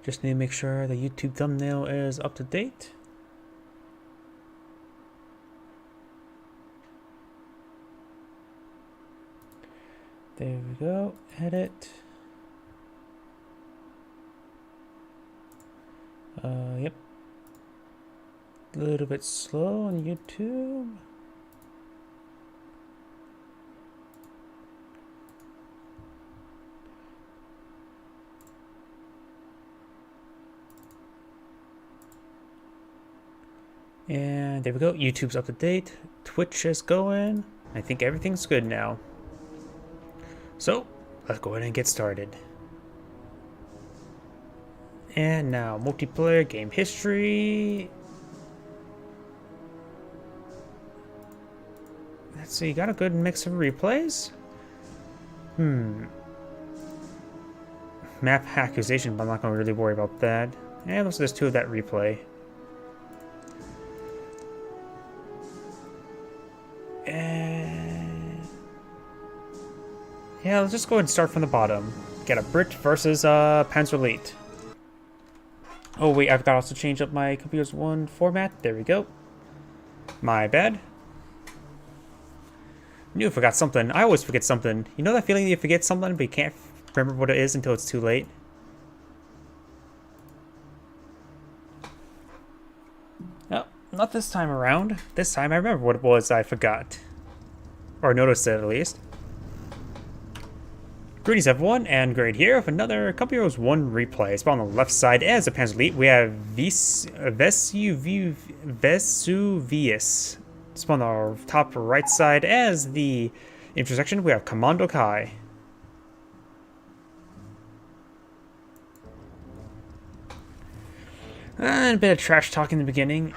Just need to make sure the YouTube thumbnail is up to date. There we go. Edit. Yep. A little bit slow on YouTube. And there we go. YouTube's up to date. Twitch is going. I think everything's good now. So, let's go ahead and get started. And now, multiplayer game history. Let's see, got a good mix of replays. Map accusation, but I'm not going to really worry about that. And looks like there's 2 of that replay. And yeah, let's just go ahead and start from the bottom. Get a Brit versus Panzer Elite. Oh wait, I've got to also change up my Computer's One format. There we go. My bad. Knew I forgot something. I always forget something. You know that feeling you forget something but you can't remember what it is until it's too late? No, not this time around. This time I remember what it was I forgot. Or noticed it at least. Greetings everyone, and great here with another Company Heroes 1 replay. It's on the left side as a Panzer Elite. We have Vesuvius. It's on the top right side as the intersection. We have Commando Kai. And a bit of trash talk in the beginning.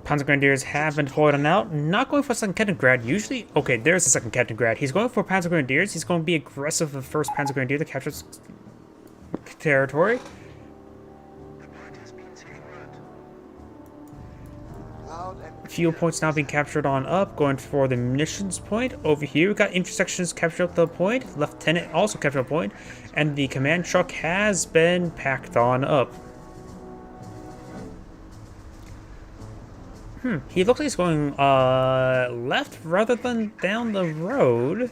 Panzer Grenadiers have been deployed on out. Not going for second Kaliningrad. Usually, okay, there's the second Kaliningrad. He's going for Panzer Grenadiers. He's going to be aggressive with the first Panzer Grenadier that captures territory. Fuel points now being captured on up. Going for the munitions point. Over here, we got intersections captured up the point. Lieutenant also captured a point. And the command truck has been packed on up. He looks like he's going left rather than down the road,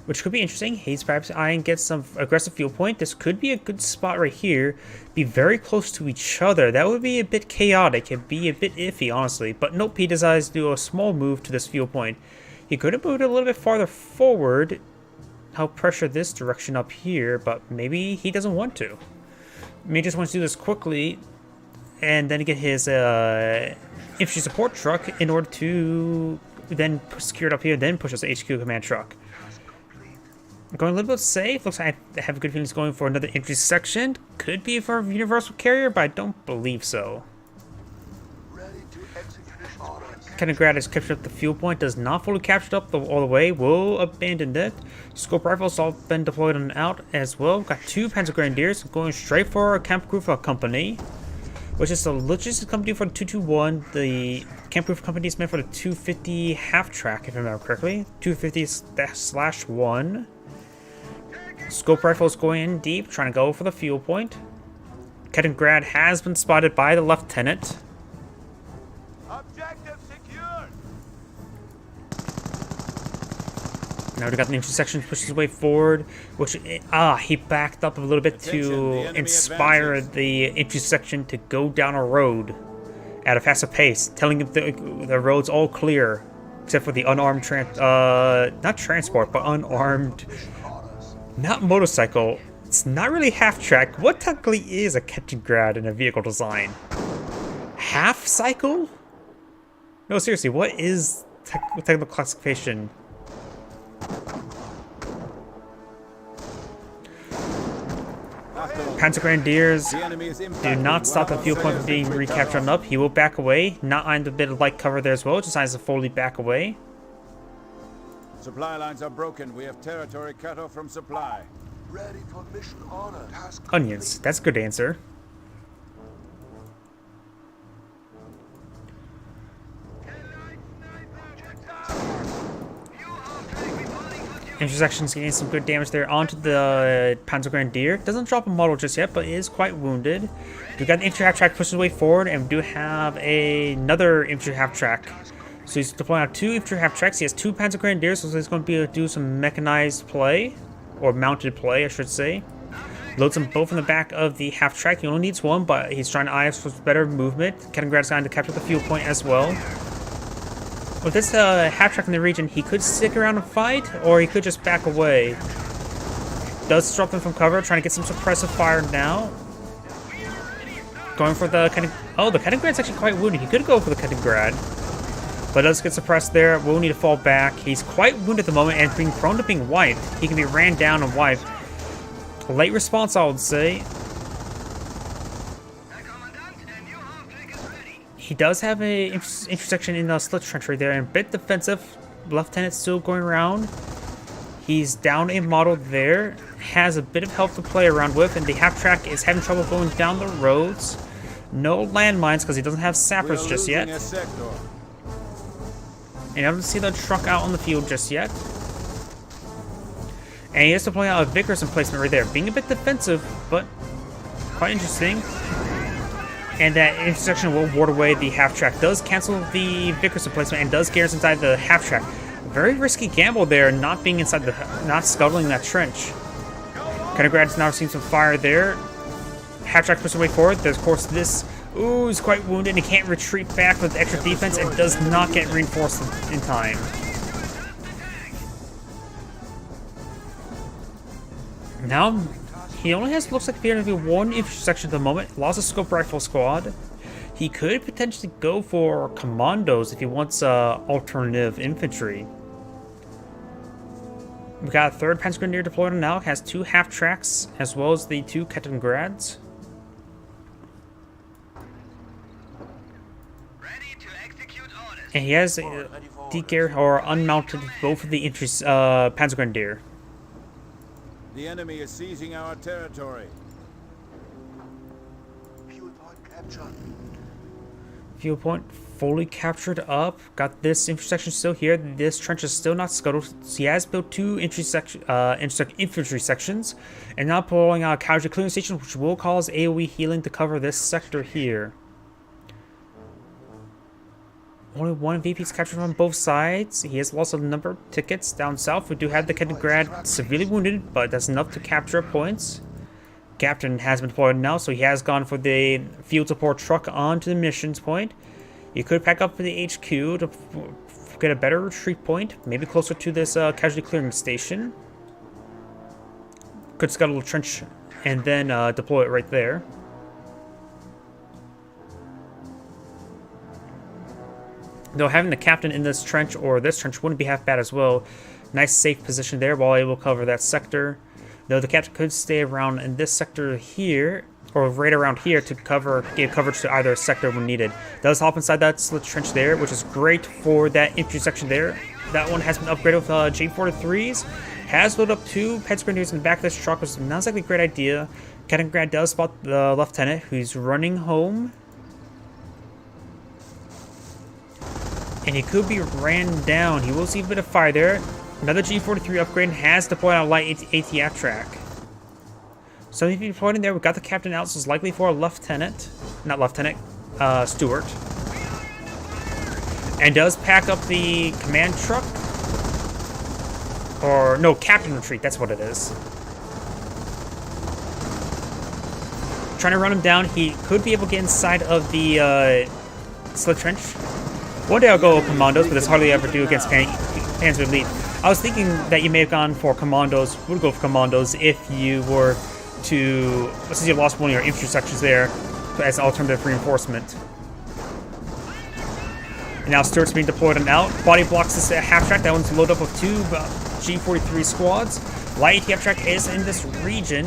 which could be interesting. He's perhaps eyeing get some aggressive fuel point. This could be a good spot right here. Be very close to each other. That would be a bit chaotic. It'd be a bit iffy, honestly. But nope, he decides to do a small move to this fuel point. He could have moved a little bit farther forward, help pressure this direction up here, but maybe he doesn't want to. Maybe he just wants to do this quickly, and then get his infantry support truck in order to then secure it up here, then push us the HQ command truck. I'm going a little bit safe. Looks like I have a good feeling he's going for another infantry section. Could be for a universal carrier, but I don't believe so. Kaliningrad has captured up the fuel point, does not fully capture up all the way, will abandon it. Scope rifles all been deployed on out as well. Got 2 Panzer Grenadiers going straight for a Kampfgruppe company, which is the logistics company for the 221. The Kampfgruppe company is meant for the 250 half track, if I remember correctly. 250/1. Scope rifles going in deep, trying to go for the fuel point. Kaliningrad has been spotted by the lieutenant. Objective secured. Now we got the intersection push his way forward, which he backed up a little bit to inspire the intersection to go down a road at a faster pace, telling him the road's all clear except for the unarmed not transport, but unarmed, not motorcycle. It's not really half track. What technically is a Kaliningrad in a vehicle design? Half cycle? No, seriously, what is technical classification? Panzer Grenadiers do not stop the fuel point from being recaptured on up. He will back away, not eyeing a bit of light cover there as well, just decides to fully back away. Supply lines are broken. We have territory cut off from supply. Ready for mission order. Onions, that's a good answer. Intersection's getting some good damage there onto the Panzergrenadier. Doesn't drop a model just yet, but is quite wounded. We got the infantry half track pushes his way forward, and we do have another infantry half track. So he's deploying out 2 infantry half tracks. He has 2 Panzergrenadiers, so he's going to be able to do some mechanized play, or mounted play, I should say. Loads them both in the back of the half track. He only needs 1, but he's trying to eye us for better movement. Kaliningrad's going to capture the fuel point as well. With this half track in the region, he could stick around and fight, or he could just back away. Does disrupt them from cover, trying to get some suppressive fire now. Going for the the Kaliningrad's actually quite wounded. He could go for the Kaliningrad, but does get suppressed there. Will need to fall back. He's quite wounded at the moment and being prone to being wiped. He can be ran down and wiped. Late response, I would say. He does have a intersection in the slit trench right there, and a bit defensive. Lieutenant still going around. He's down a model there. Has a bit of health to play around with, and the half track is having trouble going down the roads. No landmines because he doesn't have sappers just yet. And I don't see the truck out on the field just yet. And he is deploying out a Vickers emplacement right there, being a bit defensive, but quite interesting. And that intersection will ward away the half track. Does cancel the Vickers emplacement and does garrison inside the half track. Very risky gamble there, not being inside not scuttling that trench. Kaliningrad's now seeing some fire there. Half track pushes away forward. There's of course this. Ooh, he's quite wounded. He can't retreat back with extra defense and does not get reinforced in time. Now, he only has, looks like, to be 1 infantry section at the moment. Lost a scope rifle squad. He could potentially go for commandos if he wants alternative infantry. We got a 3rd Panzergrenadier deployed now. Has 2 half tracks as well as the 2 Kaliningrad's. And he has degear or unmounted both of the Panzergrenadier. The enemy is seizing our territory. Fuel point captured. Fuel point fully captured up. Got this intersection still here. This trench is still not scuttled. So he has built 2 infantry sections, and now pulling out a casualty clearing station, which will cause AoE healing to cover this sector here. Only 1 VP is captured on both sides. He has lost a number of tickets down south. We do have the Kaliningrad severely wounded, but that's enough to capture points. Captain has been deployed now, so he has gone for the field support truck onto the missions point. You could pack up for the HQ to get a better retreat point, maybe closer to this casualty clearing station. Could scuttle a trench and then deploy it right there. Though having the captain in this trench or this trench wouldn't be half bad as well. Nice safe position there while able to cover that sector. Though the captain could stay around in this sector here, or right around here to give coverage to either sector when needed. Does hop inside that slit trench there, which is great for that infantry section there. That one has been upgraded with J43s. Has loaded up 2 Panzergrenadiers in the back of this truck, which is not exactly a great idea. Kaliningrad does spot the lieutenant, who's running home. And he could be ran down. He will see a bit of fire there. Another G43 upgrade has deployed on a light ATF track. So if you deployed in there, we got the captain out, so it's likely for a lieutenant. Not lieutenant, Stewart. And does pack up the command truck. Or, no, captain retreat, that's what it is. Trying to run him down. He could be able to get inside of the slit trench. One day I'll go commandos, but that's hardly ever do against Panzer Elite. I was thinking that you may have gone for commandos, would go for commandos if you were to, since you lost one of your infantry sections there as alternative reinforcement. And now Stuart's being deployed and out. Body blocks this half track. That one's loaded up with 2 G43 squads. Light ATF track is in this region.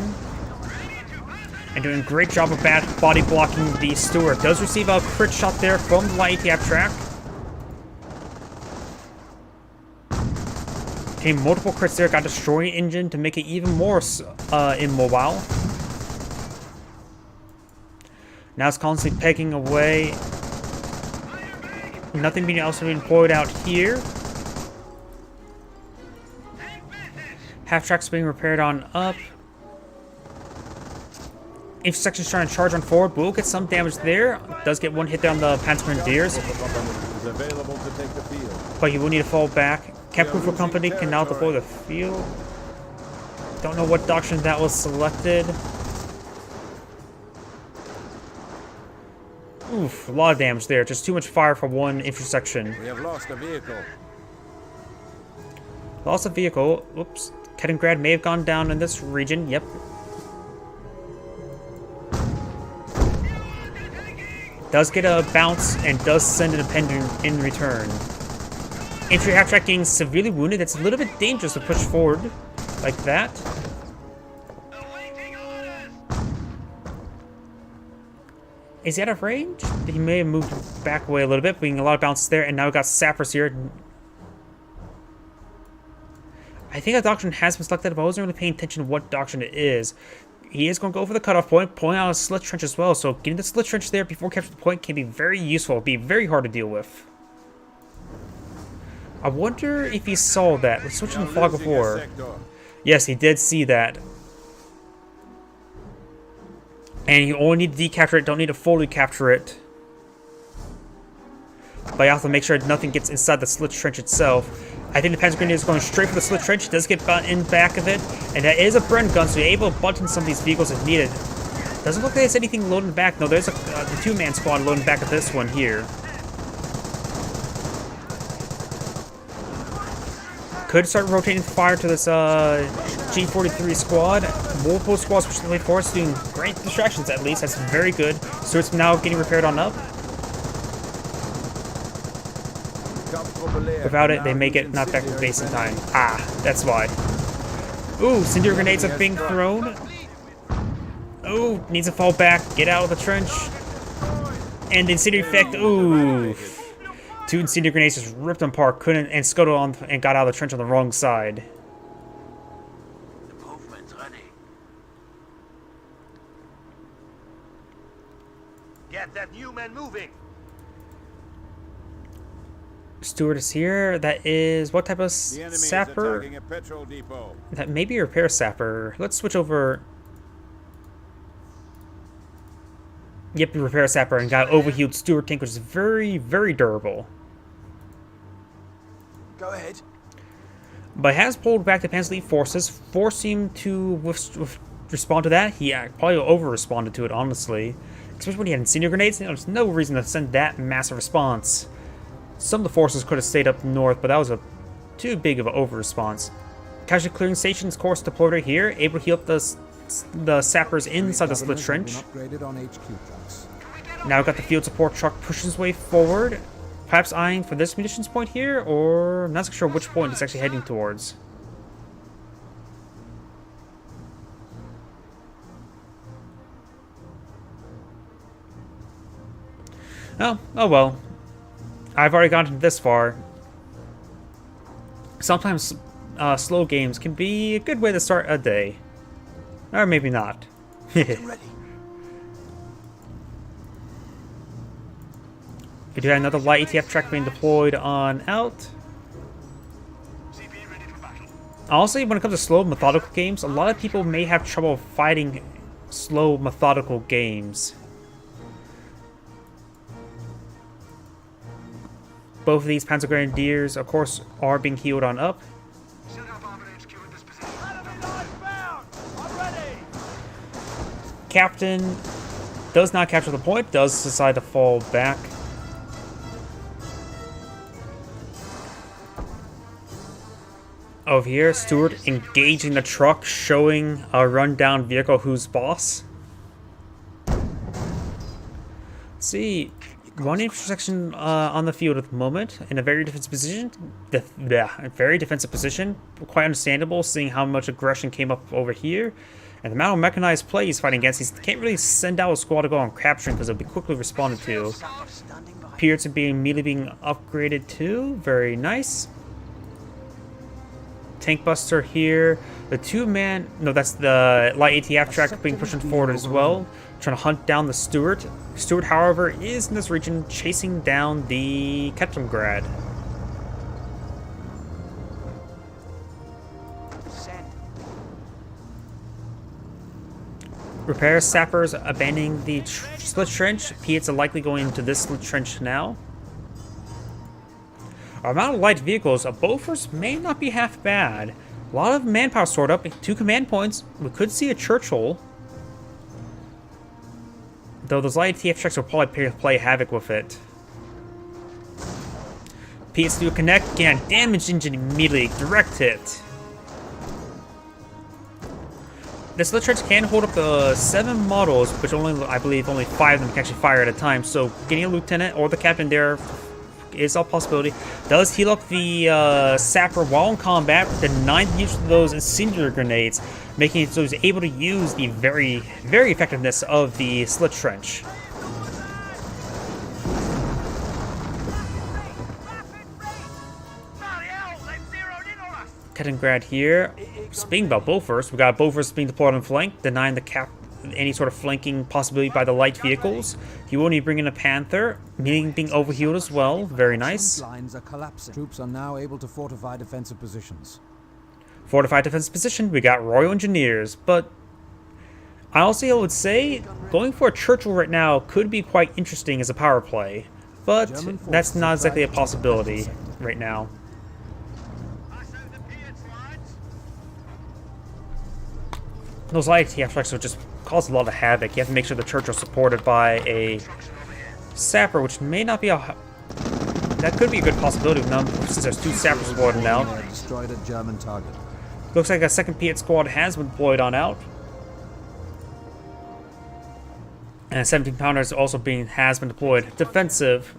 And doing a great job of body blocking the Stuart. Does receive a crit shot there from the light ATF track. Okay, multiple crits there. Got destroying engine to make it even more immobile. Now it's constantly pegging away. Nothing being else being deployed out here. Half-track's being repaired on up. Intersection's trying to charge on forward. Will get some damage there. Does get one hit there on the Panzergrenadiers. Is available to take the field. But you will need to fall back. Kampfgruppe Company can now deploy the field. Don't know what doctrine that was selected. Oof, a lot of damage there. Just too much fire for one intersection. We have lost a vehicle. Lost a vehicle. Oops. Kaliningrad may have gone down in this region. Yep. Does get a bounce and does send an appendant in return. Infantry half-track getting severely wounded. That's a little bit dangerous to push forward like that. Is he out of range? He may have moved back away a little bit, being a lot of bounces there, and now we've got sappers here. I think a doctrine has been selected, but I wasn't really paying attention to what doctrine it is. He is going to go for the cutoff point, pulling out a slit trench as well, so getting the slit trench there before capturing the point can be very useful, be very hard to deal with. I wonder if he saw that. Let's switch to the fog of war. Yes, he did see that. And you only need to decapture it, don't need to fully capture it. But you have to make sure nothing gets inside the slit trench itself. I think the Panzergrenadier is going straight for the slit trench. It does get in back of it. And that is a Bren gun, so you're able to button some of these vehicles if needed. Doesn't look like there's anything loading back. No, there's the two-man squad loading back at this one here. Could start rotating fire to this G43 squad. Multiple squads pushing the way forward, doing great distractions at least. That's very good. So it's now getting repaired on up. Without it, they may get not back to base in time. Ah, that's why. Ooh, cinder grenades are being thrown. Ooh, needs to fall back. Get out of the trench. And incendiary effect. Ooh. Two incendiary grenades just ripped them apart. Couldn't and scuttled on and got out of the trench on the wrong side. The movement's ready. Get that new man moving. Stewart is here. That is what type of The enemy sapper? is attacking a petrol depot. That may be a repair sapper. Let's switch over. Yep, repair sapper and got overhealed Stewart tank, which is very, very durable. Go ahead. But has pulled back the Panzer Elite forces, forcing him to respond to that. He probably over-responded to it, honestly. Especially when he had incendiary grenades. There's no reason to send that massive response. Some of the forces could have stayed up north, but that was too big of an over-response. Casualty clearing stations, course deployed right here, able to heal up the sappers inside the split trench. Now we've got the field support truck pushing his way forward. Perhaps eyeing for this munitions point here, or I'm not so sure which point it's actually heading towards. Oh well. I've already gotten this far. Sometimes slow games can be a good way to start a day. Or maybe not. Ready. We do have another light ATF track being deployed on out. Honestly, when it comes to slow, methodical games, a lot of people may have trouble fighting slow, methodical games. Both of these Panzergrenadiers, of course, are being healed on up. Captain does not capture the point, does decide to fall back. Over here, Stewart engaging the truck, showing a rundown vehicle who's boss. Let's see, one intersection on the field at the moment in a very defensive position. Very defensive position. Quite understandable, seeing how much aggression came up over here. And the amount of mechanized play he's fighting against, he can't really send out a squad to go on capturing because it'll be quickly responded to. Appears to be immediately being upgraded too. Very nice. Tank Buster here. The two-man... No, that's the light ATF track being pushed forward as well. Trying to hunt down the Stewart. Stewart, however, is in this region chasing down the Kaliningrad. Send. Repair sappers abandoning the split trench. Piets are likely going into this split trench now. Our amount of light vehicles of Bofors may not be half bad. A lot of manpower stored up. 2 command points. We could see a Churchill. Though those light TF tracks will probably play havoc with it. Piets do a connect. Can damage engine immediately. Direct hit. This split trench can hold up to 7 models, which only, I believe, only 5 of them can actually fire at a time. So getting a lieutenant or the captain there is a possibility. Does heal up the sapper while in combat, denying the use of those incendiary grenades, making it so he's able to use the very, very effectiveness of the split trench. Kaliningrad here. Speaking about Bofors, we got Bofors being deployed on flank, denying the any sort of flanking possibility by the light vehicles. He will need to bring in a Panther, meaning being overhealed as well. Very nice. Lines are collapsing. Troops are now able to fortify defensive positions. Fortified defensive position, we got Royal Engineers, but I also would say going for a Churchill right now could be quite interesting as a power play, but that's not exactly a possibility right now. Those light TF tracks will just cause a lot of havoc. You have to make sure the Churchill's supported by a sapper, which may not be a... That could be a good possibility since there's 2 sappers squadding out. Destroyed a German target. Looks like a second Piet squad has been deployed on out. And a 17-pounder is also has been deployed. Defensive.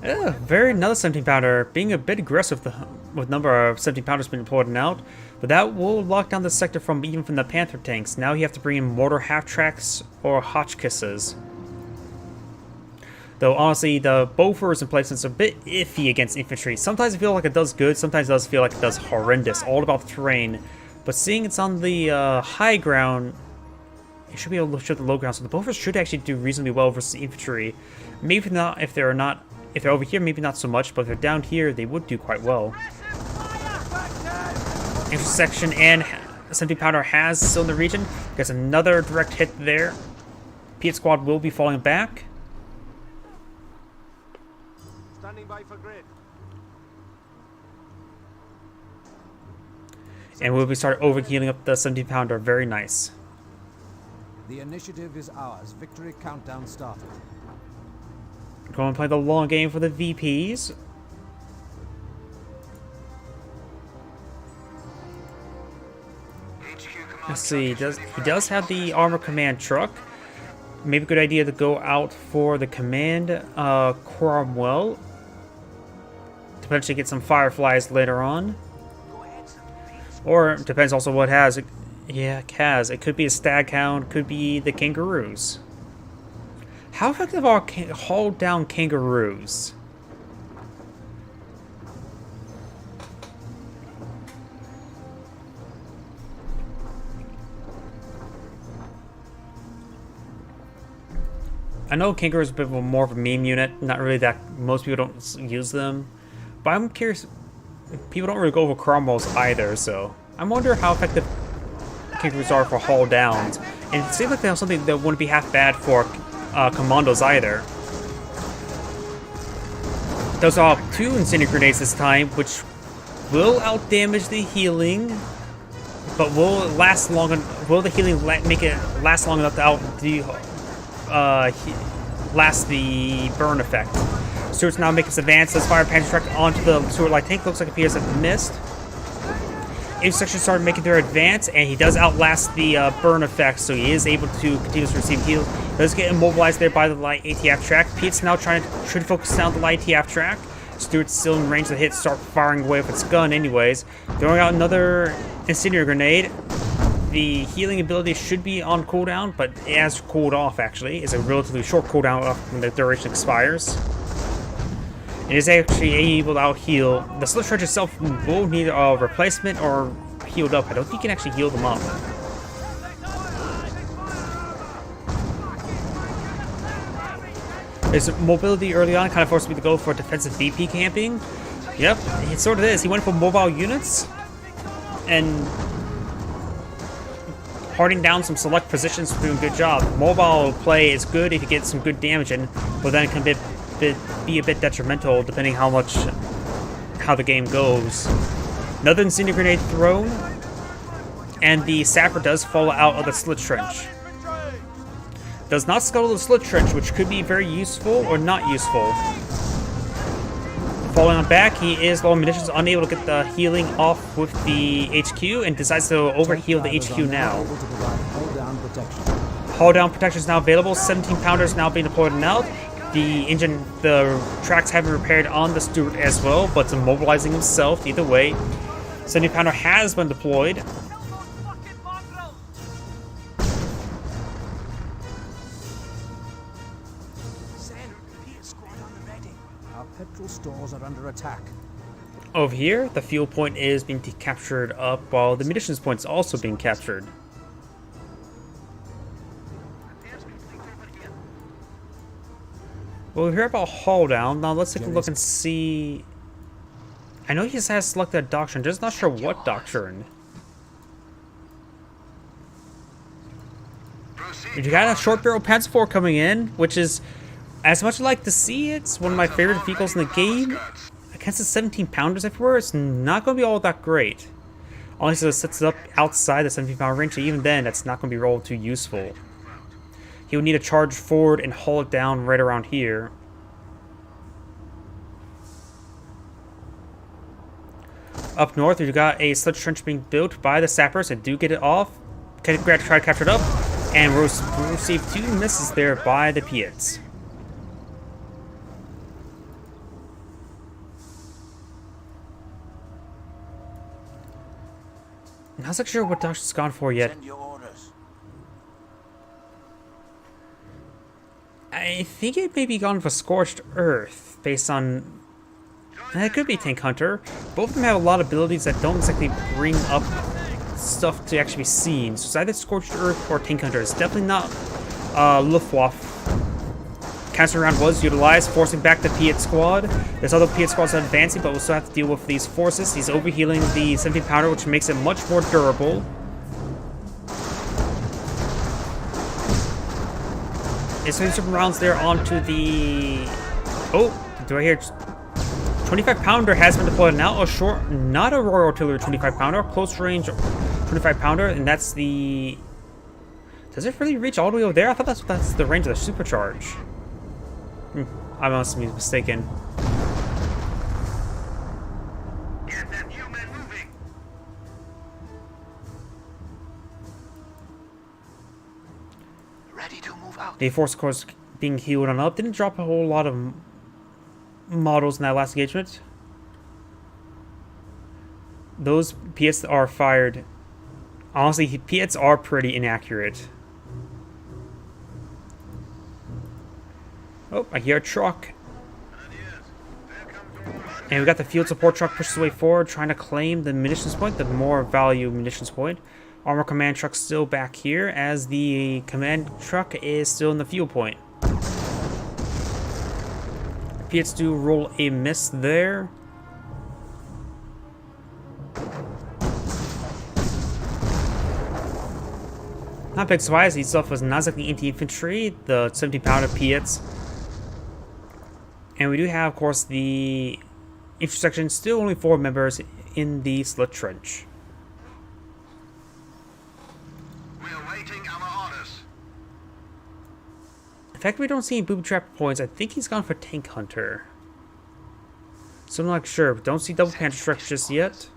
Another 17-pounder being a bit aggressive with number of 17-pounders being deployed and out, but that will lock down the sector even from the Panther tanks. Now you have to bring in mortar half-tracks or Hotchkisses. Though honestly, the Bofors and placements are a bit iffy against infantry. Sometimes I feel like it does good, sometimes it does feel like it does horrendous. All about the terrain. But seeing it's on the high ground, it should be able to show the low ground. So the Bofors should actually do reasonably well versus the infantry. Maybe not if they're not. If they're over here, maybe not so much, but if they're down here, they would do quite well. Intersection and 17-pounder has still in the region. Gets another direct hit there. Piet squad will be falling back. Standing by for grid. And we'll be start overhealing up the 17-pounder. Very nice. The initiative is ours. Victory countdown started. Go and play the long game for the VPs. Let's see, he does have the armor command truck. Maybe a good idea to go out for the command Cromwell. To potentially get some Fireflies later on. Or, depends also what it has. Yeah, Kaz. It could be a Staghound, could be the Kangaroos. How effective are hauled down Kangaroos? I know Kangaroos is a bit more of a meme unit, not really that most people don't use them. But I'm curious, people don't really go over Cromwells either, so I wonder how effective Kangaroos are for haul downs. And it seems like they have something that wouldn't be half bad for commandos either. Those are 2 incendiary grenades this time, which will outdamage the healing, but will last long. Will the healing make it last long enough to last the burn effect? Stuart's now making his advance. Let's fire Panther truck onto the Stuart light tank. Looks like appears to have missed. Intersection started making their advance, and he does outlast the burn effect, so he is able to continue to receive heals. Does get immobilized there by the light ATF track. Piet's now trying to focus down the light ATF track. Stuart's still in range of the hit, start firing away with its gun anyways. Throwing out another incendiary grenade. The healing ability should be on cooldown, but it has cooled off actually. It's a relatively short cooldown when the duration expires. It is actually able to out-heal. The split trench itself will need a replacement or healed up. I don't think you can actually heal them up. His mobility early on kind of forced me to go for defensive VP camping. Yep, it sort of is. He went for mobile units and harding down some select positions for doing a good job. Mobile play is good if you get some good damage in, but then it can be a bit detrimental depending how the game goes. Another Incendiary Grenade thrown, and the Sapper does fall out of the Slit Trench. Does not scuttle the Slit Trench, which could be very useful or not useful. Falling on back, he is low on munitions, unable to get the healing off with the HQ, and decides to overheal the HQ now. Hull down protection is now available. 17 pounders now being deployed and out. The tracks have been repaired on the Stuart as well, but immobilizing himself either way. 70 pounder has been deployed. Our petrol stores are under attack. Over here, the fuel point is being captured up, while the munitions point is also being captured. Well, we hear about hull down. Now let's take a look and see. I know he just has selected a doctrine, just not sure what doctrine. You got a short barrel Panzer IV coming in, which is, as much as I like to see it, it's one of my favorite vehicles in the game. Against the 17 pounders everywhere, it's not going to be all that great. Unless it sets it up outside the 17 pounder range, so even then, that's not going to be all too useful. He would need to charge forward and haul it down right around here. Up north, we've got a Slit Trench being built by the Sappers and do get it off. Try to capture it up, and we'll receive 2 misses there by the Piets. I'm not so sure what Doc's gone for yet. I think it may be gone for Scorched Earth, based on... It could be Tank Hunter. Both of them have a lot of abilities that don't exactly bring up stuff to actually be seen. So it's either Scorched Earth or Tank Hunter. It's definitely not Luftwaffe. Counter round was utilized, forcing back the Piet squad. There's other Piet squads advancing, but we'll still have to deal with these forces. He's overhealing the 17 pounder, which makes it much more durable. It's doing some rounds there onto the... Oh, do I hear... 25 pounder has been deployed now. A short, not a Royal Artillery 25 pounder, close range 25 pounder, and that's the... Does it really reach all the way over there? I thought that's the range of the supercharge. I must be mistaken. Get them human moving. Ready to move out. The force, of course, being healed on up. Didn't drop a whole lot of models in that last engagement. Those Piets are fired. Honestly, Piets are pretty inaccurate. Oh, I hear a truck. And we got the field support truck pushes way forward, trying to claim the munitions point, the more value munitions point. Armor command truck still back here, as the command truck is still in the fuel point. Piets do roll a miss there. Not big surprise, he suffers not exactly anti-infantry, the 70 pounder Piets. And we do have, of course, the intersection, still only 4 members in the Slit Trench. We're waiting our orders. In fact, we don't see any booby trap points. I think he's gone for Tank Hunter. So I'm not sure, but don't see double Panther Strike just yet.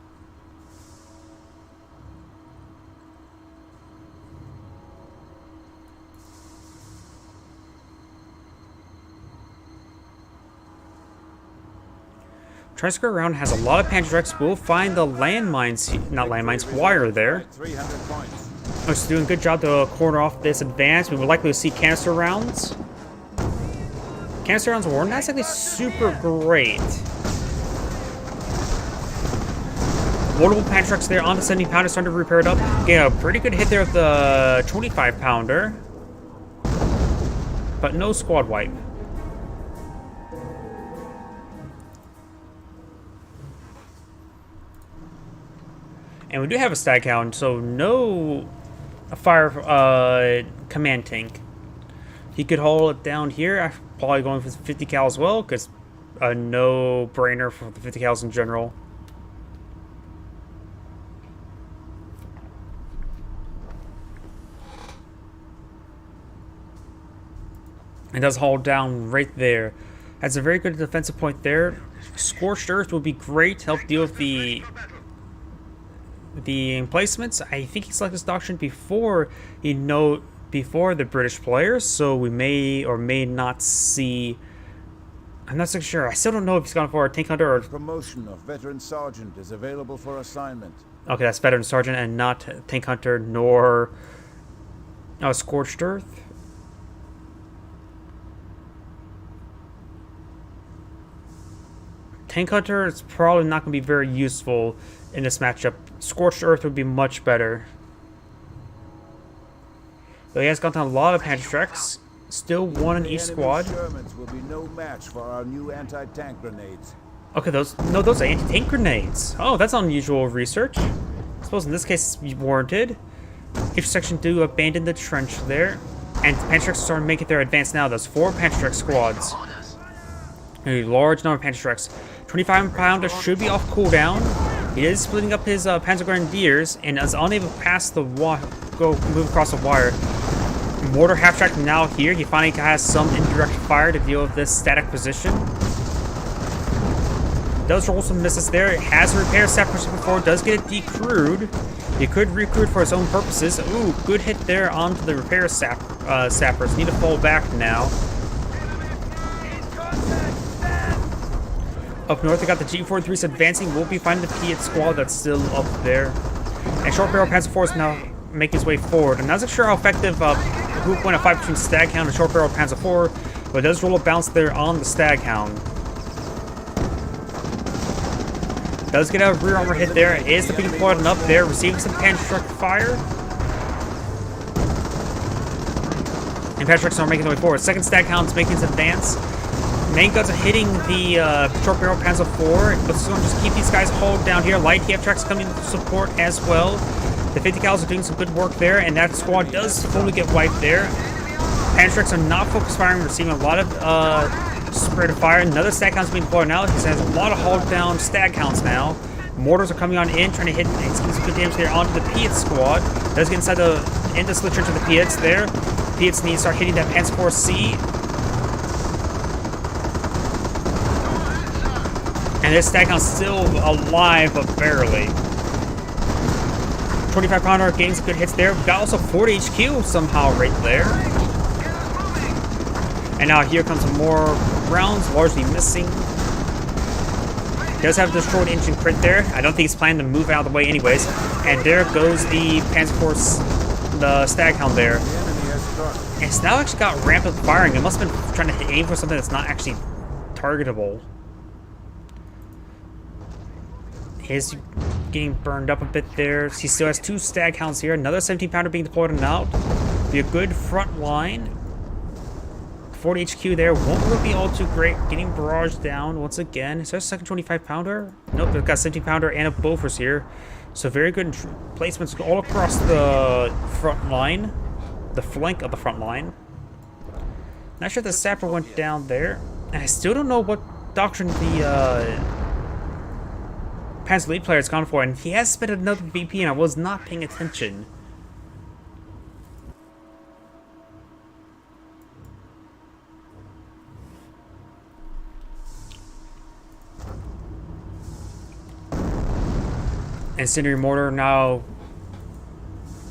Try around has a lot of Panzerx. We'll find the landmines, not landmines, wire there. 300 points. It's doing a good job to corner off this advance. We would likely see canister rounds. Canister rounds were not exactly super great. Multiple Panzerx there on the 70 pounder, starting to repair it up. Get a pretty good hit there with the 25 pounder. But no squad wipe. And we do have a stag hound, so no fire command tank. He could hold it down here. Probably going for 50 cal as well, because a no-brainer for the 50 cals in general. It does hold down right there. Has a very good defensive point there. Scorched Earth would be great to help deal with the emplacements. I think he selected this doctrine before before the British players, so we may or may not see. I'm not so sure. I still don't know if he's gone for a tank hunter or. Promotion of veteran sergeant is available for assignment. Okay, that's veteran sergeant and not tank hunter nor Scorched Earth. Tank hunter is probably not going to be very useful in this matchup. Scorched Earth would be much better. But he has gotten a lot of Panzertreks. Still one in each squad. Shermans will be no match for our new anti-tank grenades. Okay, those are anti-tank grenades. Oh, that's unusual research. I suppose in this case it's warranted. Each section do abandon the trench there. And Panzertreks are starting to make it their advance now. There's 4 Panzertrek squads. A large number of Panzertreks. 25-pounder should be off cooldown. He is splitting up his Panzer Grenadiers and is unable to pass the move across the wire. Mortar half-track now here. He finally has some indirect fire to deal with this static position. Does roll some misses there. It has a repair sappers before. Does get it decrewed. He could recruit for his own purposes. Ooh, good hit there onto the repair sappers. Need to fall back now. Up north, they got the G43s advancing. We'll be finding the Piet squad that's still up there. And Short Barrel Panzer IV is now making his way forward. I'm not so sure how effective who point a fight between Stag Hound and Short Barrel Panzer IV, but it does roll a bounce there on the Stag Hound. Does get a rear armor hit there. Is the being deployed and up there, receiving some Panzertrek fire. And Panzertreks are making their way forward. Second Stag Hound's making his advance. Main guns are hitting the Short Barrel Panzer IV, but it's going to just keep these guys hauled down here. Light TF tracks coming to support as well. The 50 cals are doing some good work there, and that squad does fully get wiped there. Panzertreks are not focus firing, receiving a lot of spread of fire. Another Stag Hound's being deployed now. He has a lot of hauled down Stag Hounds now. Mortars are coming on in, trying to hit and getting some good damage there onto the Piet squad. Does get inside the slit trench of the Piets there. Piets need to start hitting that Panzer IV-C. And this Stag Hound's still alive, but barely. 25-pounder getting some good hits there. We've got also 40 HQ somehow right there. And now here comes some more rounds, largely missing. He does have a destroyed engine crit there. I don't think he's planning to move out of the way anyways. And there goes the Panzer IV, the Stag Hound there. And it's now actually got rampant firing. It must have been trying to aim for something that's not actually targetable. He's getting burned up a bit there. He still has 2 Stag Hounds here. Another 17-pounder being deployed and out. Be a good front line. 40 HQ there. Won't really be all too great. Getting barraged down once again. Is there a second 25-pounder? Nope, they've got 17-pounder and a Bofors here. So very good placements all across the front line. The flank of the front line. Not sure the sapper went down there. And I still don't know what doctrine the Panzer lead player has gone for, and he has spent another BP, and I was not paying attention. Incendiary mortar now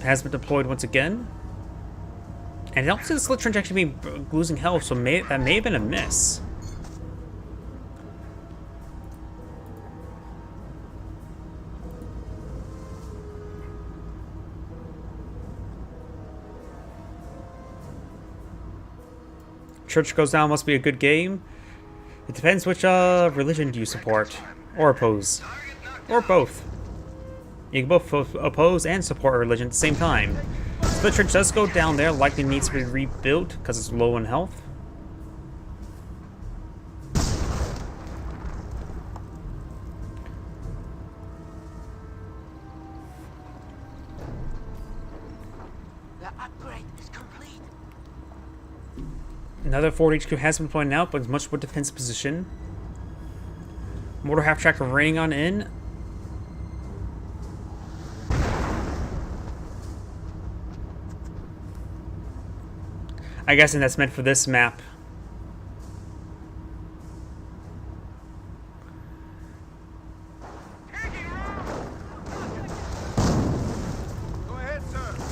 has been deployed once again. And I don't see the slit trench actually be losing health, so that may have been a miss. Church goes down, must be a good game. It depends which religion do you support, or oppose, or both. You can both oppose and support a religion at the same time. Split Church does go down there, likely needs to be rebuilt because it's low in health. Another forward HQ has been pointed out, but it's much more defensive position. Mortar half-track raining on in. I guess that's meant for this map.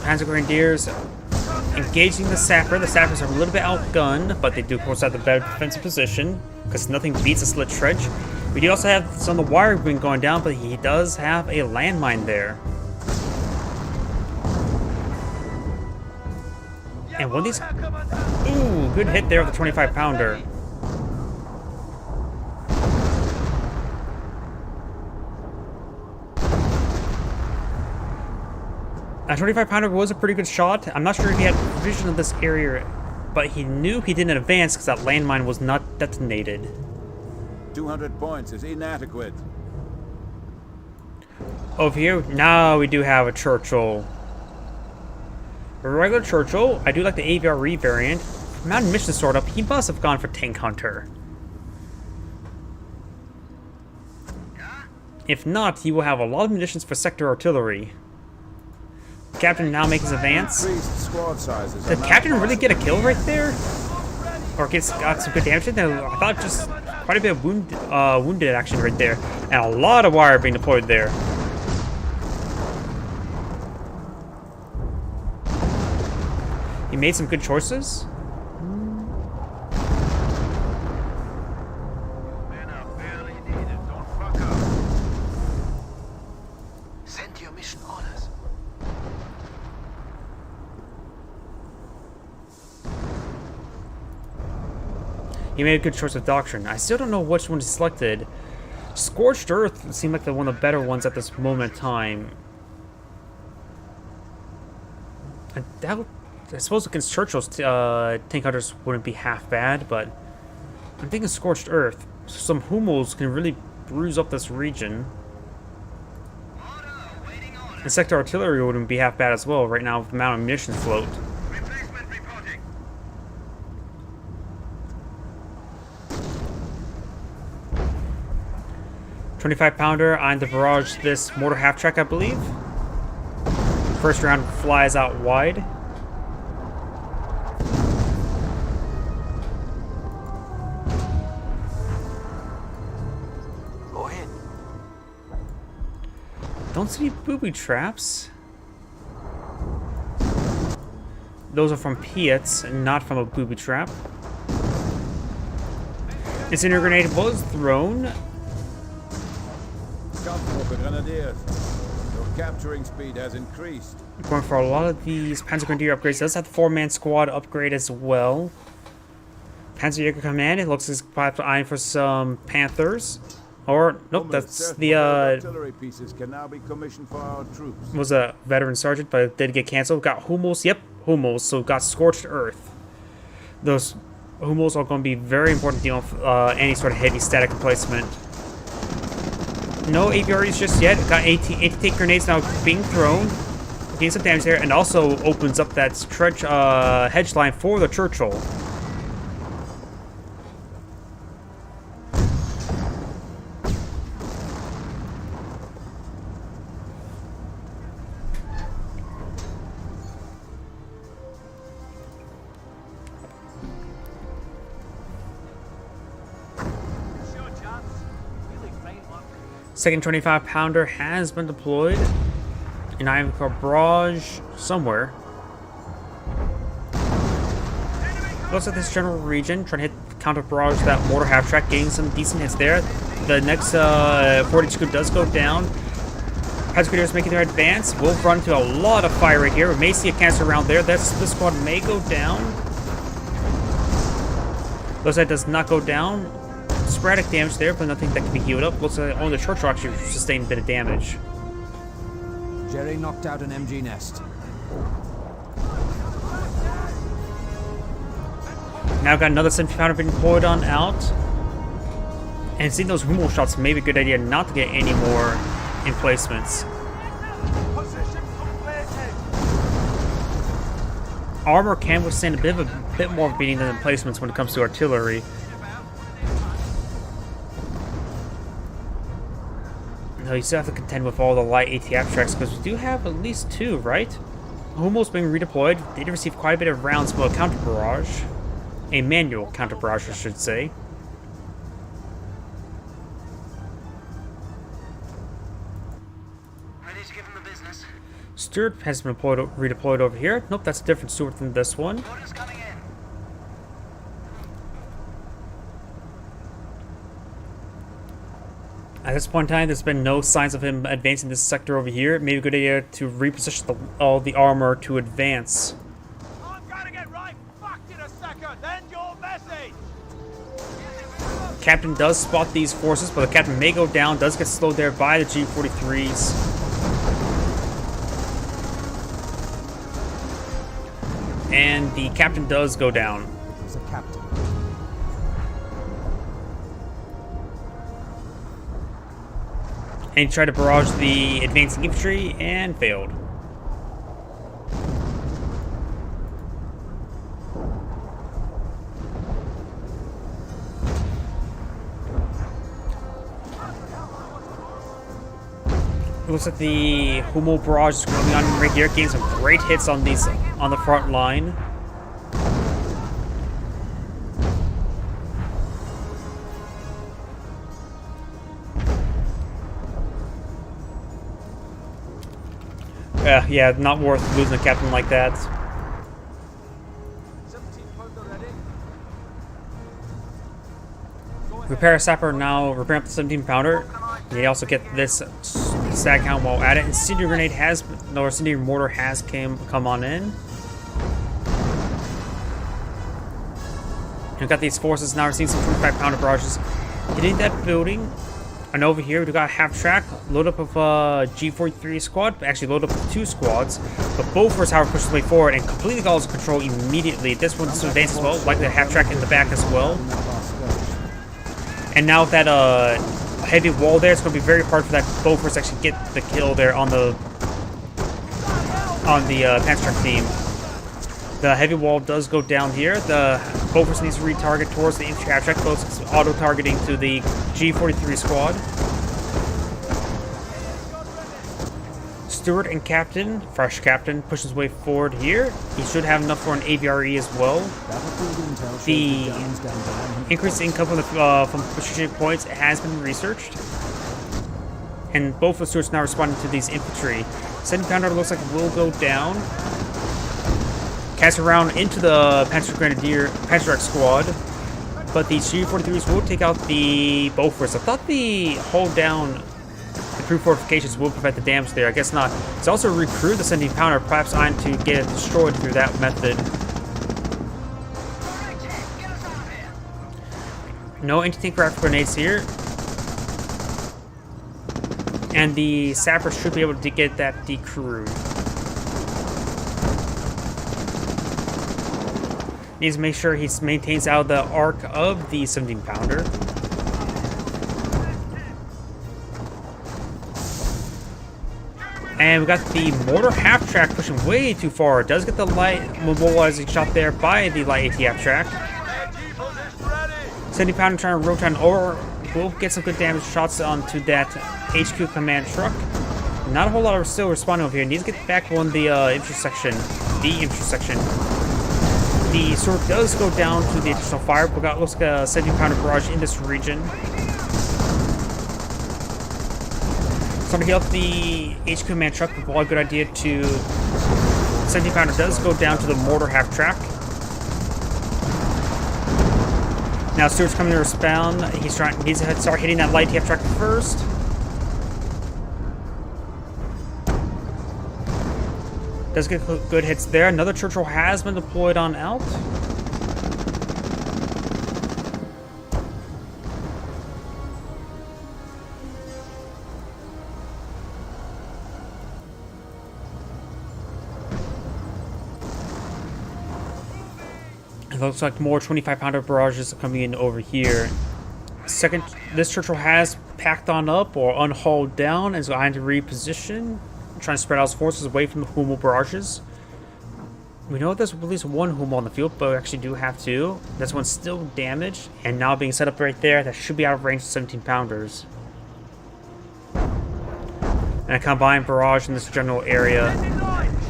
Panzer Grenadiers engaging the Sapper. The Sappers are a little bit outgunned, but they do, of course, have the better defensive position because nothing beats a slit trench. We do also have some of the wire wing going down, but he does have a landmine there. And one of these... Ooh, good hit there with the 25-pounder. A 25-pounder was a pretty good shot. I'm not sure if he had vision of this area, but he knew he didn't advance because that landmine was not detonated. 200 points is inadequate. Over here, now we do have a Churchill. A regular Churchill. I do like the AVRE variant. Mountain mission sort up. He must have gone for Tank Hunter. If not, he will have a lot of munitions for sector artillery. Captain now makes his advance. Squad sizes. Did Captain really get a kill right there? Or got some good damage in there? I thought just quite a bit of wounded action right there. And a lot of wire being deployed there. He made some good choices. Men are barely needed. Don't fuck up. Send your mission orders. He made a good choice of doctrine. I still don't know which one he selected. Scorched Earth seemed like one of the better ones at this moment in time. I suppose against Churchill's tank hunters wouldn't be half bad, but I'm thinking Scorched Earth. Some Hummels can really bruise up this region. And sector artillery wouldn't be half bad as well right now with the amount of munitions float. Replacement reporting. 25-pounder on the barrage this mortar half-track, I believe. First round flies out wide. Go ahead. Don't see any booby traps. Those are from Piets, not from a booby trap. Incendiary grenade was thrown. Comfortable for Grenadiers. Your capturing speed has increased. Going for a lot of these Panzer Grenadier upgrades. Does have the 4-man squad upgrade as well. Panzerjäger Command, it looks like it's eyeing for some Panthers. Or, nope, that's the, artillery pieces can now be commissioned for our troops. was a veteran sergeant, but it did get cancelled. Got Hummels, yep, Hummels, so got Scorched Earth. Those Hummels are going to be very important dealing with any sort of heavy static replacement. No AVREs just yet. Got anti-tank grenades now being thrown. Getting some damage there, and also opens up that stretch hedge line for the Churchill. Second 25-pounder has been deployed. And I have a barrage somewhere. Looks like this general region, trying to hit counter barrage that mortar half-track, getting some decent hits there. The next 40 scoop does go down. Panzer Grenadiers making their advance. We'll run into a lot of fire right here. We may see a cancer around there. This squad may go down. Looks like it does not go down. Sporadic damage there, but nothing that can be healed up. Looks like only the Churchill actually sustained a bit of damage. Jerry knocked out an MG nest. Now got another 70-pounder being deployed on out. And seeing those Hummel shots may be a good idea not to get any more emplacements. armor can withstand a bit more of a beating than emplacements when it comes to artillery. No, you still have to contend with all the light ATF tracks because we do have at least 2, right? Hummels being redeployed. They did receive quite a bit of rounds from a counter barrage. A manual counter barrage, I should say. Ready to give him the business. Stuart has been redeployed over here. Nope, that's a different Stuart than this one. Orders coming in. At this point in time, there's been no signs of him advancing this sector over here. Maybe a good idea to reposition all the armor to advance. I'm gonna get right fucked in a second. End your message. Captain does spot these forces, but the captain may go down, does get slowed there by the G43s. And the captain does go down. It was a captain. And he tried to barrage the advancing infantry and failed. It looks like the Hummel barrage is coming on right here, getting some great hits on these on the front line. Yeah, not worth losing a captain like that. 17 pounder ready. Repair sapper now repairing up the 17 pounder. They also get this stag count while at it. Incendiary grenade has, no, incendiary mortar has come on in. And we've got these forces now. We're seeing some 25 pounder barrages hitting that building. And over here, we've got half track, load up of G43 squad, actually load up of 2 squads, but both forces, however, push their way forward and completely got lose control immediately. This one's advanced as well, likely a half track in the back as well. And now with that heavy wall there, it's going to be very hard for that both forces to actually get the kill there on the Panzer truck team. The heavy wall does go down here. The Bofors needs to retarget towards the infantry half track, both auto-targeting to the G43 squad. Stuart and Captain, fresh Captain, pushes his way forward here. He should have enough for an AVRE as well. The increased income from strategic points has been researched. And both of the Stuarts now responding to these infantry. 7 pounder looks like it will go down. Cast around into the Panzer squad, but the G43s will take out the Bofors. I thought the hold down the crew fortifications will prevent the damage there. I guess not. It's also recruit the 17 pounder, perhaps on to get it destroyed through that method. No anti-tank rifle grenades here. And the sappers should be able to get that decrewed. Needs to make sure he maintains out the arc of the 17 pounder. And we got the mortar half track pushing way too far. It does get the light mobilizing shot there by the light ATF track. 17 pounder trying to rotate over. Will get some good damage shots onto that HQ command truck. Not a whole lot of still responding over here. Needs to get back on the infantry section. The sword does go down to the additional fire, but got looks like a 17 pounder barrage in this region. So to heal up the HQ command truck, would probably a good idea to 17 pounder does go down to the mortar half track. Now Stuart's coming to respond. Needs to start hitting that light half track first. Does get good hits there. Another Churchill has been deployed on out. It looks like more 25 pounder barrages are coming in over here. This Churchill has packed on up or unhauled down and is going to reposition. Trying to spread out his forces away from the Hummel barrages. We know there's at least one Hummel on the field, but we actually do have two. This one's still damaged, and now being set up right there, that should be out of range of 17 pounders. And a combined barrage in this general area. Sending line. Move.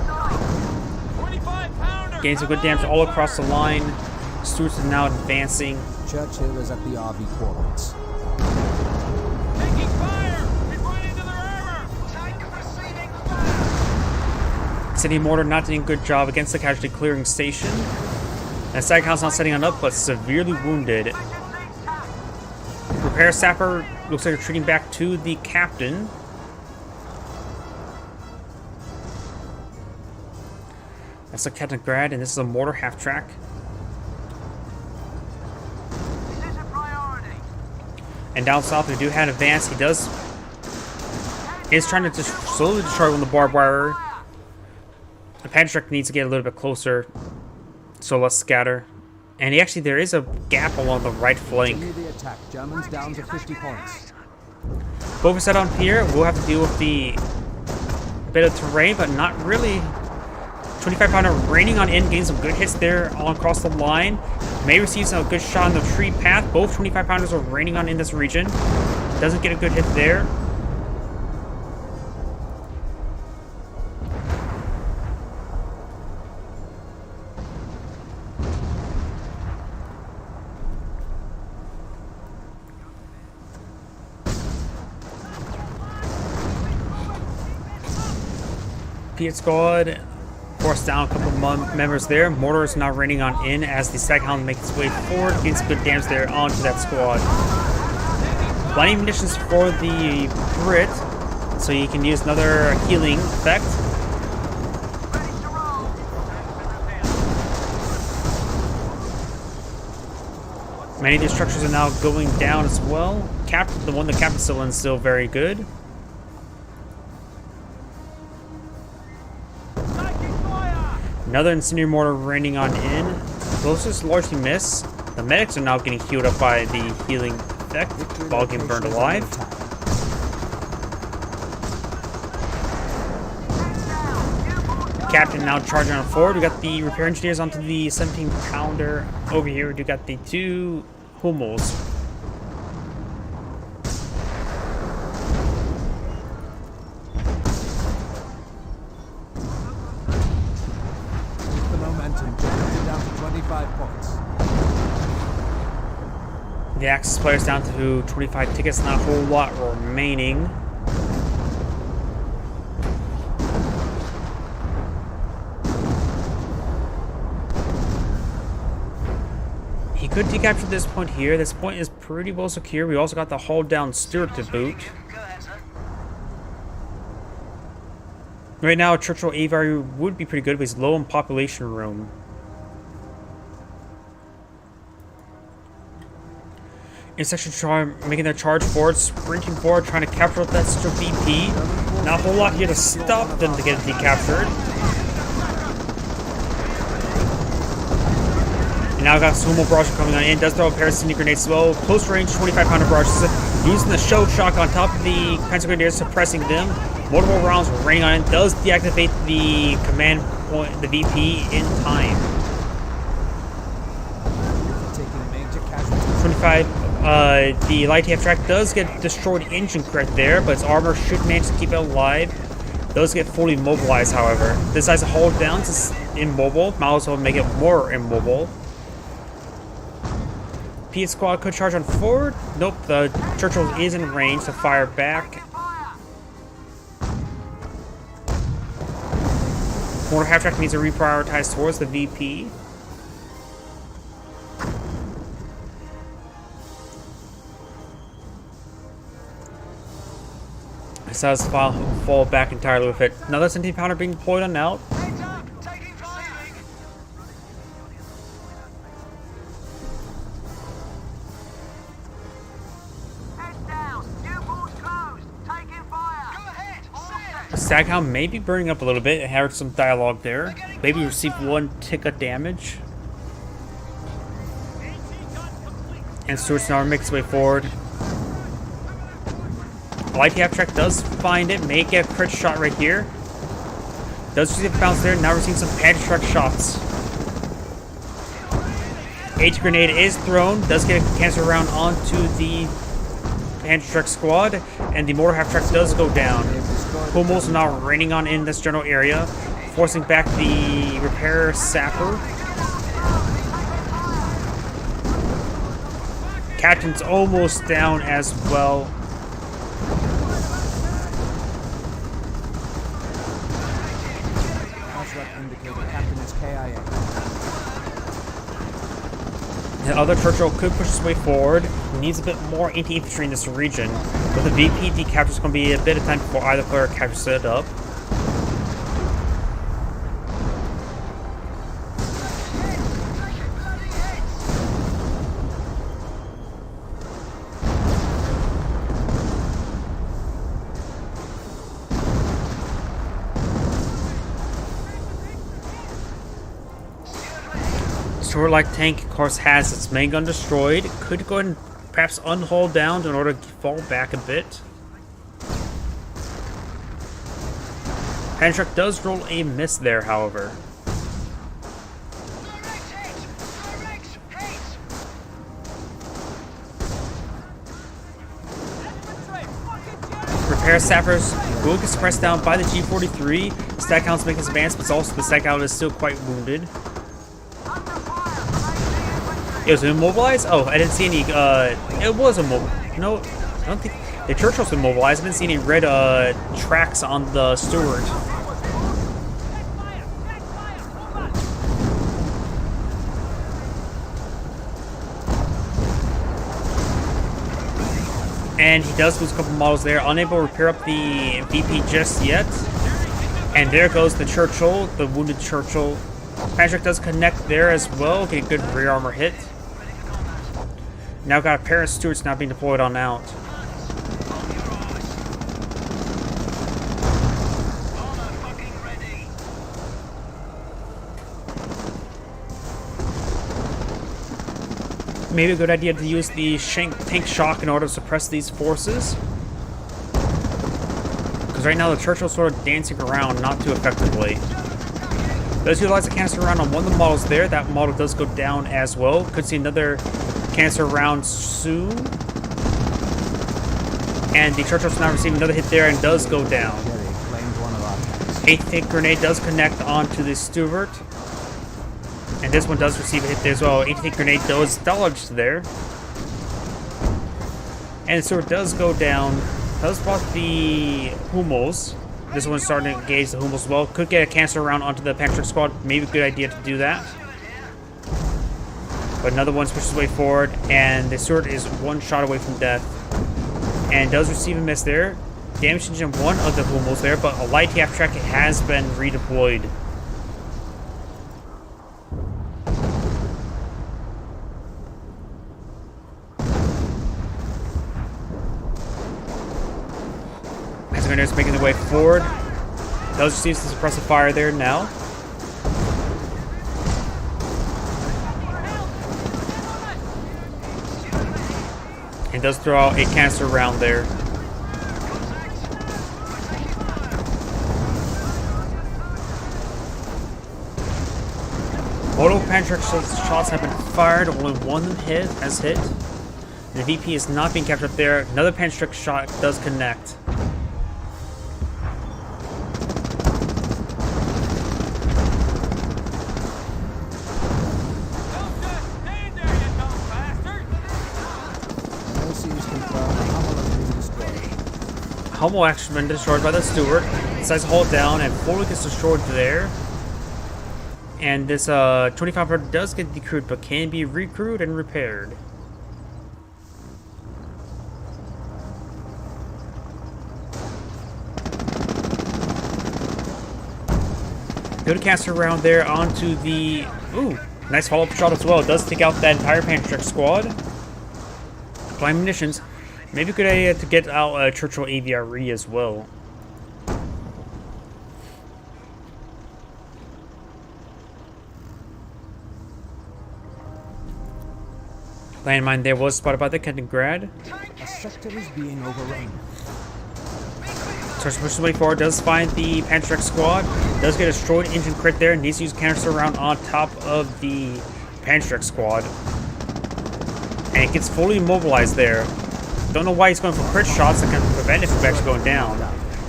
Armor, 25 pounder. Getting some good damage all across the line. Stuarts is now advancing. Churchill is at the RV coordinates. Taking fire. We've run into their armor. Tank receiving fire. City Mortar not doing a good job against the casualty clearing station. And Staghound's not setting it up, but severely wounded. Repair Sapper looks like retreating back to the captain. That's the Captain Grad, and this is a mortar half-track. This is a priority. And down south, we do have an advance. He is trying to just slowly destroy one of the barbed wire. The Patrick needs to get a little bit closer, so let's scatter. And there is a gap along the right flank. Continue the attack. Germans down to 50 points. Both set on here, we'll have to deal with the bit of terrain, but not really. 25 pounder raining on in, getting some good hits there all across the line. May receive some good shot on the tree path. Both 25 pounders are raining on in this region. Doesn't get a good hit there. Piet Squad forced down a couple of members there. Mortar is now raining on in as the Staghound makes its way forward. Gets good damage there onto that squad. Blinding munitions for the Brit, so you can use another healing effect. Many of these structures are now going down as well. The one the captain's still in is still very good. Another incendiary mortar raining on in. Explosives largely miss. The medics are now getting healed up by the healing effect while getting burned alive. Captain now charging on forward. We got the repair engineers onto the 17 pounder over here. We got the two Hummels. The Axis players down to 25 tickets, not a whole lot remaining. He could decapture this point here. This point is pretty well secure. We also got the hull down Stuart to boot. Right now, Churchill Aviary would be pretty good, but he's low in population room. Intersection making their charge forward, sprinting forward, trying to capture up that Central VP. Not a whole lot here to stop them to get it decaptured. And now we've got Sumo Barrage coming on in. Does throw a pair of Cindy Grenades as well. Close range 25 pounder barrages. Using the Show Shock on top of the Pencil Grenadiers, suppressing them. Multiple rounds raining on it. Does deactivate the command point, the VP, in time. 25. The light half track does get destroyed engine correct there, but its armor should manage to keep it alive. Those get fully mobilized, however. This has to hold down to immobile. Might also make it more immobile. Piet Squad could charge on forward. Nope, the Churchill is in range to fire back. Mortar half track needs to reprioritize towards the VP. So let's fall back entirely with it. Another 17 pounder being deployed on out. Staghound may be burning up a little bit. I heard some dialogue there. Maybe received 1 tick of damage. And Stuart's now makes its way forward. Light half track does find it, may get a crit shot right here. Does receive a bounce there. Now we're seeing some Panzertruck shots. Anti-grenade is thrown. Does get a cancer round onto the Panzertruck squad. And the mortar half truck does go down. Hummels now raining on in this general area, forcing back the repair sapper. Captain's almost down as well. Captain is KIA. The other Churchill could push his way forward. He needs a bit more anti-infantry in this region. With the VP decapture, it's going to be a bit of time before either player captures it up. Sword-like tank, of course, has its main gun destroyed. Could go ahead and perhaps unhull down in order to fall back a bit. Panzertruck does roll a miss there, however. Repair sappers will get suppressed down by the G43. Stackhound's making his advancements, also the Stackhound is still quite wounded. It was immobilized? Oh, I didn't see any, it was immobilized. No, I don't think, the Churchill's immobilized. I didn't see any red, tracks on the Stuart. And he does lose a couple models there, unable to repair up the VP just yet. And there goes the Churchill, the wounded Churchill. Panzertruck does connect there as well, get a good rear armor hit. Now got a pair of Stuarts now being deployed on out. Maybe a good idea to use the tank shock in order to suppress these forces. Because right now the Churchill's sort of dancing around not too effectively. Those who utilize a canister round on one of the models there, that model does go down as well. Could see another canister round soon. And the Churchill's now receiving another hit there and does go down. 8th tank grenade does connect onto the Stuart. And this one does receive a hit there as well. 8th tank grenade does dodge there. And the Stuart does go down. Does block the Hummels. This one's starting to engage the Hummels as well. Could get a canister round onto the Panzertruck squad. Maybe a good idea to do that. But another one pushes his way forward, and the Stuart is one shot away from death. And does receive a miss there. Damage engine one of the Hummels there, but a light half track has been redeployed. Is making their way forward. Does receive some suppressive fire there now. And does throw out a canister round there. Multiple Panzertruck shots have been fired. Only one has hit. The VP is not being captured up there. Another Panzertruck shot does connect. Hummel actually been destroyed by the Stuart. Decides to hold down and fully gets destroyed there. And this 2500 does get decrewed but can be recrewed and repaired. Good caster round there onto the... Ooh, nice follow-up shot as well. It does take out that entire Panzertruck squad. Applying munitions. Maybe a good idea to get out Churchill AVRE as well. Landmine there was spotted by the Kaliningrad. A sector is being overrun. Starts pushing way forward, does find the Panzer squad, does get a destroyed engine crit there, needs to use canister round on top of the Panzer squad. And it gets fully immobilized there. Don't know why he's going for crit shots that can prevent it from actually going down.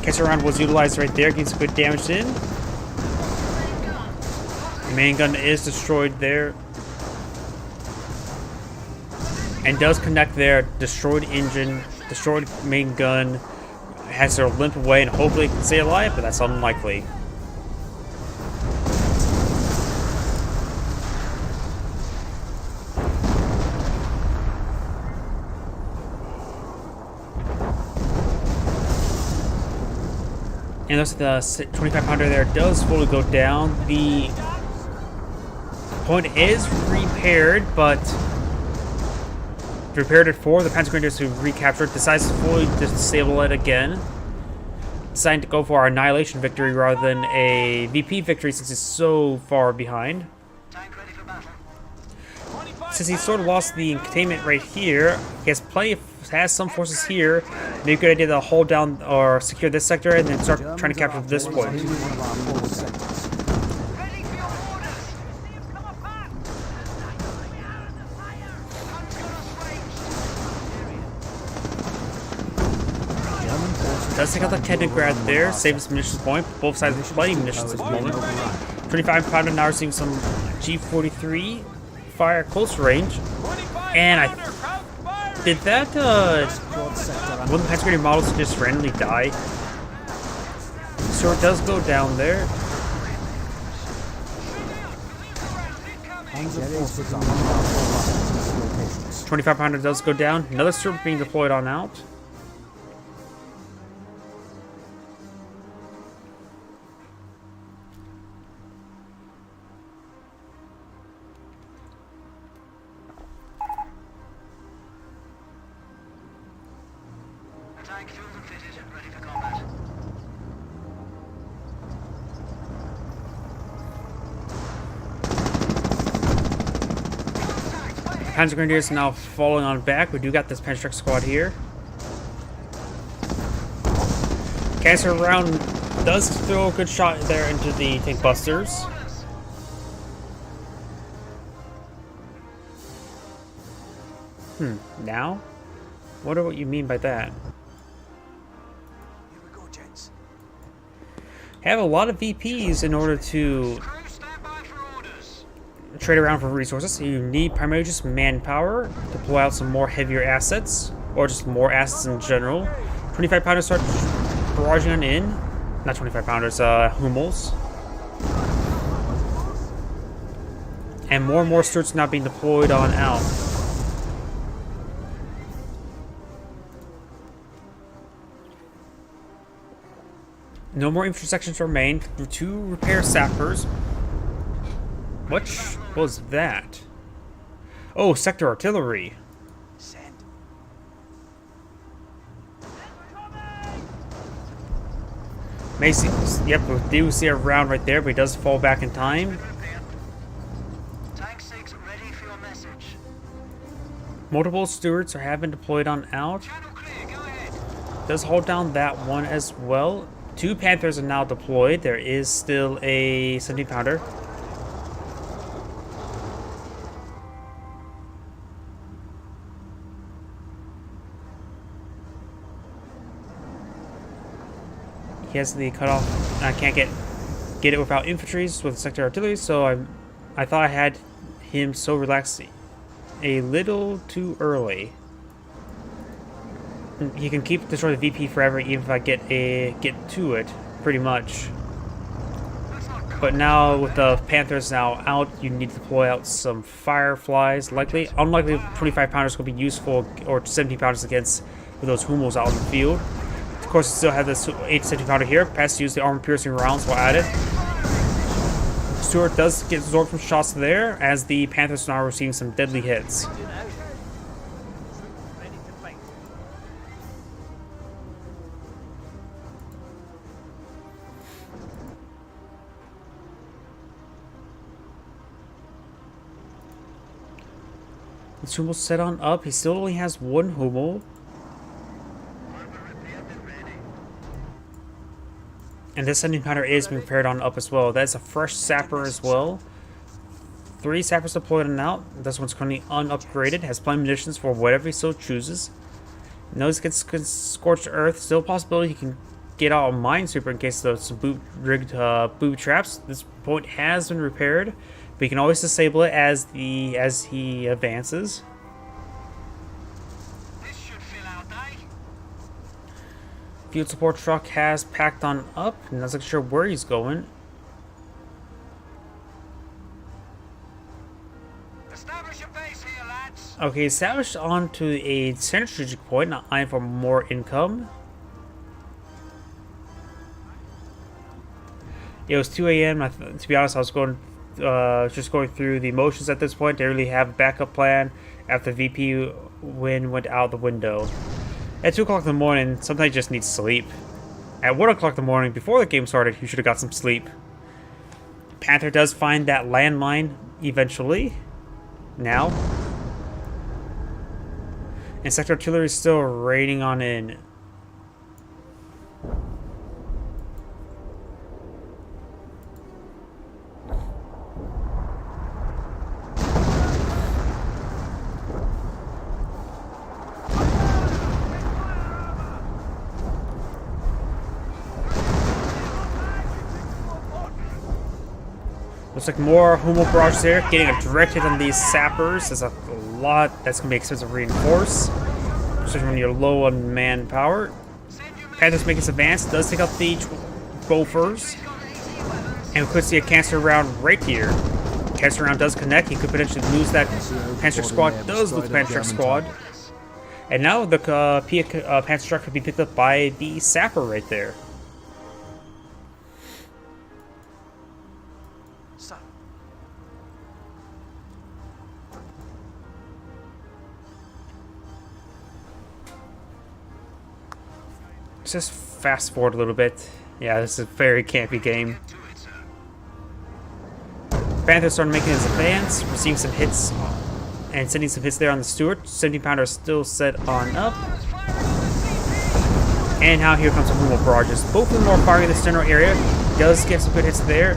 Canister round was utilized right there, getting some good damage in. The main gun is destroyed there. And does connect there, destroyed engine, destroyed main gun, has to limp away and hopefully can stay alive, but that's unlikely. And looks like the 25 pounder there does fully go down. The point is repaired, but repaired it for the Panzer Grenadiers who recaptured, decides to fully disable it again. Deciding to go for our annihilation victory rather than a VP victory since it's so far behind. Since he sort of lost the containment right here, he has some forces here. Maybe a good idea to hold down or secure this sector and then start trying to capture this point. Does take out the Kenigrad there, save his munitions point. Both sides are plenty of munitions at the moment. 25 pounder now receiving some G43 fire at close range. And did that one of the Panzer models just randomly die? So it does go down there. 25 pounder does go down. Another Stuart being deployed on out. Panzer Grenadiers now falling on back. We do got this Panzer squad here. Canister round does throw a good shot there into the tank busters. Now? Wonder what you mean by that. Here we go, gents. Have a lot of VPs in order to trade around for resources. So you need primarily just manpower to pull out some more heavier assets, or just more assets in general. 25 pounders start barraging on in. Not 25 pounders, Hummels. And more Stuarts now being deployed on out. No more infantry sections remain. 2 repair sappers. What was that? Oh, sector artillery. Send. Macy, yep, we do see a round right there, but he does fall back in time. Tank 6 ready for your message. Multiple Stuarts have been deployed on out. Channel clear, go ahead. Does hold down that one as well. 2 Panthers are now deployed. There is still a 70 pounder. He has the cutoff. I can't get it without infantries with sector artillery, so I thought I had him so relaxed a little too early. He can keep destroy the VP forever, even if I get to it, pretty much. But now with the Panthers now out, you need to deploy out some Fireflies. Likely, unlikely, 25 pounders will be useful, or 70 pounders against with those Hummels out in the field. Of course, we still have this 870 pounder here. Pass to use the armor piercing rounds while at it. Stuart does get absorbed from shots there, as the Panthers now are receiving some deadly hits. This Hummel set on up. He still only has 1 Hummel. And this 17 pounder is being prepared on up as well. That's a fresh sapper as well. 3 sappers deployed and out. This one's currently unupgraded. Has plenty of munitions for whatever he so chooses. Knows gets scorched earth. Still a possibility he can get out a minesweeper in case of some rigged booby traps. This point has been repaired, but you can always disable it as he advances. This should fill out, eh? Field support truck has packed on up. Not exactly sure where he's going. Establish a base here, lads. Okay, established onto a center strategic point, not eyeing for more income. It was 2 a.m. To be honest, I was just going through the motions at this point. Didn't really have a backup plan after VP went out the window. At 2 o'clock in the morning, sometimes you just need sleep. At 1 o'clock in the morning, before the game started, you should have got some sleep. Panther does find that landmine eventually. Now. And Sector Artillery is still raiding on in. Looks like more Hummel barrages there. Getting a direct hit on these sappers is a lot. That's going to be expensive to reinforce, especially when you're low on manpower. Panther's making some advance. Does take out the Gophers. And we could see a cancer round right here. Cancer round does connect. He could potentially lose that Panther squad. Does lose the Panther squad. And now the Panther truck could be picked up by the sapper right there. Let's just fast forward a little bit. Yeah, this is a very campy game. Panther started making his advance, receiving some hits, and sending some hits there on the Stuart. 17 pounder is still set on up. And now here comes some Hummel barrages. Both of them are firing in the general area. Does get some good hits there.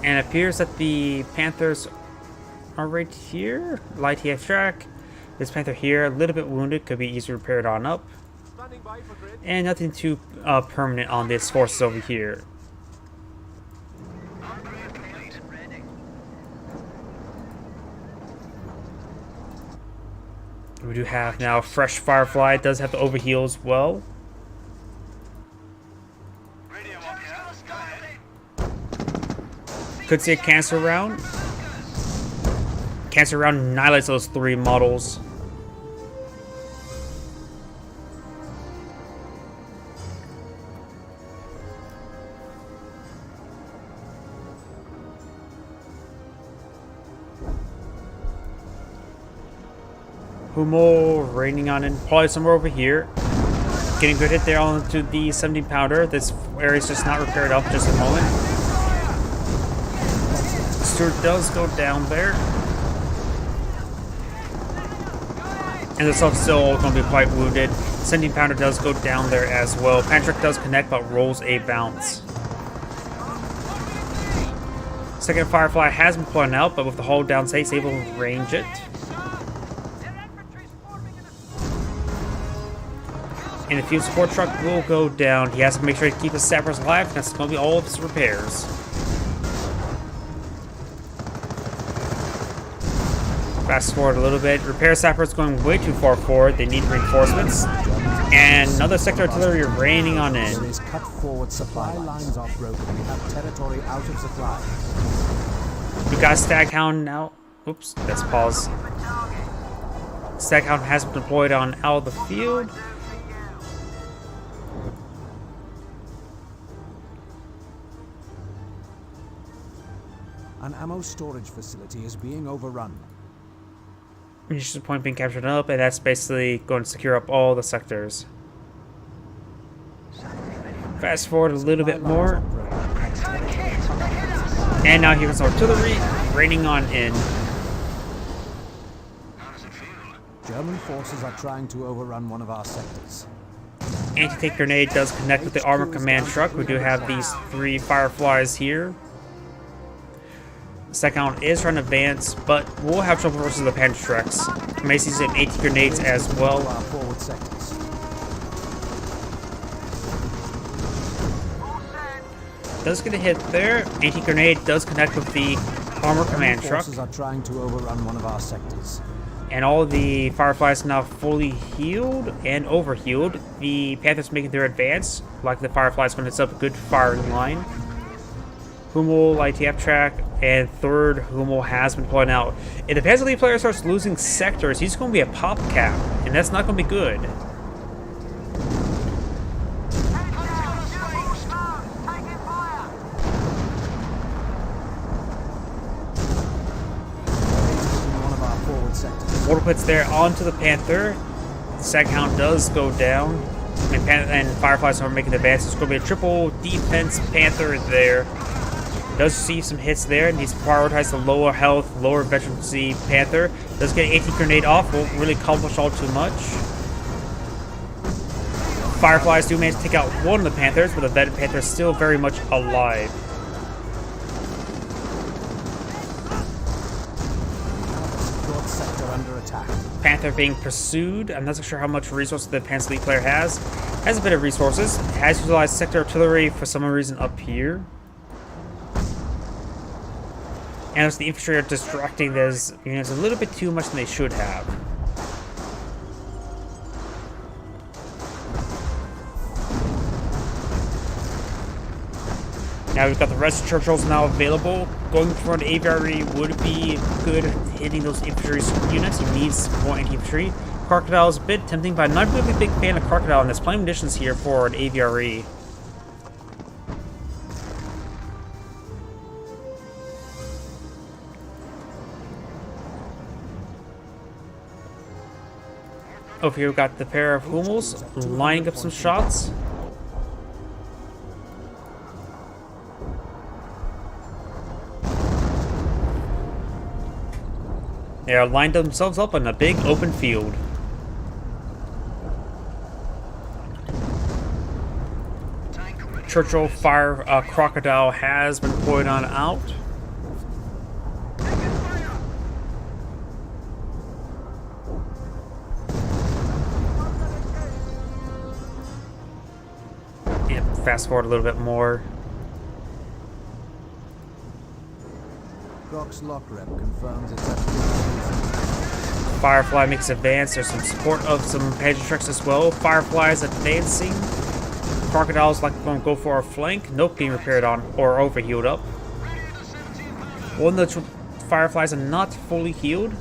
And it appears that the Panthers are right here. Light TF track. This Panther here, a little bit wounded, could be easily repaired on up. And nothing too permanent on this forces over here. We do have now fresh Firefly. It does have the overheal as well. Could see a cancer round. Cancer round annihilates those 3 models. Hummel raining on in, probably somewhere over here. Getting a good hit there onto the 17 pounder. This area is just not repaired up just a moment. Stuart does go down there. And this one's still going to be quite wounded. 17 pounder does go down there as well. Panther does connect but rolls a bounce. Second Firefly has been pulling out, but with the hull down, he's able to range it. And the field support truck will go down. He has to make sure to keep his sappers alive, and that's going to be all of his repairs. Fast forward a little bit. Repair sappers going way too far forward. They need reinforcements. And another sector artillery raining on in. There is cut forward supply lines are broken. We have territory out of supply. We got Staghound now. Oops, let's pause. Staghound has been deployed on out of the field. An ammo storage facility is being overrun. Munitions point being captured up, and that's basically going to secure up all the sectors. Fast forward a little bit more. And now here comes artillery raining on in. German forces are trying to overrun one of our sectors. Anti-tank grenade does connect with the armor command truck. We do have these 3 Fireflies here. Second is trying to advance, but we'll have trouble versus the Panther trucks. We may see some anti-grenades as well. Our forward sectors. Does get a hit there. Anti-grenade does connect with the armor command truck. Forces are trying to overrun one of our sectors. And all of the Fireflies now fully healed and overhealed. The Panthers making their advance. Like the Fireflies when it's up a good firing line. Hummel, ITF track, and third Hummel has been pulling out. If the Panzer League player starts losing sectors, he's going to be a pop cap, and that's not going to be good. One of our forward sectors. Mortal Pits there onto the Panther. The Sag Hound does go down. And Fireflies are making the advance. It's going to be a triple defense Panther there. Does receive some hits there. Needs to prioritize the lower health, lower veterancy Panther. Does get an anti-grenade off. Won't really accomplish all too much. Fireflies do manage to take out one of the Panthers, but the Vet Panther is still very much alive. Secured sector under attack. Panther being pursued. I'm not so sure how much resources the Panzer League player has. Has a bit of resources. Has utilized sector artillery for some reason up here. And as the infantry are distracting those units a little bit too much than they should have. Now we've got the rest of Churchills now available. Going for an aviary would be good hitting those infantry units. He needs more anti-infantry. Crocodile is a bit tempting, but I'm not really a big fan of Crocodile, and there's plenty of conditions here for an aviary. Over here we've got the pair of Hummels lining up some shots. They are lined themselves up on a big open field. Churchill Fire Crocodile has been poured on out. Fast forward a little bit more. Doc's lock rep confirms it's at Firefly makes advance. There's some support of some Panzer trucks as well. Firefly's advancing. Crocodiles like going to go for a flank. Nope, being repaired on or overhealed up. One of the Fireflies are not fully healed.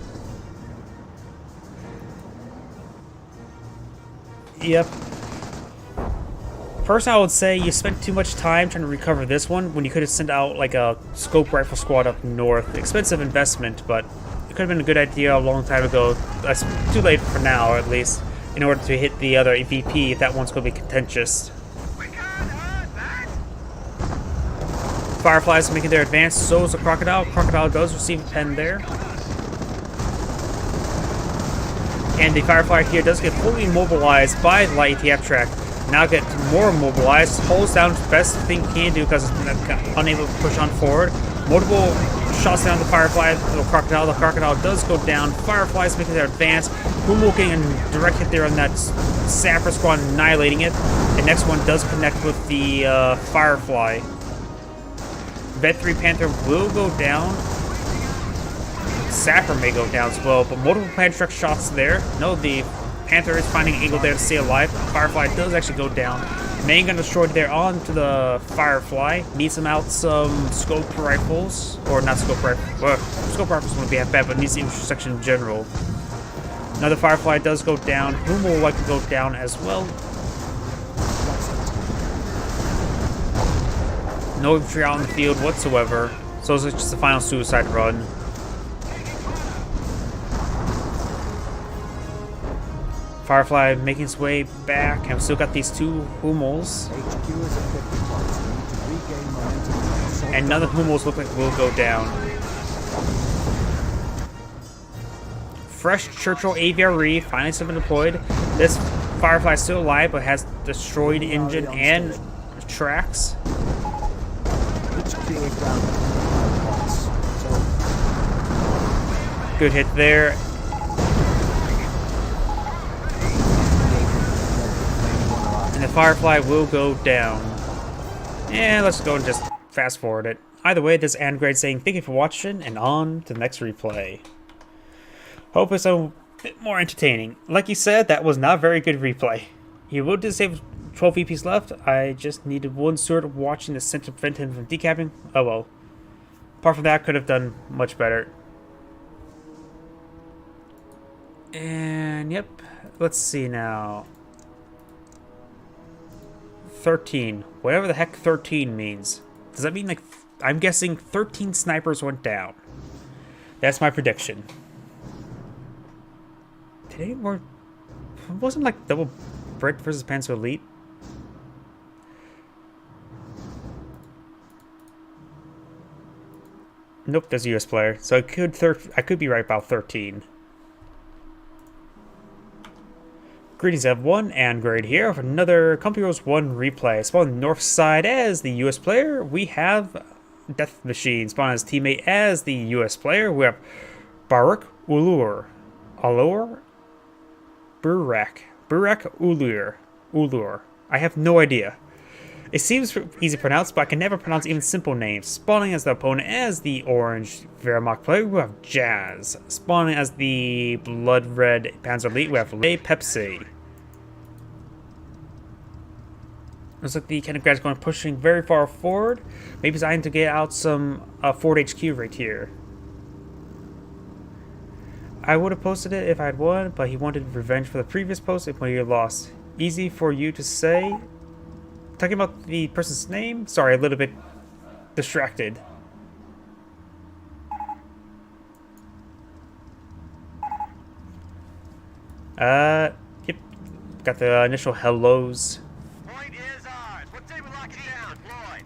Yep. Personally, I would say you spent too much time trying to recover this one when you could have sent out like a scope rifle squad up north. Expensive investment, but it could have been a good idea a long time ago. That's too late for now, at least, in order to hit the other VP if that one's going to be contentious. Fireflies making their advance, so is the Crocodile. Crocodile does receive a pen there. And the Firefly here does get fully immobilized by the light ATF track. Now get more immobilized, holds down the best thing he can do because it's unable to push on forward. Multiple shots down the Firefly, the Crocodile. The Crocodile does go down. Fireflies making their advance. Hummel getting a direct hit there on that Sapper squad, annihilating it. The next one does connect with the Firefly. Vet 3 Panther will go down. Sapper may go down as well, but multiple Panther truck shots there. No, the Panther is finding an angle there to stay alive. Firefly does actually go down. Main gun destroyed there onto the Firefly. Needs him out some scope rifles. Or not scope rifles. Well, scope rifles wouldn't be that bad, but needs the intersection in general. Another Firefly does go down. Hummel will likely go down as well. No infantry out in the field whatsoever. So it's just a final suicide run. Firefly making its way back, and we still got these two Hummels. HQ is at 50 points. We need to regain momentum. And none of the Hummels look like will go down. fresh Churchill AVRE finally been deployed. This Firefly is still alive, but has destroyed engine and tracks. HQ is down once. So Good hit there. And the Firefly will go down. And let's go and just fast forward it. Either way, this is Angrade saying thank you for watching, and on to the next replay. Hope it's a bit more entertaining. Like you said, that was not a very good replay. You will disable 12 VPs left. I just needed one sword watching the center to prevent him from decapping. Oh well. Apart from that, could have done much better. And yep, let's see now. 13. Whatever the heck 13 means. Does that mean, like, I'm guessing 13 snipers went down. That's my prediction. Did any more... Wasn't like double Brit versus Panzer Elite? Nope, there's a US player. So I could be right about 13. Greetings everyone, and Grade here with another Company Heroes 1 replay. Spawn on the north side as the US player, we have Death Machine. Spawn as teammate as the US player, we have Burak Ulur. Burak Ulur. I have no idea. It seems easy to pronounce, but I can never pronounce even simple names. Spawning as the opponent as the orange Wehrmacht player, we have Jazz. Spawning as the blood red Panzer Elite, we have Le Pepsi. Looks like the Kenneth going pushing very far forward. Maybe he's trying to get out some forward HQ right here. I would have posted it if I had won, but he wanted revenge for the previous post if he lost. Easy for you to say. Talking about the person's name? Sorry, a little bit distracted. Yep. Got the initial hellos. Point is ours. What day we lock it down, Floyd?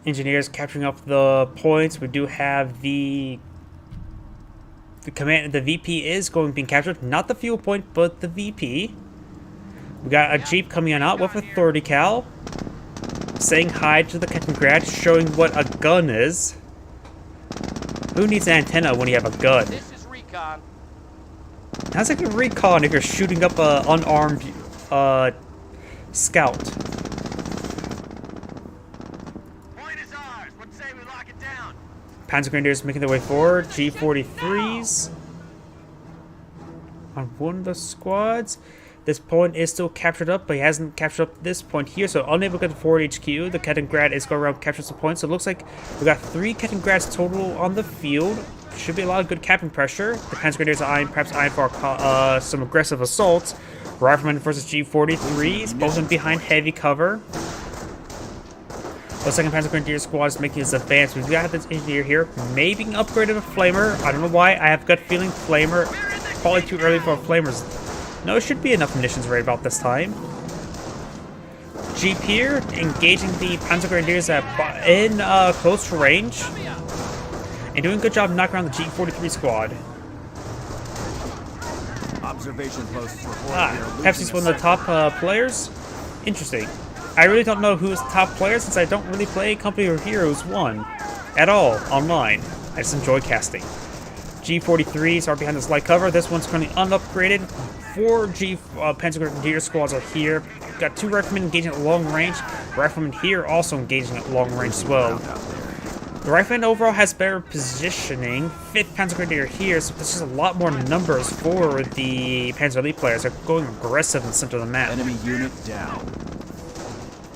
Engineers capturing up the points. We do have the command. The VP is being captured. Not the fuel point, but the VP. We got a Jeep coming on out with a 30 cal, saying hi to the Captain Grad, showing what a gun is. Who needs an antenna when you have a gun? This is recon. How's it a recon if you're shooting up a unarmed scout? Point is ours. What say we lock it down? Panzer Grenadiers making their way forward. G43s on one of the squads. This point is still captured up, but he hasn't captured up this point here, so unable to get the forward HQ. The Kettengrad is going around capturing some points, so it looks like we got 3 Kettengrads total on the field. Should be a lot of good capping pressure. The Panzer Grenadiers are perhaps eyeing for some aggressive assaults. Rifleman versus G43s, both in behind heavy cover. The second Panzer Grenadier squad is making its advance. We've got this engineer here, maybe an upgrade of a flamer. I don't know why. I have a gut feeling flamer. Probably too early for flamers. No, it should be enough munitions right about this time. Jeep here, engaging the Panzer Grenadiers in close range. And doing a good job knocking around the G43 squad. Observation posts report Pepsi's one of the top players. Interesting. I really don't know who's top player since I don't really play Company of Heroes 1 at all online. I just enjoy casting. G43s are behind this light cover. This one's currently unupgraded. 4 Panzer Grenadier squads are here. Got 2 riflemen engaging at long range. Riflemen here also engaging at long range as well. The rifleman overall has better positioning. 5th Panzer Grenadier here, so this is a lot more numbers for the Panzer Elite players. They're going aggressive in the center of the map. Enemy unit down.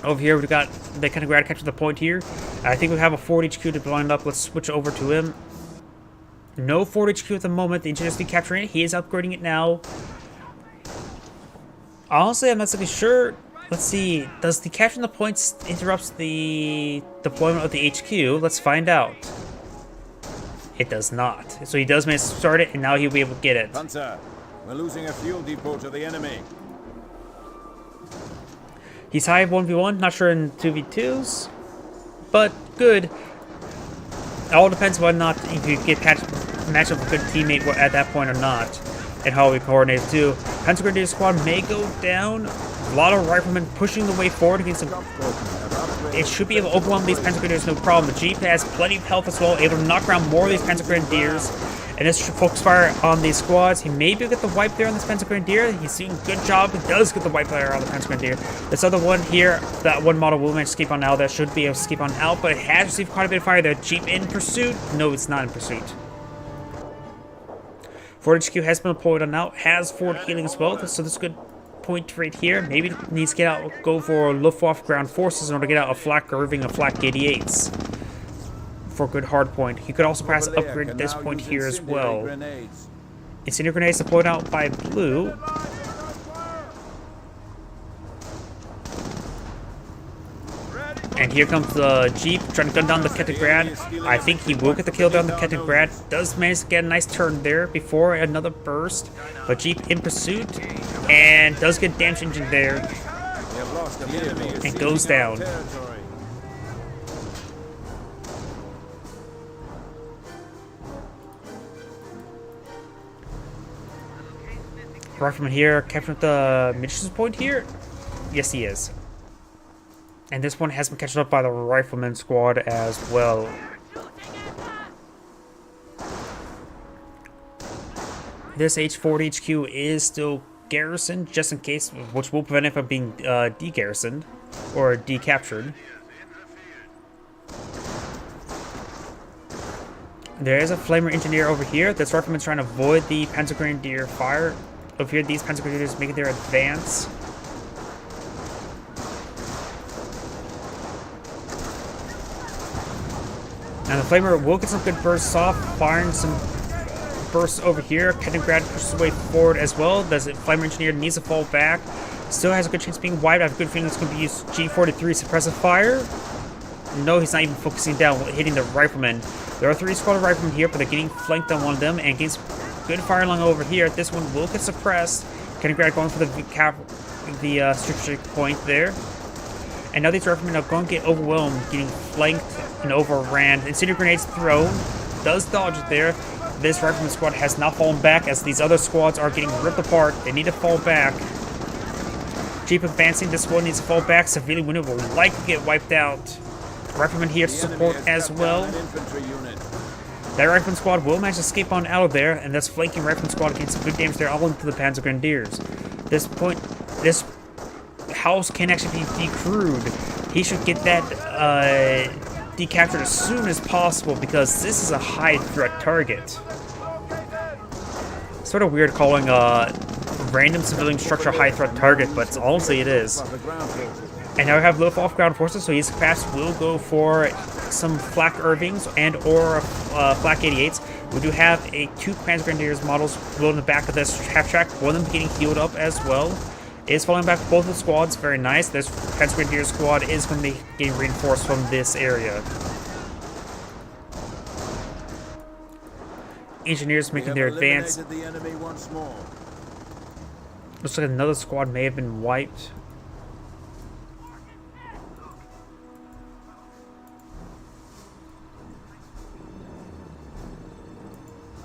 Over here, we've got the kind of grad capture the point here. I think we have a forward HQ to blind up. Let's switch over to him. No forward HQ at the moment. The engineer's capturing it. He is upgrading it now. Honestly, I'm not exactly sure. Let's see. Does the capturing the points interrupt the deployment of the HQ? Let's find out. It does not. So he does manage to start it, and now he'll be able to get it. Panzer, we're losing a fuel depot to the enemy. He's high 1v1, not sure in 2v2s, but good. It all depends whether or not if you get match up with a good teammate at that point or not, and how we coordinate too. Panzer Grenadier squad may go down. A lot of riflemen pushing the way forward against them. It should be able to overwhelm these Panzer Grenadiers, no problem. The Jeep has plenty of health as well, able to knock around more of these Panzer Grenadiers. And this should focus fire on these squads. He may be able to get the wipe there on this Panzer Grenadier. He's doing a good job. He does get the wipe there on the Panzer Grenadier. This other one here, that one model will manage to escape on out. That should be able to escape on out, but it has received quite a bit of fire there. Jeep in pursuit? No, it's not in pursuit. Ford HQ has been deployed on out, has Ford healing as well, so this is a good point right here. Maybe needs to get out, go for Luftwaffe ground forces in order to get out a Flak Irving, a Flak 88s. For a good hard point. He could also perhaps upgrade at this point here as well. Incendiary grenades deployed out by blue. And here comes the Jeep trying to gun down the Kettengrad. I think he will get the kill down the Kettengrad. Does manage to get a nice turn there before another burst. But Jeep in pursuit and does get damage engine there. And goes down. Rifleman here, capturing the munitions point here? Yes, he is. And this one has been captured up by the Rifleman squad as well. This H4 HQ is still garrisoned, just in case, which will prevent it from being de-garrisoned or de-captured. There is a Flamer Engineer over here. This Rifleman's trying to avoid the Panzer Grenadier fire. Over here, these Panzer Grenadiers making their advance. And the Flamer will get some good bursts off, firing some bursts over here. Kettengrad pushes away forward as well. Does it? Flamer Engineer needs to fall back. Still has a good chance of being wiped. I have a good feeling it's going to be used G43 suppressive fire. No, he's not even focusing down, hitting the Rifleman. There are 3 squad of Riflemen here, but they're getting flanked on one of them and getting good fire along over here. This one will get suppressed. Kettengrad going for the strategic point there. And now these Riflemen are going to get overwhelmed, getting flanked and overran. Incendiary grenades thrown. Does dodge it there. This Rifleman squad has not fallen back as these other squads are getting ripped apart. They need to fall back. Jeep advancing. This squad needs to fall back. Severely wounded will likely get wiped out. Rifleman here to support as well. That Rifleman squad will manage to escape on out of there, and this flanking Rifleman squad getting some good damage there all into the Panzer Grenadiers. This house can actually be decrewed. He should get that decaptured as soon as possible because this is a high threat target. Sort of weird calling a random civilian structure high threat target, but honestly it is. And now we have Luftwaffe ground forces, so his perhaps will go for some Flak Irvings and or Flak 88s. We do have 2 Panzer Grenadiers models below in the back of this half track. One of them getting healed up as well. Is falling back both of the squads. Very nice. This Panzer Grenadier squad is going to be getting reinforced from this area. Engineers making their advance. The enemy once more. Looks like another squad may have been wiped.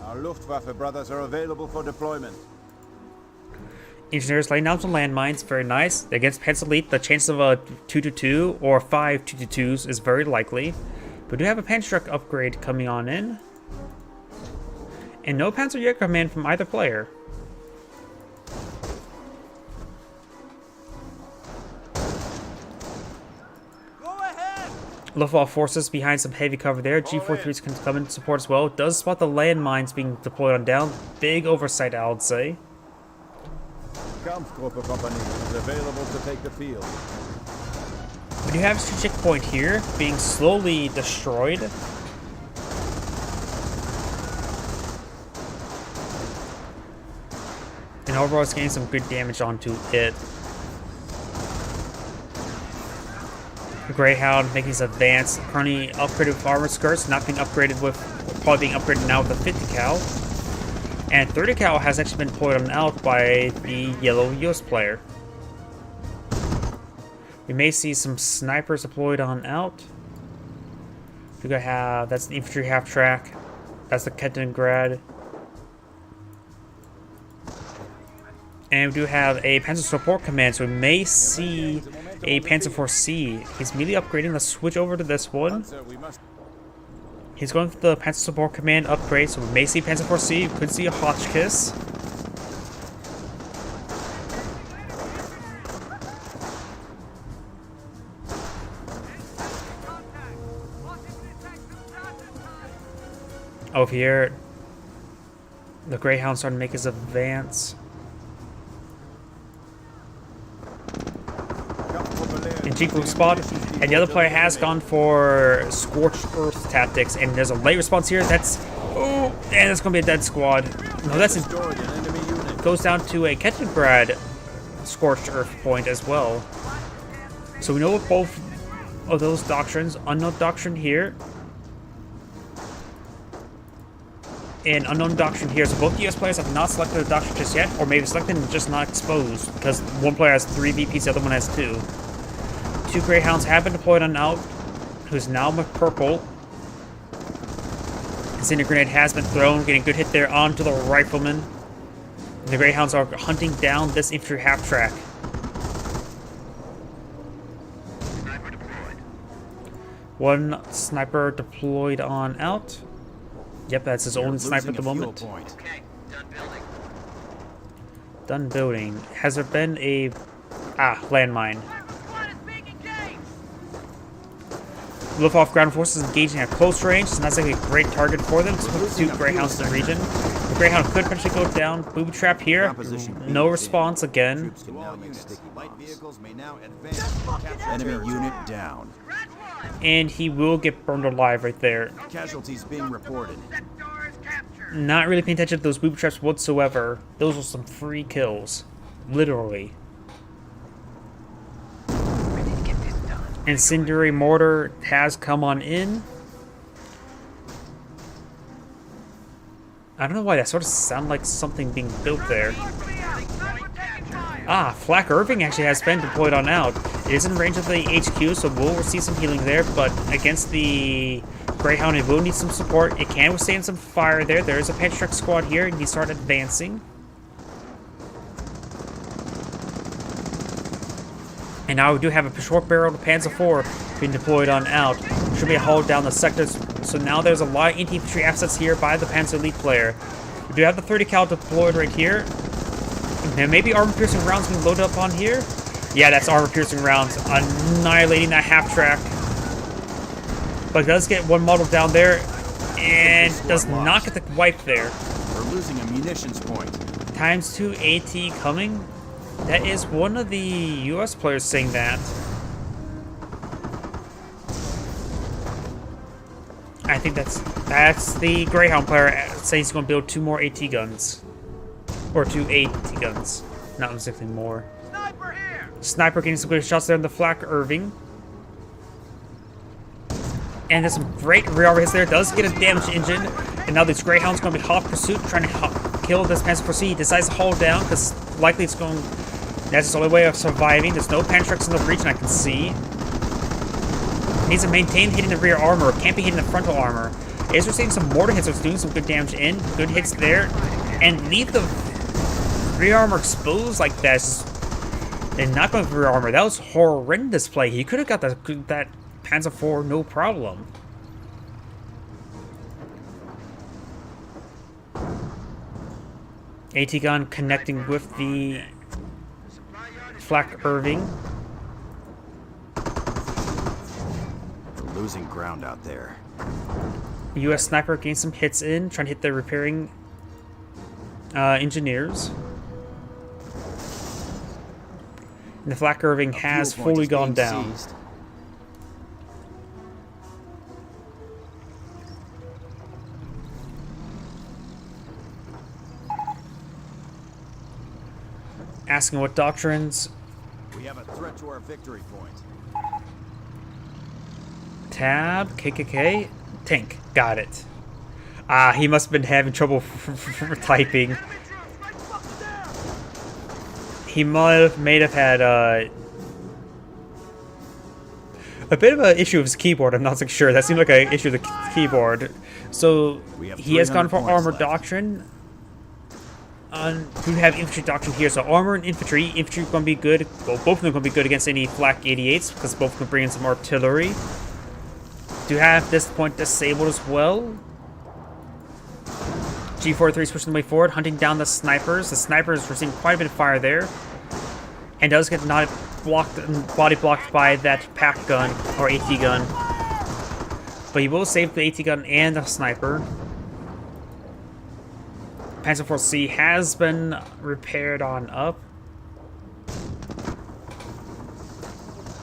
Our Luftwaffe brothers are available for deployment. Engineers laying down some landmines, very nice. Against Panzer Elite, the chance of a 2-2 or 5 2-2s is very likely. We do have a Panzer Truck upgrade coming on in. And no Panzer Jäger command from either player. Luftwaffe forces behind some heavy cover there. G43s can come in support as well. Does spot the landmines being deployed on down. Big oversight, I would say. Kampfgruppe Company is available to take the field. We do have a strategic point here being slowly destroyed. And overall it's getting some good damage onto it. Greyhound making his advance, currently upgraded with armor skirts, not being upgraded with, probably being upgraded now with the 50 cal. And 30 cal has actually been deployed on out by the yellow US player. We may see some snipers deployed on out. We gotta have, that's the infantry half track. That's the Kettengrad. And we do have a Panzer Support Command, so we may see a Panzer IV C. He's immediately upgrading. Let's switch over to this one. Sir, we must. He's going for the Panzer Support Command upgrade, so we may see Panzer IV C. We could see a Hotchkiss. Over here, the Greyhound's starting to make his advance. In Jeep spot, and the other player has gone for Scorched Earth tactics, and there's a late response here. That's and that's gonna be a dead squad. No, that's Destroyed an enemy unit. goes down to a Kettengrad Scorched Earth point as well. So we know what both of those doctrines. Unknown doctrine here, and unknown doctrine here. So both US players have not selected a doctrine just yet, or maybe selected and just not exposed, because one player has 3 VPs, the other one has 2. 2 Greyhounds have been deployed on out, who's now purple. Incendiary grenade has been thrown, getting a good hit there onto the rifleman. And the Greyhounds are hunting down this infantry half track. Sniper deployed. One sniper deployed on out. Yep, that's his only sniper at the moment. Okay, done building. Done building. Has there been a landmine? Luftwaffe ground forces engaging at close range, so that's like a great target for them to put 2 Greyhounds in the region. The Greyhound could potentially go down. Booby trap here. No response again. Can now use sticky light vehicles may now advance. Enemy unit down. And he will get burned alive right there. Casualties being reported. Not really paying attention to those booby traps whatsoever. Those were some free kills. Literally. Incendiary mortar has come on in. I don't know why that sort of sounded like something being built there. Flak Irving actually has been deployed on out. It is in range of the HQ, so we'll receive some healing there, but against the Greyhound, it will need some support. It can withstand some fire there. There is a Panzer Truck squad here, and he started advancing. And now we do have a short-barreled Panzer IV being deployed on out. Should be hauled down the sectors. So now there's a lot of anti-infantry assets here by the Panzer Elite player. We do have the 30 cal deployed right here. Now maybe armor-piercing rounds being loaded up on here. Yeah, that's armor-piercing rounds, annihilating that half-track. But it does get one model down there, and does not get the wipe there. We're losing a munitions point. ×2 AT coming. That is one of the US players saying that. I think that's the Greyhound player saying he's going to build 2 more AT guns. Or 2 AT guns. Not exactly more. Sniper here! Sniper getting some good shots there in the Flak Irving. And there's some great rear armor hits there. Does get a damaged engine. And now this Greyhound's going to be hot pursuit, trying to kill this Panzer IV C. He decides to haul down, because likely it's going... That's his only way of surviving. There's no Panzer trucks in the region I can see. Needs to maintain hitting the rear armor. Can't be hitting the frontal armor. Is receiving some mortar hits, so it's doing some good damage in. Good hits there. And leave the rear armor exposed like this. And not going for rear armor. That was horrendous play. He could have got that Panzer IV no problem. AT gun connecting with the Flak Irving. We're losing ground out there. US sniper getting some hits in, trying to hit the repairing engineers. And the Flak Irving has fully gone down. Seized. Asking what doctrines. We have a threat to our victory point. Tab, KKK, tank. Got it. He must have been having trouble typing. He may have had, a bit of an issue with his keyboard. I'm not so sure. That seemed like an issue with the keyboard. So he has gone for 300 points armor left. doctrine. We have infantry doctrine here, so armor and infantry. Infantry going to be good. Well, both of them going to be good against any flak 88s because both can bring in some artillery. Do have this point disabled as well. G43 is pushing the way forward, hunting down the snipers. The snipers are seeing quite a bit of fire there, and does get not blocked, body blocked by that pack gun or AT gun. But he will save the AT gun and the sniper. Panzer IV C has been repaired on up.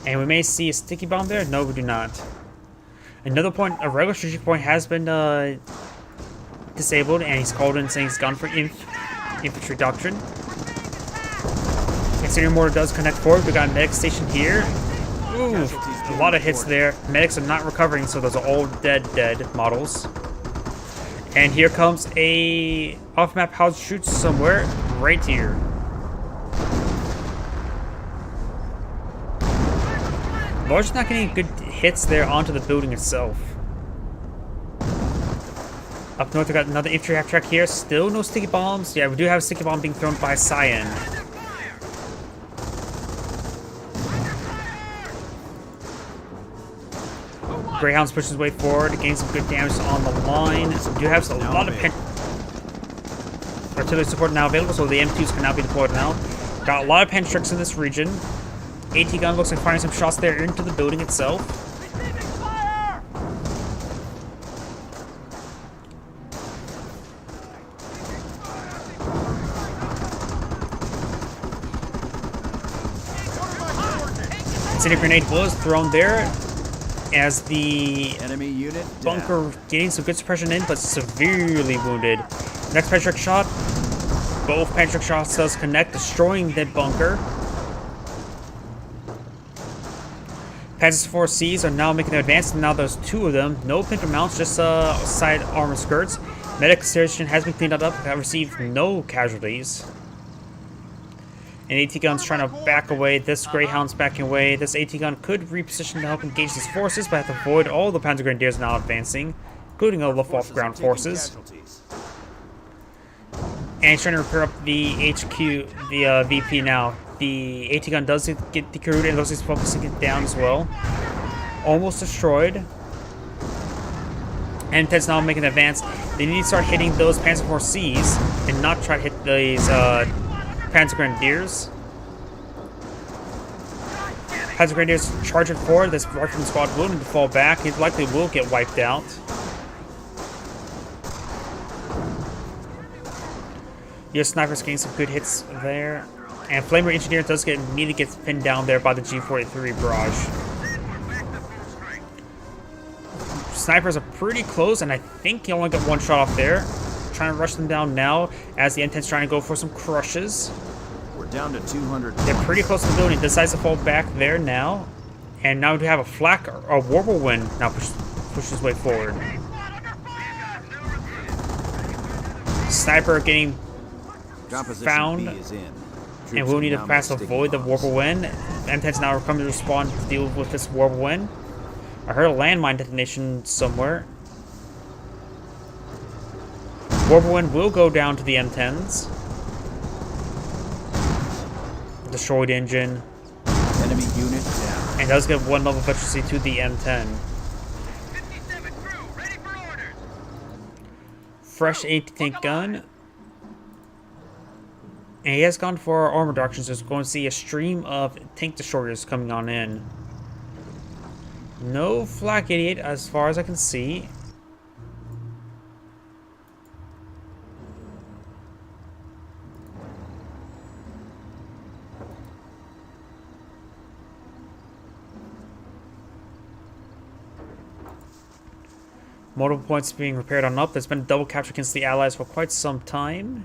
And we may see a sticky bomb there. No, we do not. Another point, a regular strategic point has been disabled, and he's called in saying he's gone for infantry doctrine. Exterior mortar does connect forward. We got a medic station here. Ooh, a lot of hits there. Medics are not recovering, so those are all dead models. And here comes a off-map house shoot somewhere right here. Large not getting good hits there onto the building itself. Up north, we got another infantry half track here. Still no sticky bombs. Yeah, we do have a sticky bomb being thrown by Cyan. Greyhounds pushes his way forward, getting some good damage on the line. We do have a lot of artillery support now available, so the M2s can now be deployed now. Got a lot of Pentrix in this region. AT gun looks like firing some shots there into the building itself. Receiving fire! Incendiary grenade was thrown there as the Enemy unit bunker getting some good suppression in, but severely wounded. Next Pentrix shot. Both Pentrix shots does connect, destroying that bunker. Panzer IV Cs are now making their advance, and now there's two of them. No pinter mounts, just side armor skirts. Medic station has been cleaned up, have received no casualties. And AT gun's trying to back away. This Greyhound's backing away. This AT gun could reposition to help engage these forces, but have to avoid all the Panzer Grenadiers now advancing, including the Luftwaffe ground forces. And he's trying to repair up the HQ, the VP now. The AT gun does get decrewed, and those is focusing it down as well. Almost destroyed. And Ted's now making an advance. They need to start hitting those Panzer IV Cs and not try to hit these Panzer Grenadiers. Panzer Grenadiers charging forward. This rifleman squad will need to fall back. He likely will get wiped out. Your sniper's getting some good hits there. And Flamer Engineer does immediately get pinned down there by the G43 barrage. Snipers are pretty close, and I think he only got one shot off there. Trying to rush them down now as the M10's trying to go for some crushes. We're down to 200. They're pretty close to the building. Decides to fall back there now. And now we have a flak, a Warble now pushes his way forward. Sniper getting Composition found. B is in. And we'll need to pass to avoid the Warble Wind. M10's now coming to respawn to deal with this Warble Wind. I heard a landmine detonation somewhere. Warble Wind will go down to the M10s. Destroyed engine. Enemy unit down. And does give one level of efficiency to the M10. 57 crew, ready for orders! Fresh 8 tank gun. And he has gone for armor doctrine, so it's going to see a stream of tank destroyers coming on in. No Flak 88 as far as I can see. Multiple points being repaired on up. There's been a double capture against the Allies for quite some time.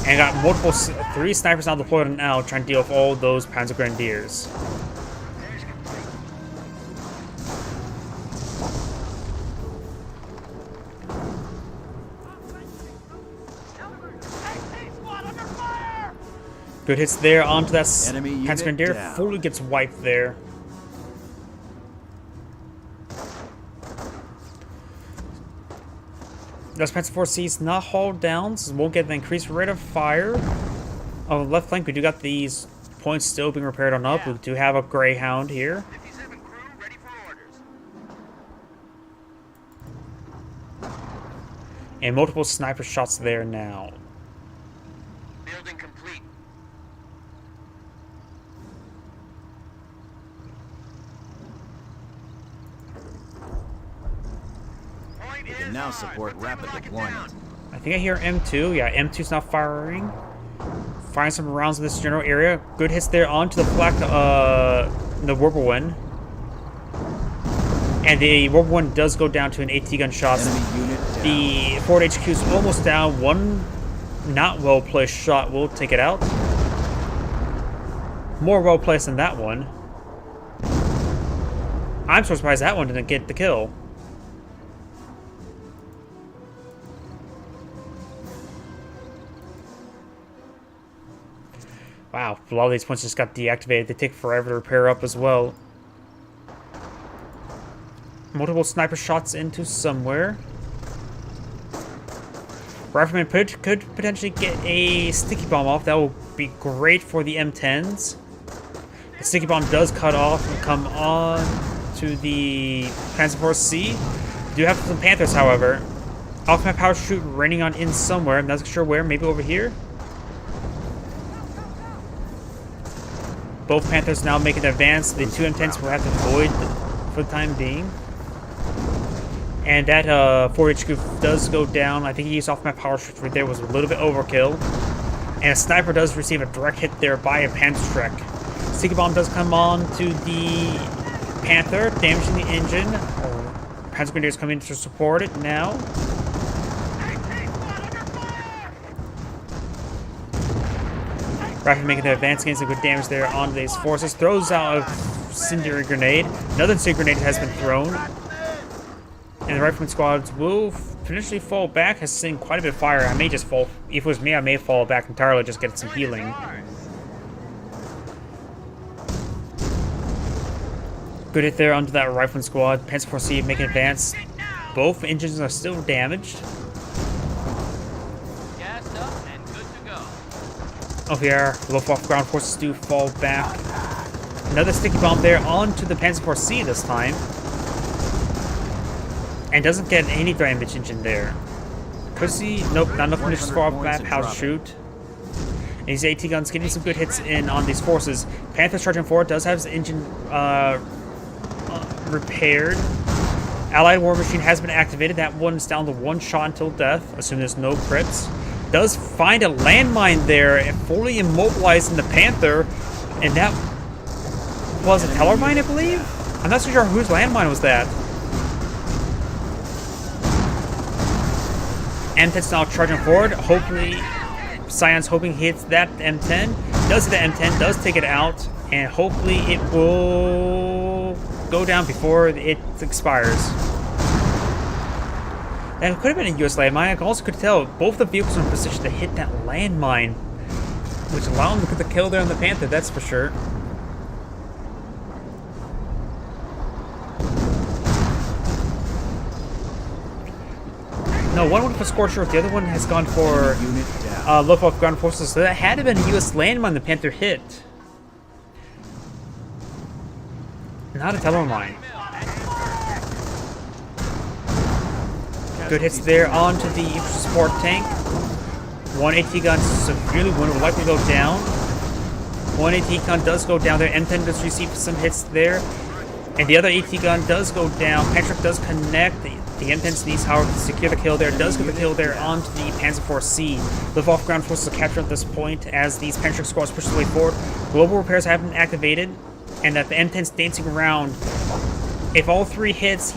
And got multiple, 3 snipers now deployed on L, trying to deal with all those Panzer Grenadiers. Good hits there onto that Enemy unit Panzer Grenadier. down. Fully gets wiped there. Those Panzer Force C's not hauled down, so won't get the increased rate of fire. On the left flank, we do got these points still being repaired on up. We do have a Greyhound here. 57 crew ready for orders. And multiple sniper shots there now. Building complete. Point We is can now on. support We're taking rapid lock it deployment. down. I think I hear M2. Yeah, M2's not firing. Firing some rounds in this general area. Good hits there onto the flak, the Whirlwind. And the Whirlwind does go down to an AT gun shot. Enemy unit down. The Ford HQ is almost down. One not well placed shot will take it out. More well placed than that one. I'm so surprised that one didn't get the kill. Wow, a lot of these points just got deactivated. They take forever to repair up as well. Multiple sniper shots into somewhere. Rifleman could potentially get a sticky bomb off. That will be great for the M10s. The sticky bomb does cut off and come on to the Panzer Force C. We do have some Panthers, however. Off my power shoot raining on in somewhere. I'm not sure where. Maybe over here. Both Panthers now making the advance. The two M10s will have to avoid for the time being. And that 4 HQ does go down. I think he used off my power shoot right there was a little bit overkill. And a sniper does receive a direct hit there by a Panzerschreck. Sticky bomb does come on to the Panther, damaging the engine. Panzer Grenadiers come in to support it now. Rapid making the advance, getting some good damage there on these forces. Throws out a incendiary grenade. Another incendiary grenade has been thrown. And the Rifleman squads will potentially fall back. Has seen quite a bit of fire. I may just fall. If it was me, I may fall back entirely, just get some healing. Good hit there onto that Rifleman squad. Panzer Force C making advance. Both engines are still damaged. Gassed up and good to go. Over here, Luftwaffe ground forces do fall back. Another sticky bomb there onto the Panzer Force C this time. And doesn't get any damage engine there. Pussy, nope, not enough munitions for that power shoot. And these AT guns getting some good hits in on these forces. Panther charging forward does have his engine repaired. Allied War Machine has been activated. That one's down to one shot until death, assuming there's no crits. Does find a landmine there and fully immobilizing the Panther. And that was a Tellermine, I believe? I'm not so sure whose landmine was that. M10's now charging forward. Hopefully, Scion's hoping he hits that M10. Does hit the M10, does take it out, and hopefully it will go down before it expires. That could have been a US landmine. I also could tell both the vehicles were in position to hit that landmine, which allowed them to get the kill there on the Panther, that's for sure. No, one went for Scorcher, the other one has gone for Unit down. Luftwaffe ground forces, so that had to have been a US landmine the Panther hit. Not a Tellermine. Good hits there onto the support tank. One AT gun severely wounded, will likely go down. One AT gun does go down there. M10 does receive some hits there. And the other AT gun does go down. Patrick does connect. The M10 needs, however, to secure the kill there. Does get the kill there onto the Panzer Force C. The Luftwaffe ground forces are captured at this point as these Patrick squads push their way forward. Global repairs have been activated, and that the M10's dancing around. If all three hits,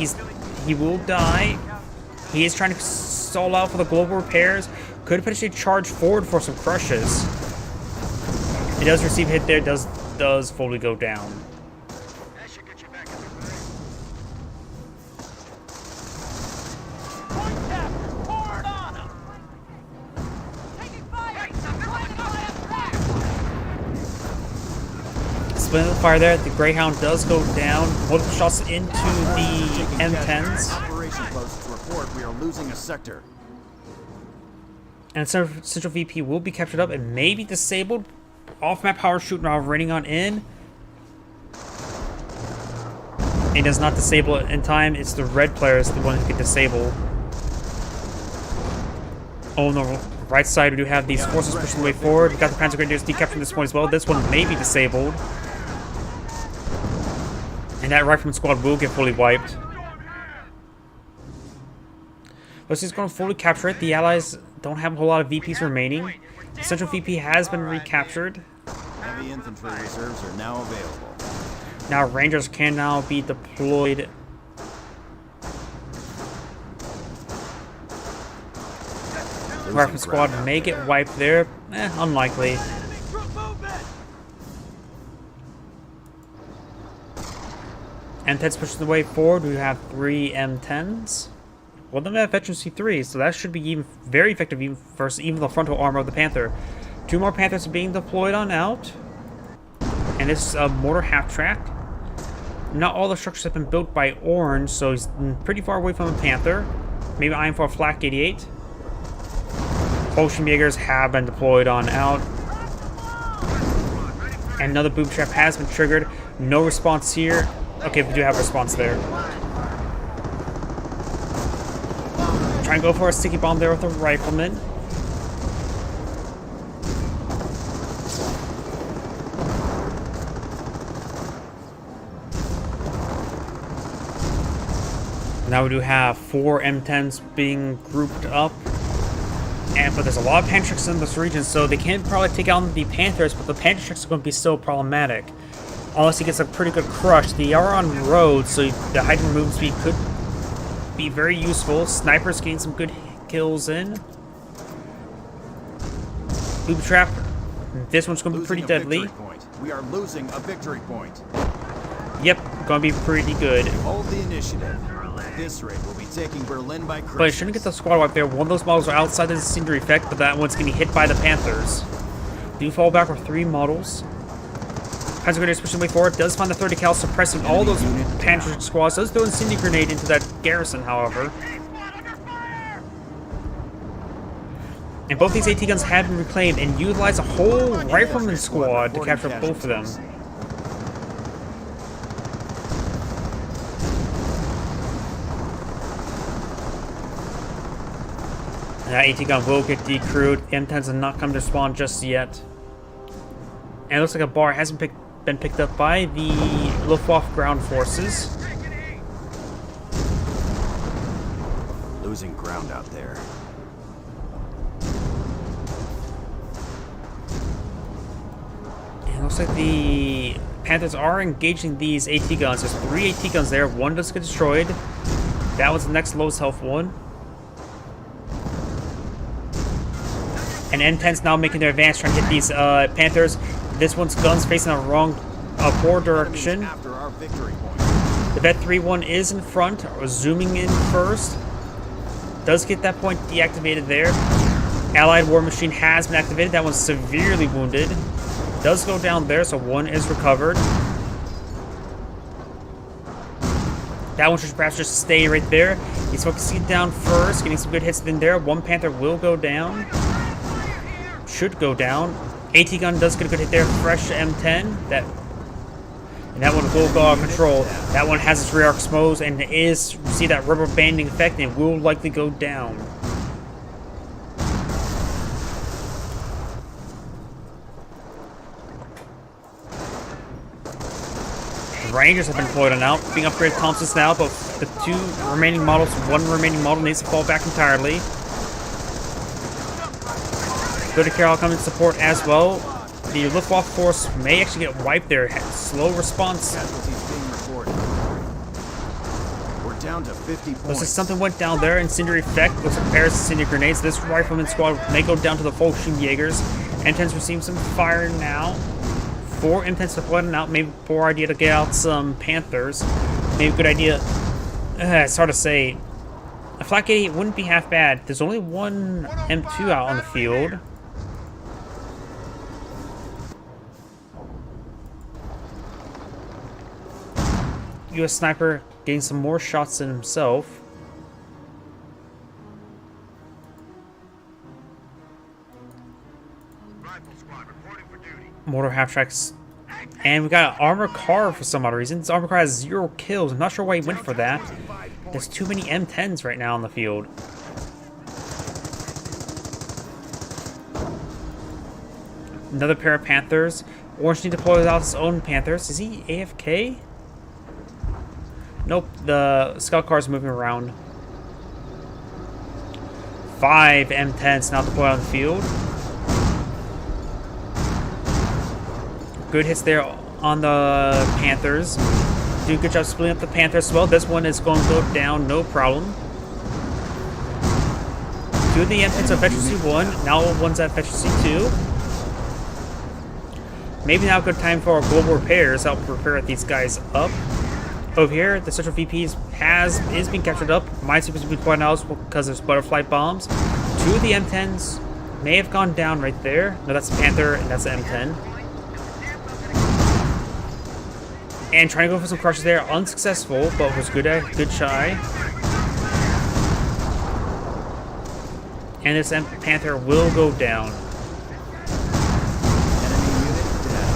he will die. He is trying to stall out for the global repairs. Could potentially charge forward for some crushes. It does receive a hit there. Does fully go down. That should get you back up and running. Point captain, forward on him. Taking fire. splitting the fire there. The Greyhound does go down. Multiple shots into the M10s. Operation closes to report we are losing a sector. And Central VP will be captured up and maybe disabled. Off-map power shoot now raining on in. It does not disable it in time. It's the red players, the one who can disable. Oh, on the right side, we do have these forces pushing the way forward. We got the Panzer Grenadiers decapturing this one as well. This one may be disabled. And that rifleman squad will get fully wiped. Let's just go and fully capture it. The Allies don't have a whole lot of VPs remaining. The Central VP has been recaptured. Heavy infantry reserves are now available. Now Rangers can now be deployed. Rifle squad may get wiped there. Unlikely. Enemy troop movement! M10s pushing the way forward. We have 3 M10s. Well, then we have veteran C3s, so that should be even very effective even versus even the frontal armor of the Panther. 2 more Panthers are being deployed on out. And this is a mortar half-track. Not all the structures have been built by Orange, so he's pretty far away from a Panther. Maybe eyeing for a Flak 88. Fallschirmjägers have been deployed on out. And another boob trap has been triggered. No response here. Okay, we do have a response there. Try and go for a sticky bomb there with a rifleman. Now we do have 4 M10s being grouped up. But there's a lot of Pantrix in this region, so they can probably take out the Panthers, but the Pantrix are going to be still problematic. Unless he gets a pretty good crush. They are on road, so the heightened movement speed could be very useful. Snipers getting some good kills in. Booby trap. This one's going to be pretty deadly. We are losing a victory point. Yep, going to be pretty good. Hold the initiative. At this rate, we'll be taking Berlin by Christmas. But it shouldn't get the squad wipe there. One of those models are outside the incendiary effect, but that one's getting hit by the Panthers. Do fall back with 3 models. Panzer Grenadiers pushing the way forward. Does find the 30 cal suppressing all those Panther squads. Does throw an incendiary grenade into that garrison, however. And both these AT guns have been reclaimed and utilize a whole rifleman squad to capture both of them. And that AT gun will get decrewed. M10s have not come to spawn just yet. And it looks like a bar hasn't been picked up by the Luftwaffe ground forces. Losing ground out there. And it looks like the Panthers are engaging these AT guns. There's 3 AT guns there. One does get destroyed. That was the next lowest health one. And M10's now making their advance, trying to hit these Panthers. This one's guns facing the wrong forward direction. After our victory point. The Vet 3-1 is in front, zooming in first. Does get that point deactivated there. Allied War Machine has been activated. That one's severely wounded. Does go down there, so 1 is recovered. That one should perhaps just stay right there. He's focusing down first, getting some good hits in there. 1 Panther will go down. Should go down. AT gun does get a good hit there. Fresh M10. And that one will go out of control. That one has its rear arc exposed and is see that rubber banding effect and will likely go down. The Rangers have been deployed on out, being upgraded to Thompsons now, but the 2 remaining models, 1 remaining model needs to fall back entirely. Good Carol coming to support as well. The Luftwaffe force may actually get wiped there. Slow response. Casualties being reported. We're down to 50 points. Looks like something went down there. Incendiary effect. Looks like pairs of incendiary grenades. This rifleman squad may go down to the Fallschirmjägers. M10's receiving some fire now. 4 M10s deployed and out. Maybe poor idea to get out some Panthers. Maybe a good idea. It's hard to say. A Flak 88 wouldn't be half bad. There's only 1 M2 out on the field. U.S. sniper getting some more shots than himself. Rifle squad reporting for duty. Mortar half tracks. And we got an armored car for some odd reason. This armored car has 0 kills. I'm not sure why he went for that. There's too many M10s right now on the field. Another pair of Panthers. Orange need to deploy out his own Panthers. Is he AFK? Nope, the scout car is moving around. 5 M10s now deployed on the field. Good hits there on the Panthers. Do a good job splitting up the Panthers as well. This one is going to go down, no problem. 2 of the M10s are Efficiency 1. Now one's at Efficiency 2. Maybe now a good time for our global repairs to help repair these guys up. Over here, the Central VP is being captured up. Minesweepers have been pointed out because there's butterfly bombs. 2 of the M10s may have gone down right there. No, that's a Panther and that's an M10. And trying to go for some crushes there, unsuccessful, but was good try. And this Panther will go down.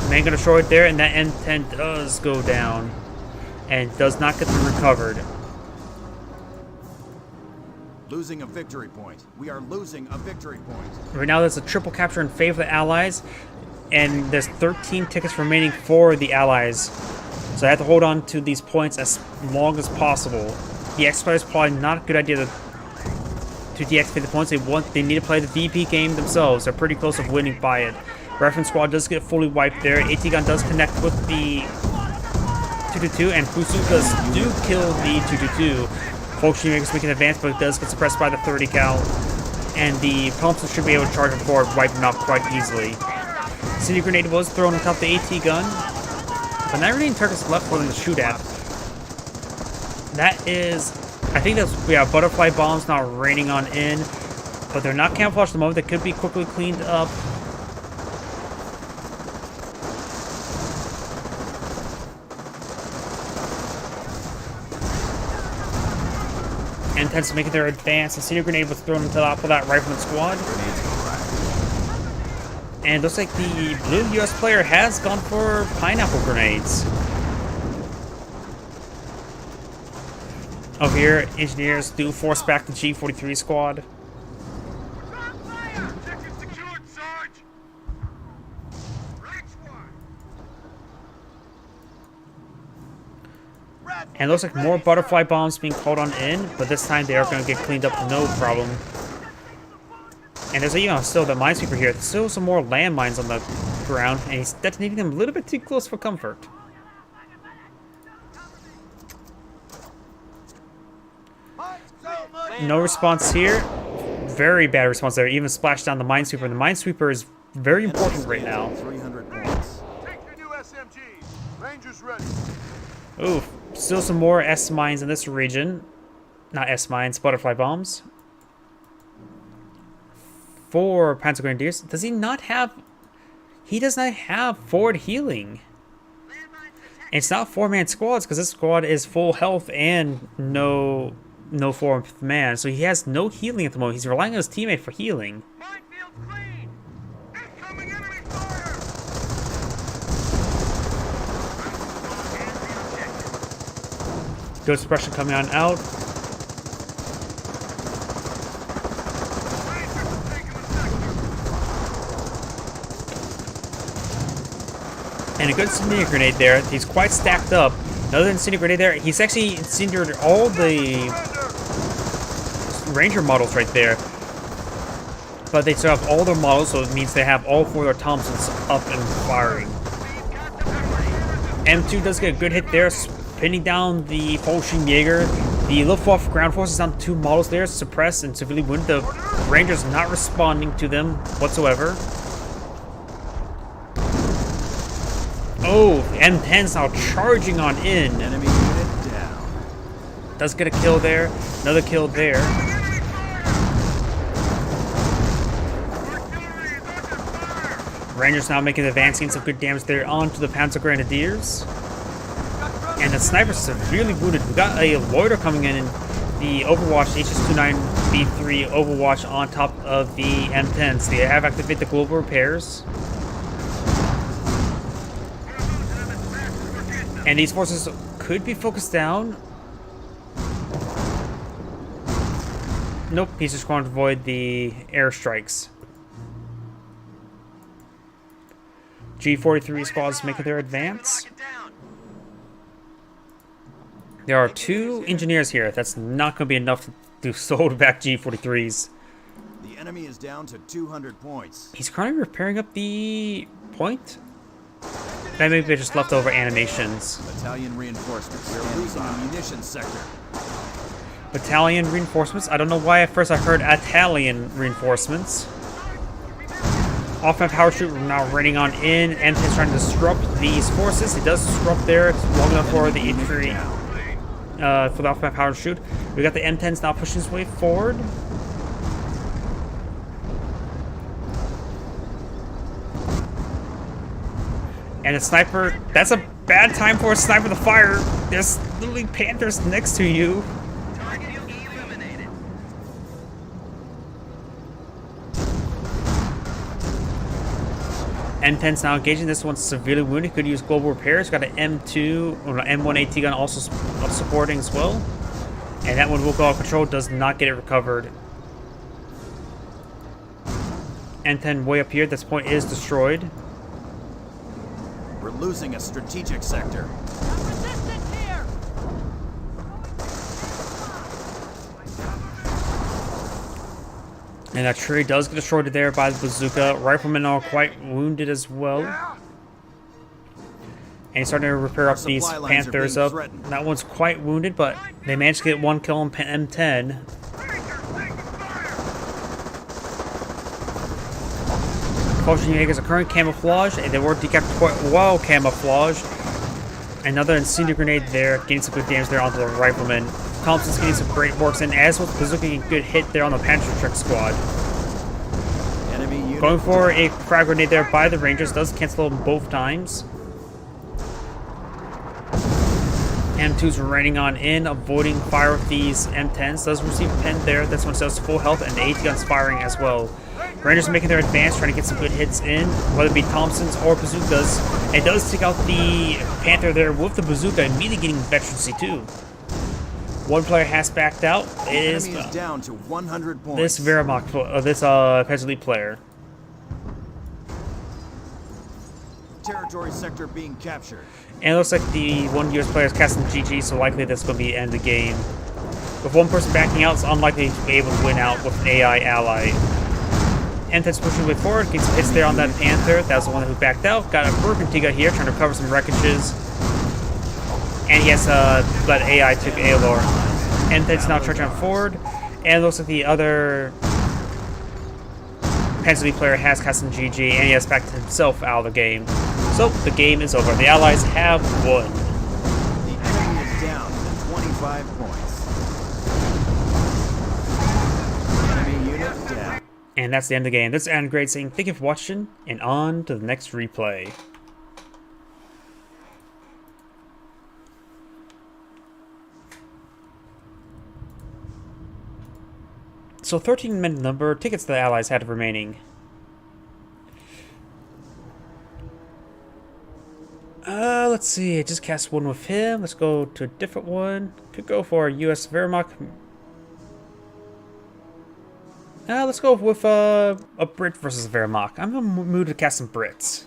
Man gonna destroy it there, and that M10 does go down. And does not get recovered. Losing a victory point. We are losing a victory point. Right now there's a triple capture in favor of the Allies. And there's 13 tickets remaining for the Allies. So I have to hold on to these points as long as possible. The X-Fire is probably not a good idea to deactivate the points. They need to play the VP game themselves. They're pretty close to winning by it. Reference squad does get fully wiped there. AT gun does connect with the 222, and Fusukas do kill the 222. Folksy makes an advance, but it does get suppressed by the 30 cal. And the Thompson should be able to charge him forward, wiping him out quite easily. City grenade was thrown on top of the AT gun. But not really any targets left for them to shoot at. That is, I think that's, we have butterfly bombs now raining on in, but they're not camouflaged at the moment. They could be quickly cleaned up. M10s making their advance. A senior grenade was thrown into the top of that rifleman squad. And looks like the blue US player has gone for pineapple grenades. Over here, engineers do force back the G43 squad. Objective secured, Sarge. Rank squad. And it looks like more butterfly bombs being called on in, but this time they are going to get cleaned up no problem. And there's still the minesweeper here. There's still some more landmines on the ground, and he's detonating them a little bit too close for comfort. No response here. Very bad response there. Even splashed down the minesweeper. The minesweeper is very important right now. 300 points. Take your new SMGs. Rangers ready. Ooh, still some more S mines in this region. Not S mines, butterfly bombs. 4 Panzer Grenadiers. Does he not have... He does not have forward healing. And it's not 4-man squads, because this squad is full health and no 4th man. So he has no healing at the moment. He's relying on his teammate for healing. Minefield clean. Incoming enemy fire. Good suppression coming on out. And a good incendiary grenade there. He's quite stacked up. Another incendiary grenade there. He's actually incendiated all the Ranger models right there. But they still have all their models, so it means they have all 4 of their Thompsons up and firing. M2 does get a good hit there, pinning down the Fallschirmjäger. The Luftwaffe ground forces down 2 models there, suppressed and severely wounded. The Rangers not responding to them whatsoever. Oh, M10's now charging on in. Enemy unit down. Does get a kill there. Another kill there. Rangers now making advancing some good damage there onto the Panzer Grenadiers. And the sniper's severely wounded. We got a loiter coming in the Overwatch HS29B3 Overwatch on top of the M10s. They have activated the global repairs. And these forces could be focused down. Nope, he's just going to avoid the airstrikes. G43 squads making their advance. There are 2 engineers here. That's not going to be enough to hold back G43s. The enemy is down to 200 points. He's currently repairing up the point. That may be just leftover animations. Battalion reinforcements. We're losing a munitions sector. Battalion reinforcements. I don't know why at first I heard Italian reinforcements. Off-map power shoot now raining on in. M10's trying to disrupt these forces. It does disrupt there. It's long enough for the infantry. For the off-map power shoot. We got the M10s now pushing its way forward. And a sniper, that's a bad time for a sniper to fire. There's literally Panthers next to you. Target eliminated. M10's now engaging. This one's severely wounded. Could use global repairs. Got an M2 or an M1 AT gun also supporting as well. And that one will go out of control. Does not get it recovered. M10 way up here. This point is destroyed. We're losing a strategic sector. Resistance here! And that tree does get destroyed there by the bazooka. Riflemen are quite wounded as well. And he's starting to repair up these supply lines are Panthers being up. threatened. That one's quite wounded, but they managed to get 1 kill on M10. Fortunately, Jaegers are current camouflage, and they were decapped quite well camouflaged. Another incendiary grenade there, getting some good damage there onto the rifleman. Thompson's getting some great works in, as well as bazooka getting a good hit there on the Panther Trick squad. Enemy unit Going for a frag grenade there by the Rangers, does cancel them both times. M2's raining on in, avoiding fire with these M10s. Does receive a pen there. This one does full health, and the AT gun's firing as well. Rangers making their advance, trying to get some good hits in, whether it be Thompsons or bazookas. It does take out the Panther there with the bazooka, immediately getting veterancy too. One player has backed out. It is enemy is down to 100 points. this Wehrmacht, this Pez Elite player. Territory sector being captured. And it looks like the one US player is casting GG, so likely this is going to be the end of the game. With one person backing out, it's unlikely to be able to win out with an AI ally. M10's pushing way forward, gets some hits there on that Panther. That was the one who backed out. Got a broken Tiga here, trying to recover some wreckages. And he has let AI took Aelor. M10's now charging forward. And it looks like the other Pez Elite player has cast some GG, and he has backed himself out of the game. So, the game is over. The Allies have won. The enemy is down to 25 points. Enemy unit down. And that's the end of the game. This is Aaron Grade saying thank you for watching, and on to the next replay. So 13-minute number, tickets the Allies had remaining. Let's see, I just cast one with him. Let's go to a different one. Could go for a US Wehrmacht. Let's go with a Brit versus Wehrmacht. I'm in the mood to cast some Brits.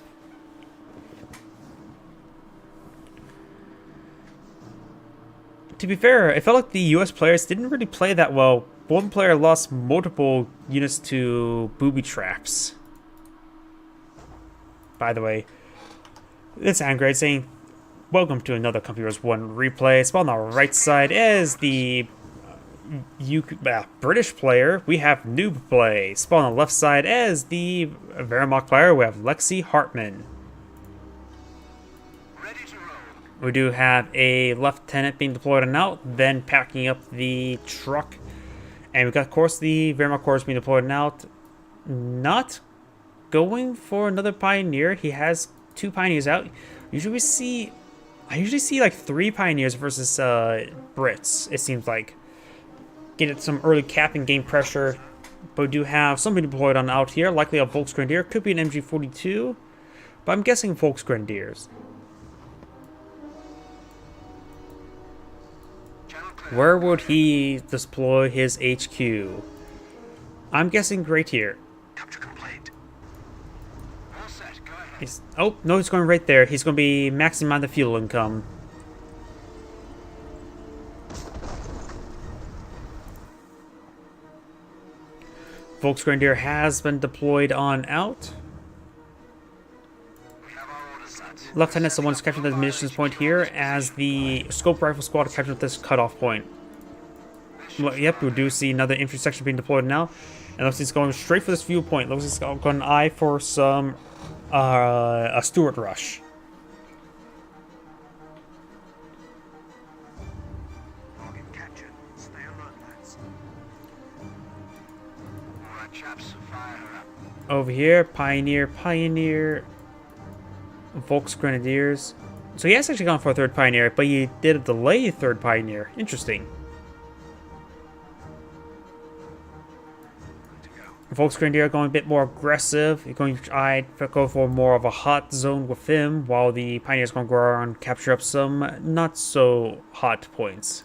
To be fair, it felt like the US players didn't really play that well. One player lost multiple units to booby traps. By the way, this is Angrade saying, welcome to another Computers 1 replay. Spawn on the right side as the British player, we have Noob Play. Spawn on the left side as the Wehrmacht player, we have Lexi Hartman. Ready to roll. We do have a lieutenant being deployed on out, then packing up the truck. And we got, of course, the Wehrmacht corps being deployed on out. Not going for another pioneer. He has 2 pioneers out. Usually we see I usually see like 3 Pioneers versus Brits, it seems like. Get some early cap and gain pressure. But we do have something deployed on out here, likely a Volksgrenadier. Could be an MG42, but I'm guessing Volksgrenadiers. Where would he deploy his HQ? I'm guessing right here. Capture complete. All set. Go ahead. Oh, no, he's going right there. He's going to be maxing out the fuel income. Volksgrenadier has been deployed on out. We have our orders set. Lieutenant's the one who's captured the munitions point here, as the scope rifle squad captured this cutoff point. Yep, we do see another infantry section being deployed now. And looks like he's going straight for this viewpoint. Looks like he's got an eye for some a Stuart rush. Target captured. Stay alert, lads. All right, chaps. Fire her up. Over here, Pioneer, Volksgrenadiers. So he has actually gone for a 3rd Pioneer, but he did a delay 3rd Pioneer. Interesting. Volksgrenadier going a bit more aggressive. He's going to try to go for more of a hot zone with him, while the Pioneer's going to go around and capture up some not so hot points.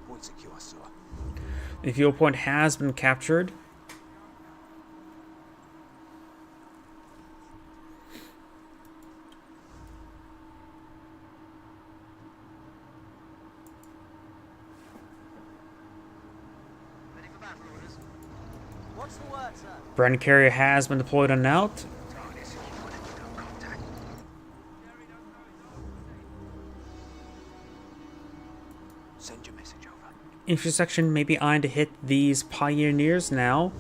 Point secure, sir. The fuel point has been captured. Ready for battle orders. What's the word, sir? Brand carrier has been deployed on out. Target secured. No contact. Send your message over. Infantry section may be eyeing to hit these Pioneers now.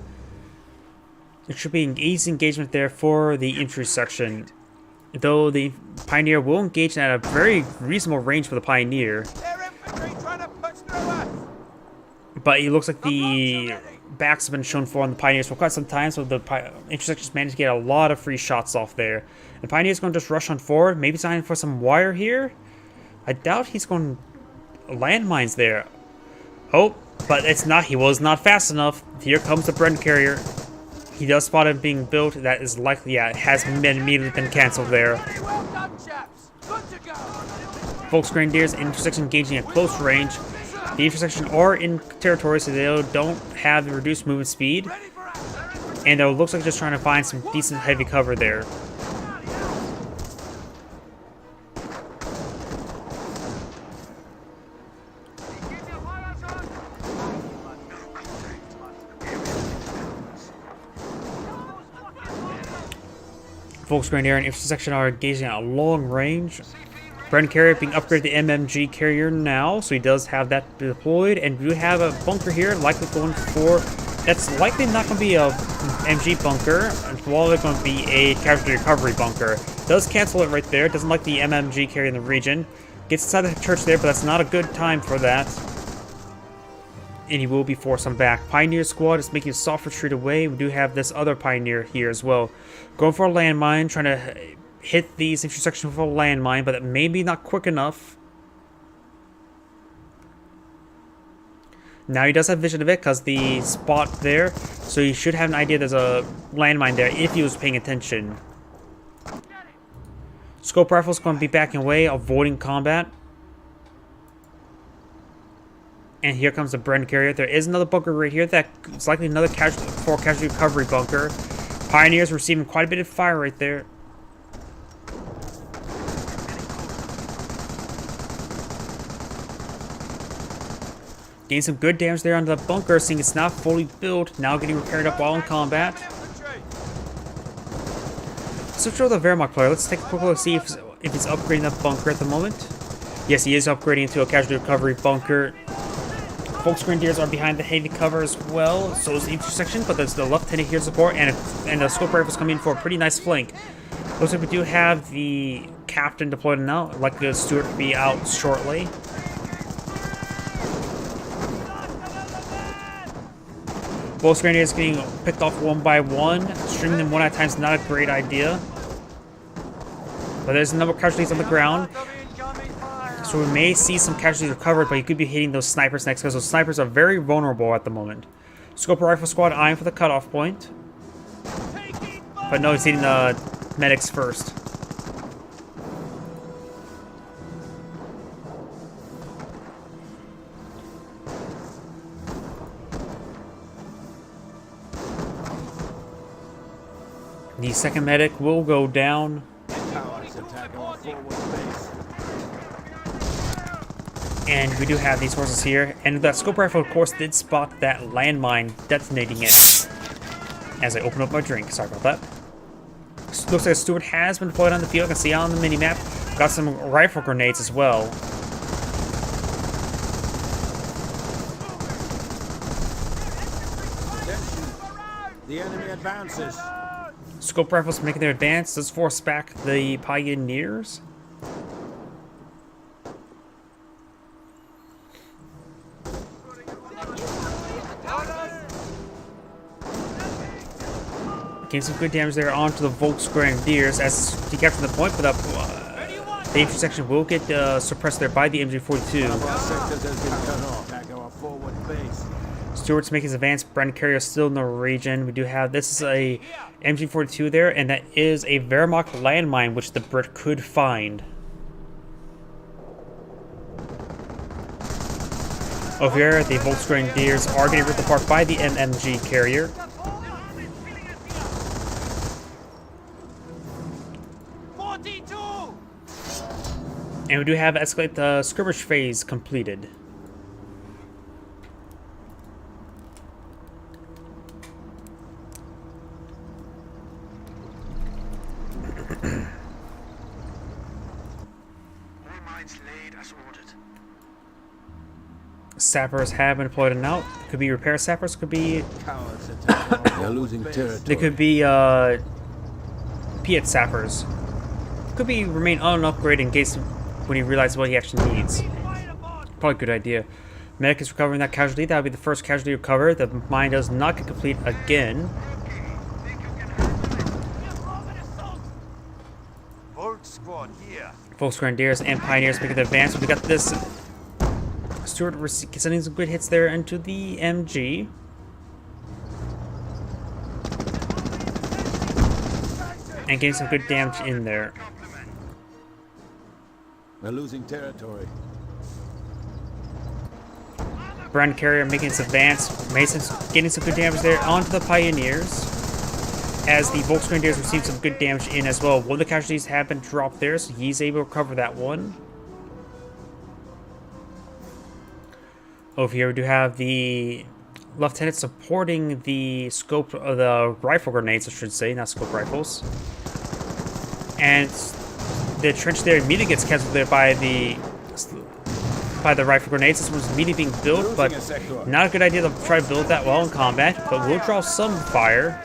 It should be an easy engagement there for the infantry section. Though the Pioneer will engage at a very reasonable range for the Pioneer. They're infantry trying to push through us! But it looks like the backs have been shown for on the Pioneers for quite some time, so the intersections managed to get a lot of free shots off there. The Pioneer's going to just rush on forward, maybe sign for some wire here. I doubt he's going landmines there. Oh, but it's not. He was not fast enough. Here comes the Brand carrier. He does spot it being built. That is likely, yeah, it has been immediately been cancelled there. Very well done, chaps! Good to go! Volksgrenadiers intersection engaging at close range. The intersection are in territory, so they don't have the reduced movement speed. Ready for action! And it looks like just trying to find some decent heavy cover there. Volksgrenadier and intersection are engaging at a long range. Brand carrier being upgraded to MMG carrier now, so he does have that deployed, and we do have a bunker here, likely going for. That's likely not going to be a MG bunker, while it's going to be a casualty recovery bunker. Does cancel it right there. Doesn't like the MMG carrier in the region. Gets inside the church there, but that's not a good time for that. And he will be forced on back. Pioneer squad is making a soft retreat away. We do have this other Pioneer here as well. Going for a landmine, trying to hit these intersections with a landmine, but maybe not quick enough. Now he does have vision of it because the spot there, so he should have an idea there's a landmine there if he was paying attention. Scope rifle's going to be backing away, avoiding combat. And here comes the Brand carrier. There is another bunker right here. That's likely another casualty recovery bunker. Pioneers receiving quite a bit of fire right there. Getting some good damage there on the bunker, seeing it's not fully built. Now getting repaired up while in combat. Switch over to the Wehrmacht player. Let's take a quick look, see if he's upgrading that bunker at the moment. Yes, he is upgrading into a casualty recovery bunker. Volksgrenadiers are behind the heavy cover as well, so is the intersection, but there's the lieutenant here to support, and the scope rifle's coming in for a pretty nice flank. Looks like we do have the captain deployed now, likely the Stuart to be out shortly. Both grenadiers getting picked off one by one. Stringing them one at a time is not a great idea. But there's a number of casualties on the ground. So we may see some casualties recovered, but you could be hitting those snipers next because those snipers are very vulnerable at the moment. Scoper Rifle Squad eyeing for the cutoff point. But no, he's hitting the medics first. The second medic will go down. Cowards attack our forward base. And we do have these horses here. And that scope rifle, of course, did spot that landmine detonating it. As I open up my drink. Sorry about that. Looks like a Steward has been deployed on the field. I can see on the minimap. Got some rifle grenades as well. Attention. The enemy advances. Scope rifles making their advance. Does force back the pioneers. Getting some good damage there onto the Volksgrenadiers as he captured the point, but the intersection will get suppressed there by the MG42. One of our sectors has been cut off. Attack our forward base. Stewart's making his advance. Brand Carrier still in the region. We do have, this is a MG42 there, and that is a Wehrmacht landmine, which the Brit could find. Over here, the Volksgrenadiers are getting ripped apart by the MMG carrier. And we do have escalate the skirmish phase completed. Sappers have been deployed and out. Could be repair sappers, could be... Cowards attack our They're losing territory. They could be Piet sappers. Could be remain unupgraded in case when he realizes what he actually needs. Probably a good idea. Medic is recovering that casualty. That would be the first casualty recovered. The mine does not get complete again. Volt squad here. Volksgrenadiers and Pioneers making the advance. We got this. Stewart sending some good hits there into the MG. And getting some good damage in there. We're losing territory. Brand Carrier making its advance. Mason's getting some good damage there onto the Pioneers. As the Volksgrenadiers receive some good damage in as well. One of the casualties have been dropped there, so he's able to recover that one. Over here we do have the lieutenant supporting the scope of the rifle grenades, I should say, not scope rifles. And the trench there immediately gets cancelled there by the rifle grenades. This one's immediately being built, but not a good idea to try to build that well in combat. But we'll draw some fire,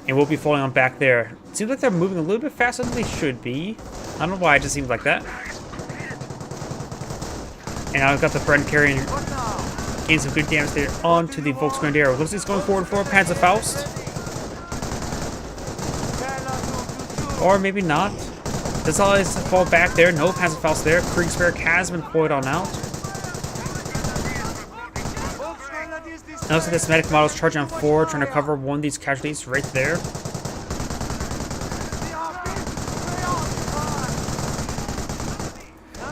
and we'll be falling on back there. It seems like they're moving a little bit faster than they should be. I don't know why, it just seems like that. And I've got the Brand Carrier getting some good damage there onto the Volksgrenadier. Looks like he's going forward for Panzerfaust. Or maybe not. Does always fall back there. No Panzerfaust there. Kriegsberg has been deployed on out. And looks like this medic model is charging on forward, trying to cover one of these casualties right there.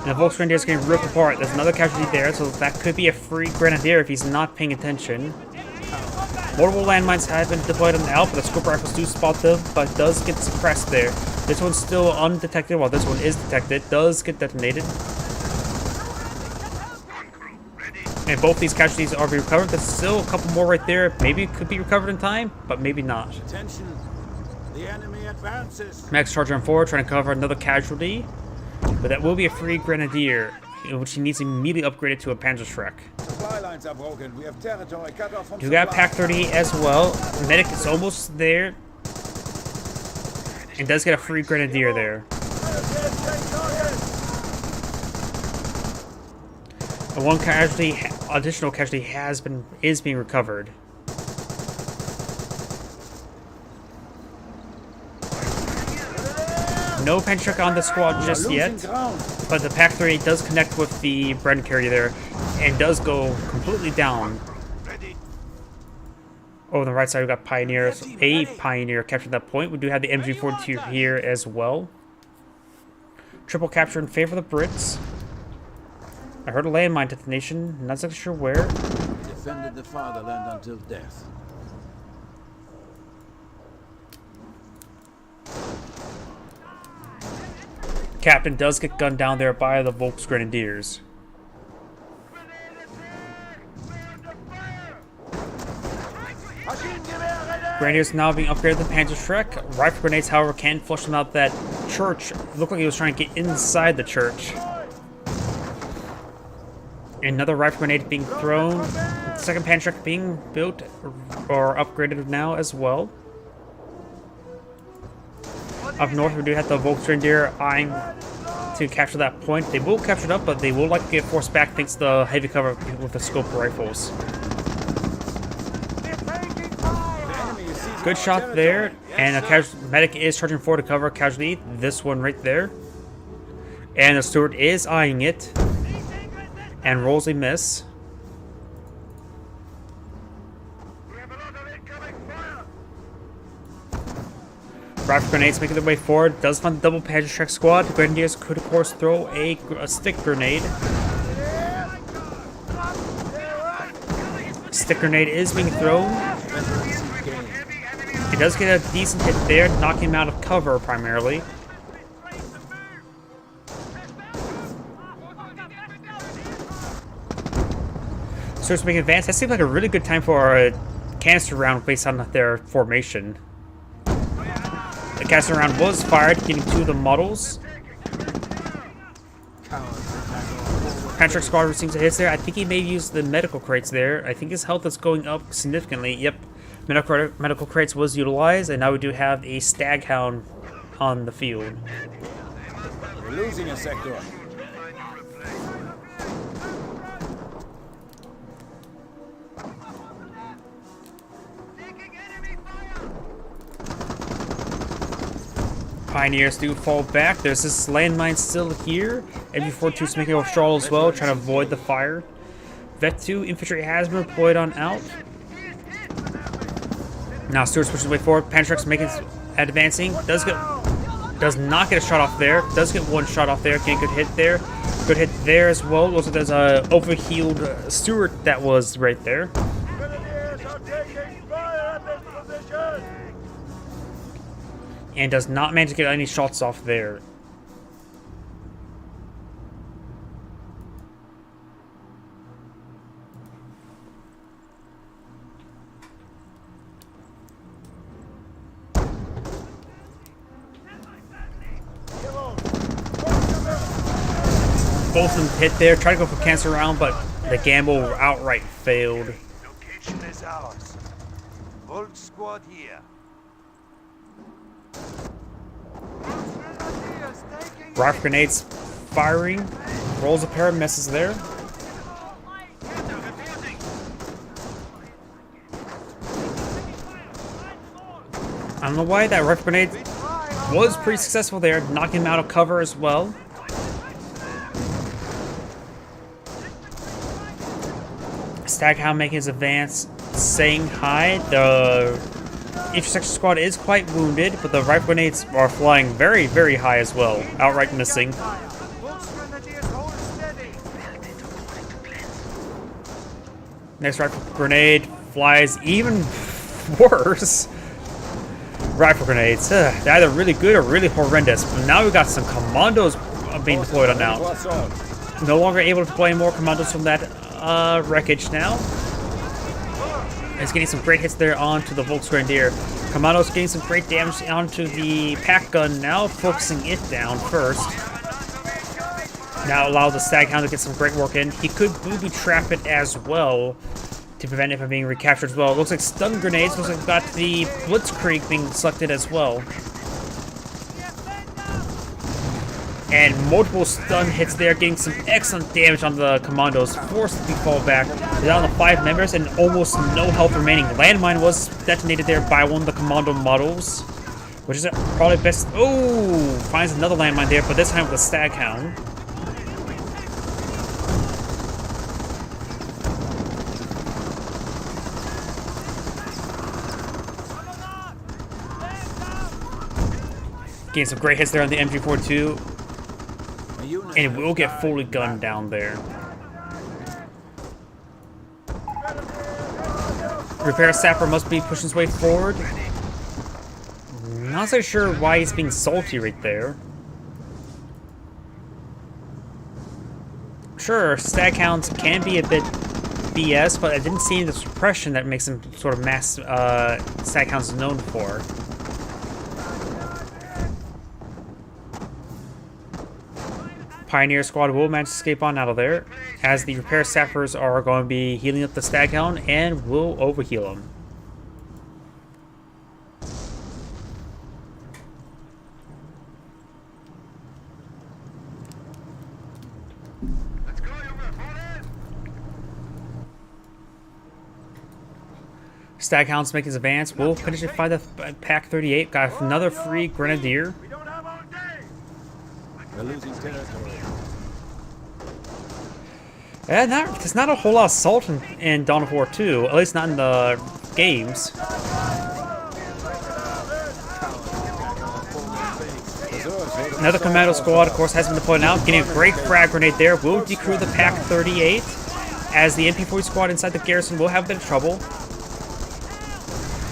And the Volksgrenadier is getting ripped apart. There's another casualty there, so that could be a free Grenadier if he's not paying attention. Multiple landmines have been deployed on the Alp, but the scope rifles do spot them, but does get suppressed there. This one's still undetected, while this one is detected. Does get detonated. And both these casualties are being recovered. There's still a couple more right there. Maybe it could be recovered in time, but maybe not. Attention. The enemy advances. Max charger on forward, trying to cover another casualty. But that will be a free Grenadier, which he needs immediately upgraded to a Panzerschreck. Supply lines are broken. We have territory cut off from You got supply. Pack 30 as well. Medic is almost there. And does get a free Grenadier there. One casualty, additional casualty is being recovered. No Panchak on the squad just yet, but the Pack 3 does connect with the Bren carrier there and does go completely down. Oh, on the right side we got Pioneers. A Pioneer captured that point. We do have the MG42 here as well. Triple capture in favor of the Brits. I heard a landmine detonation, not exactly sure where. Defended the fatherland until death. Captain does get gunned down there by the Volks Grenadiers. Grenadiers now being upgraded to Panzerschreck. Rifle grenades, however, can flush them out that church. It looked like he was trying to get inside the church. Another rifle grenade being thrown. Second Panzerschreck being built or upgraded now as well. Up north, we do have the Volksgrenadier eyeing to capture that point. They will capture it up, but they will likely get forced back thanks to the heavy cover with the scope rifles. Good shot there, and a medic is charging forward to cover a casualty. This one right there. And the Steward is eyeing it and rolls a miss. Rifle grenades making their way forward. Does find the double Panzerschreck squad. The Grenadiers could, of course, throw a stick grenade. Stick grenade is being thrown. He does get a decent hit there, knocking him out of cover primarily. Starts making advance. That seems like a really good time for a canister round based on their formation. The canister round was fired, getting two of the models. Panzerschreck squad receives a hit there. I think he may use the medical crates there. I think his health is going up significantly. Yep, medical crates was utilized, and now we do have a Staghound on the field. We're losing a sector. Pioneers do fall back. There's this landmine still here. MG42 is making a withdrawal as well, trying to avoid the fire. Vet 2 infantry has been deployed on out. Now Stewart switches way forward. Panzerschreck's making advancing. Does not get a shot off there. Does get one shot off there. Getting a good hit there. Good hit there as well. Looks like there's a overhealed Stewart that was right there. And does not manage to get any shots off there. Both of them hit there. Try to go for cancer round, but the gamble outright failed. Location is ours. Volt squad here. Rifle grenades firing. Rolls a pair of misses there. I don't know why that rifle grenade was pretty successful there, knocking him out of cover as well. Staghound making his advance, saying hi. The intersection squad is quite wounded, but the rifle grenades are flying very, very high as well, outright missing. Next rifle grenade flies even worse. Rifle grenades, they're either really good or really horrendous. But now we've got some commandos being deployed on now. No longer able to deploy more commandos from that wreckage now. It's getting some great hits there onto the Volksgrenadier. Commandos getting some great damage onto the pack gun now, focusing it down first. Now allow the Staghound to get some great work in. He could booby trap it as well to prevent it from being recaptured as well. It looks like stun grenades. Looks like we've got the Blitzkrieg being selected as well. And multiple stun hits there, getting some excellent damage on the commandos, forced to fall back. They're down to 5 members and almost no health remaining. Landmine was detonated there by one of the commando models, which is probably best. Oh, finds another landmine there, but this time with a Staghound. Getting some great hits there on the MG42. And it will get fully gunned down there. Repair Sapper must be pushing his way forward. Not so sure why he's being salty right there. Sure, Staghounds can be a bit BS, but I didn't see the suppression that makes them sort of mass Staghounds known for. Pioneer Squad will manage to escape on out of there, as the Repair Sappers are going to be healing up the Staghound and will overheal him. Staghound's making his advance. Will potentially find the Pack 38. Got another free Grenadier. We don't have all day. We're losing territory. Yeah, there's not a whole lot of salt in Dawn of War 2, at least not in the games. Another commando squad, of course, has been deployed now. Getting a great frag grenade there. Will decrew the Pack 38, as the MP40 squad inside the garrison will have a bit of trouble.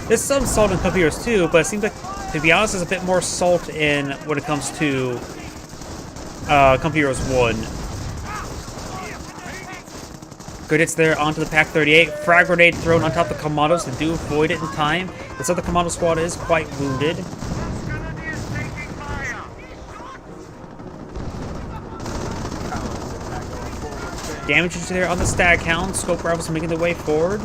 There's some salt in Camp Heroes 2, but it seems like, to be honest, there's a bit more salt in when it comes to Camp Heroes 1. Good hits there onto the Pack 38. Frag grenade thrown on top of the commandos to do avoid it in time. This other commando squad is quite wounded. Damage there on the Staghound. Scope rifles making their way forward.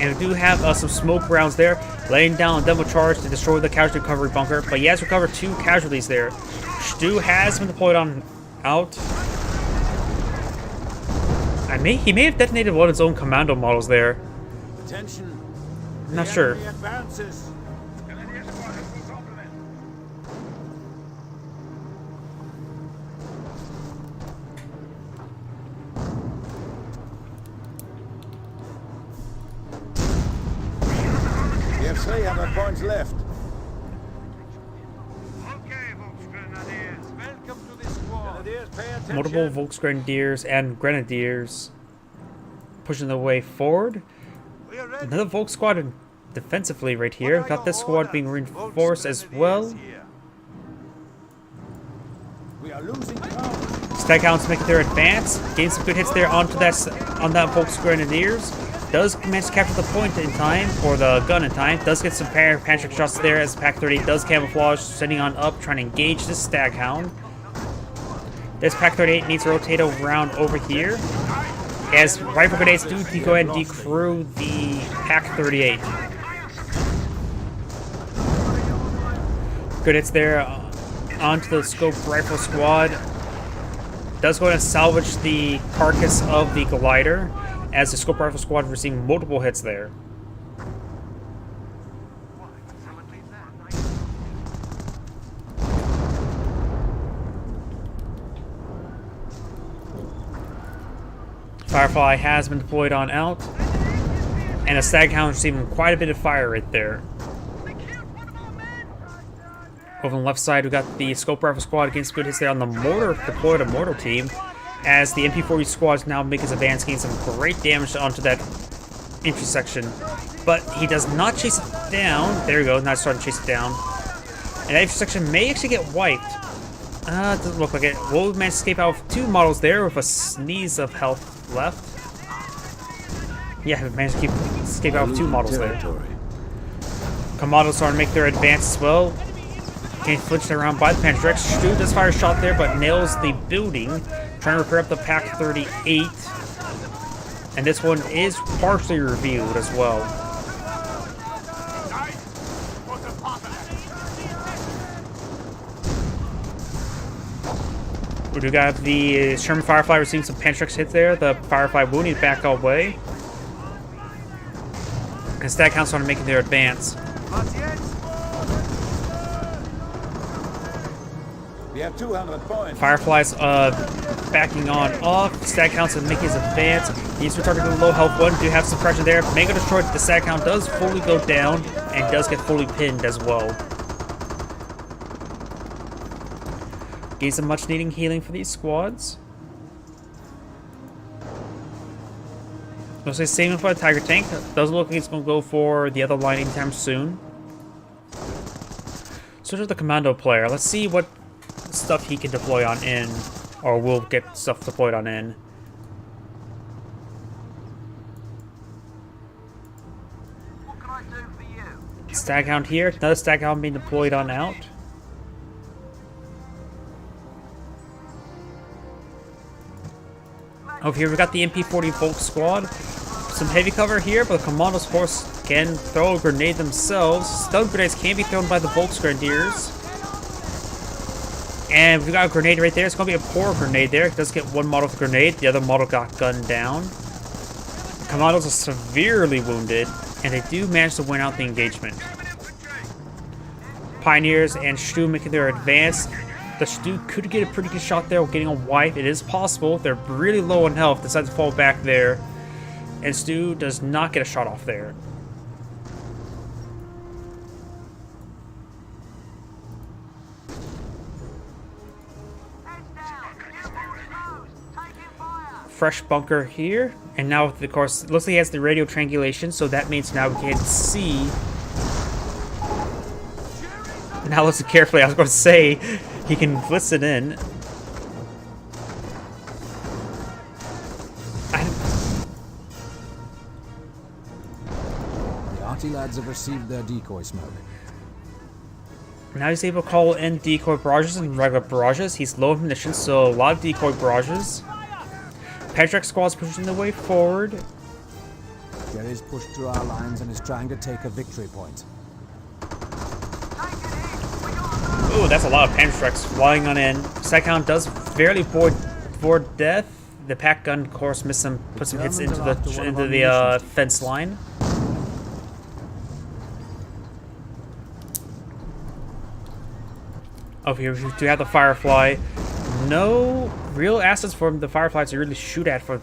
And we do have some smoke rounds there, laying down a demo charge to destroy the casualty recovery bunker. But he has recovered 2 casualties there. Stu has been deployed on out. He may have detonated one of his own commando models there. Attention. I'm not sure. The enemy advances. We have 300 points left. Okay, Volksgrenadiers. Welcome to the squad. Grenadiers, pay attention. Multiple Volksgrenadiers and Grenadiers pushing their way forward. We are ready. Another Volk squad defensively right here. Got this squad being reinforced as well. We are losing ground. Staghounds making their advance. Getting some good hits there on that Volksgrenadiers. Does manage to capture the point in time, or the gun in time. Does get some Patrick shots there as Pack 38 does camouflage, sending on up, trying to engage this Staghound. This Pack 38 needs to rotate around over here, as rifle grenades do go ahead and decrew the Pack 38. Good hits there onto the scope rifle squad. Does go ahead and salvage the carcass of the glider, as the scope rifle squad receiving multiple hits there. Firefly has been deployed on out, and a Staghound receiving quite a bit of fire right there. Over on the left side, we got the scope rifle squad against good hits there on the mortar, deployed a mortar team, as the MP40 squad is now making his advance, getting some great damage onto that intersection. But he does not chase it down. There we go, now it's starting to chase it down. And that intersection may actually get wiped. It doesn't look like it. We'll manage to escape out with 2 models there with a sneeze of health left. Yeah, we managed to escape out with 2 models there. Commandos starting to make their advance as well. Getting flinched around by the Panzerx. Stu does fire a shot there, but nails the building. Trying to repair up the Pack 38. And this one is partially revealed as well. We do got the Sherman Firefly receiving some Pantrax hit there. The Firefly wounding back away. And Stag Hounds started making their advance. We have 200 points. Firefly's backing on off. Stag Hounds is making his advance. He's returning to the low health one. Do have suppression there. Mega Destroy. The Stag Hound does fully go down and does get fully pinned as well. Gain some much needing healing for these squads. I'll say same for the Tiger Tank. Doesn't look like it's going to go for the other line anytime soon. Switch to the Commando player. Let's see what stuff he can deploy on in, or will get stuff deployed on in. What can I do for you? Staghound here. Another Staghound being deployed on out. Over here we got the MP40 Volk squad. Some heavy cover here, but the Commandos force can throw a grenade themselves. Stun grenades can be thrown by the Volks Grenadiers. And we got a grenade right there. It's going to be a poor grenade there. It does get one model with a grenade. The other model got gunned down. Commandos are severely wounded, and they do manage to win out the engagement. Pioneers and Stu making their advance. The Stu could get a pretty good shot there with getting a wipe. It is possible. They're really low on health. Decide to fall back there. And Stu does not get a shot off there. Fresh bunker here. And now, of course, it looks like he has the radio triangulation, so that means now we can see. Now listen carefully. I was going to say he can listen in. The arty lads have received their decoy smoke. Now he's able to call in decoy barrages and regular barrages. He's low in munitions, so a lot of decoy barrages. Patrick squad's pushing the way forward. Jerry's pushed through our lines and is trying to take a victory point. Ooh, that's a lot of Pantrax flying on in. Staghound does fairly board death. The pack gun, of course, puts some hits into the fence line. Over here, we do have the Firefly. No real assets for the Firefly to really shoot at for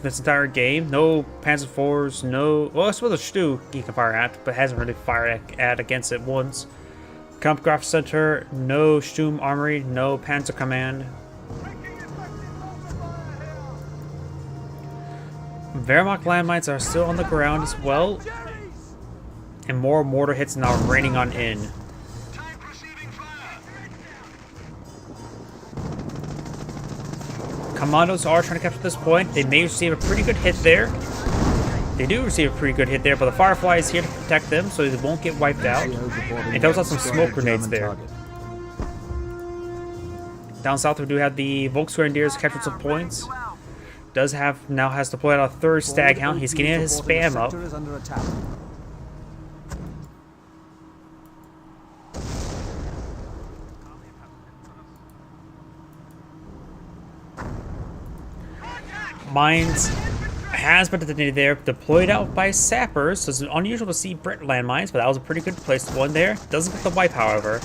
this entire game. No Panzer IVs, no... Well, I suppose a Stu he can fire at, but hasn't really fired at against it once. Kampfkraft Center, no Sturm Armory, no Panzer Command. Wehrmacht landmines are still on the ground as well. And more mortar hits now raining on in. Commandos are trying to capture this point. They may receive a pretty good hit there. They do receive a pretty good hit there, but the Firefly is here to protect them so they won't get wiped out. And throws out some smoke grenades there. Down south we do have the Volksgrenadiers capturing some points. Now has deployed a third Staghound. He's getting his spam up. Mines has been detonated there, deployed out by sappers, so it's unusual to see Brent landmines, but that was a pretty good placed one there. Doesn't get the wipe, however.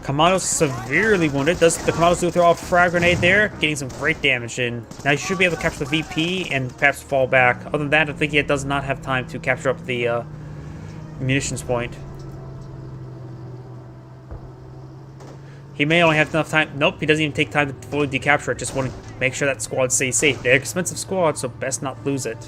Commandos severely wounded. The Commandos do throw a frag grenade there, getting some great damage in. Now you should be able to capture the VP and perhaps fall back. Other than that, I think he does not have time to capture up the munitions point. He may only have enough time. Nope, he doesn't even take time to fully decapture it. Just want to make sure that squad stays safe. They're expensive squads, so best not lose it.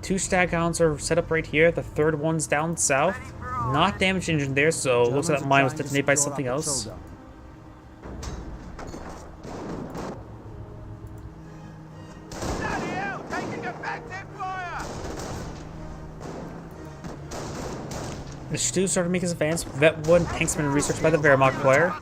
Two Staghounds are set up right here. The third one's down south. Not damage engine there, so looks like that mine was detonated by something else. The Stu started to make his advance. Vet 1 tanks been researched by the Wehrmacht player.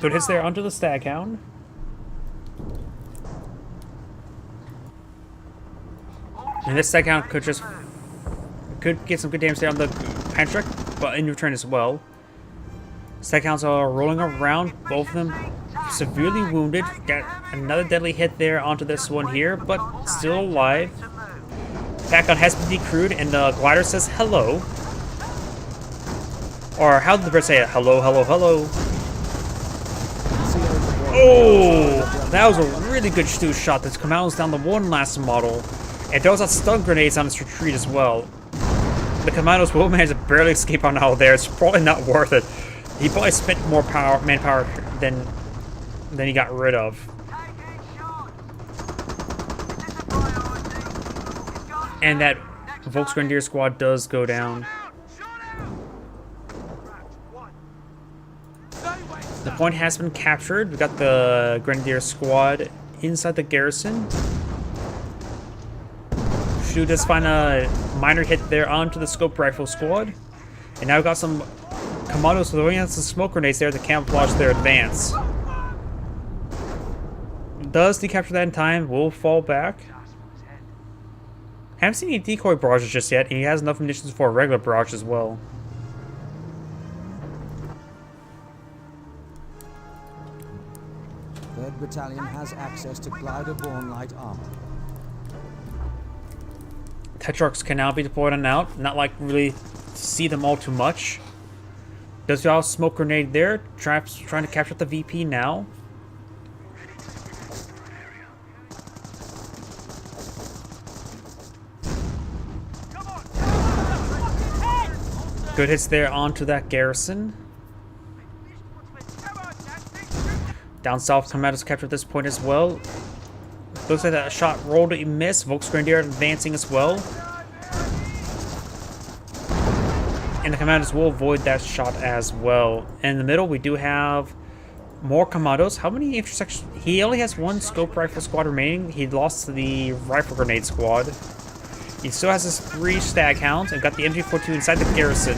Good hits there onto the Staghound. And this Staghound could get some good damage there on the Pantrick, but in return as well. Staghounds are rolling around, both of them severely wounded. Got another deadly hit there onto this one here, but still alive. Back on has been decrewed, and the glider says hello. Or how did the bird say it? Hello, hello, hello. Oh, that was a really good Stu shot. That's commandos down the one last model. And throws out stun grenades on its retreat as well. The commandos will manage to barely escape on out there. It's probably not worth it. He probably spent more manpower than he got rid of. And that Volksgrenadier squad does go down. The point has been captured. We got the Grenadier squad inside the garrison. Shu does find a minor hit there onto the scope rifle squad. And now we've got some commandos throwing out some smoke grenades there to camouflage their advance. Does he capture that in time? Will fall back. Haven't seen any decoy barrages just yet, and he has enough munitions for a regular barrage as well. Third Battalion has access to glider-borne light armor. Tetrarchs can now be deployed on out. Not like really see them all too much. Does y'all smoke grenade there? Trying to capture the VP now. Good hits there onto that garrison. Down south, commandos captured at this point as well. Looks like that shot rolled a miss. Volksgrenadier advancing as well. And the commandos will avoid that shot as well. And in the middle, we do have more commandos. How many intersections? He only has one scope rifle squad remaining. He lost to the rifle grenade squad. He still has his 3 Staghounds and got the MG42 inside the garrison.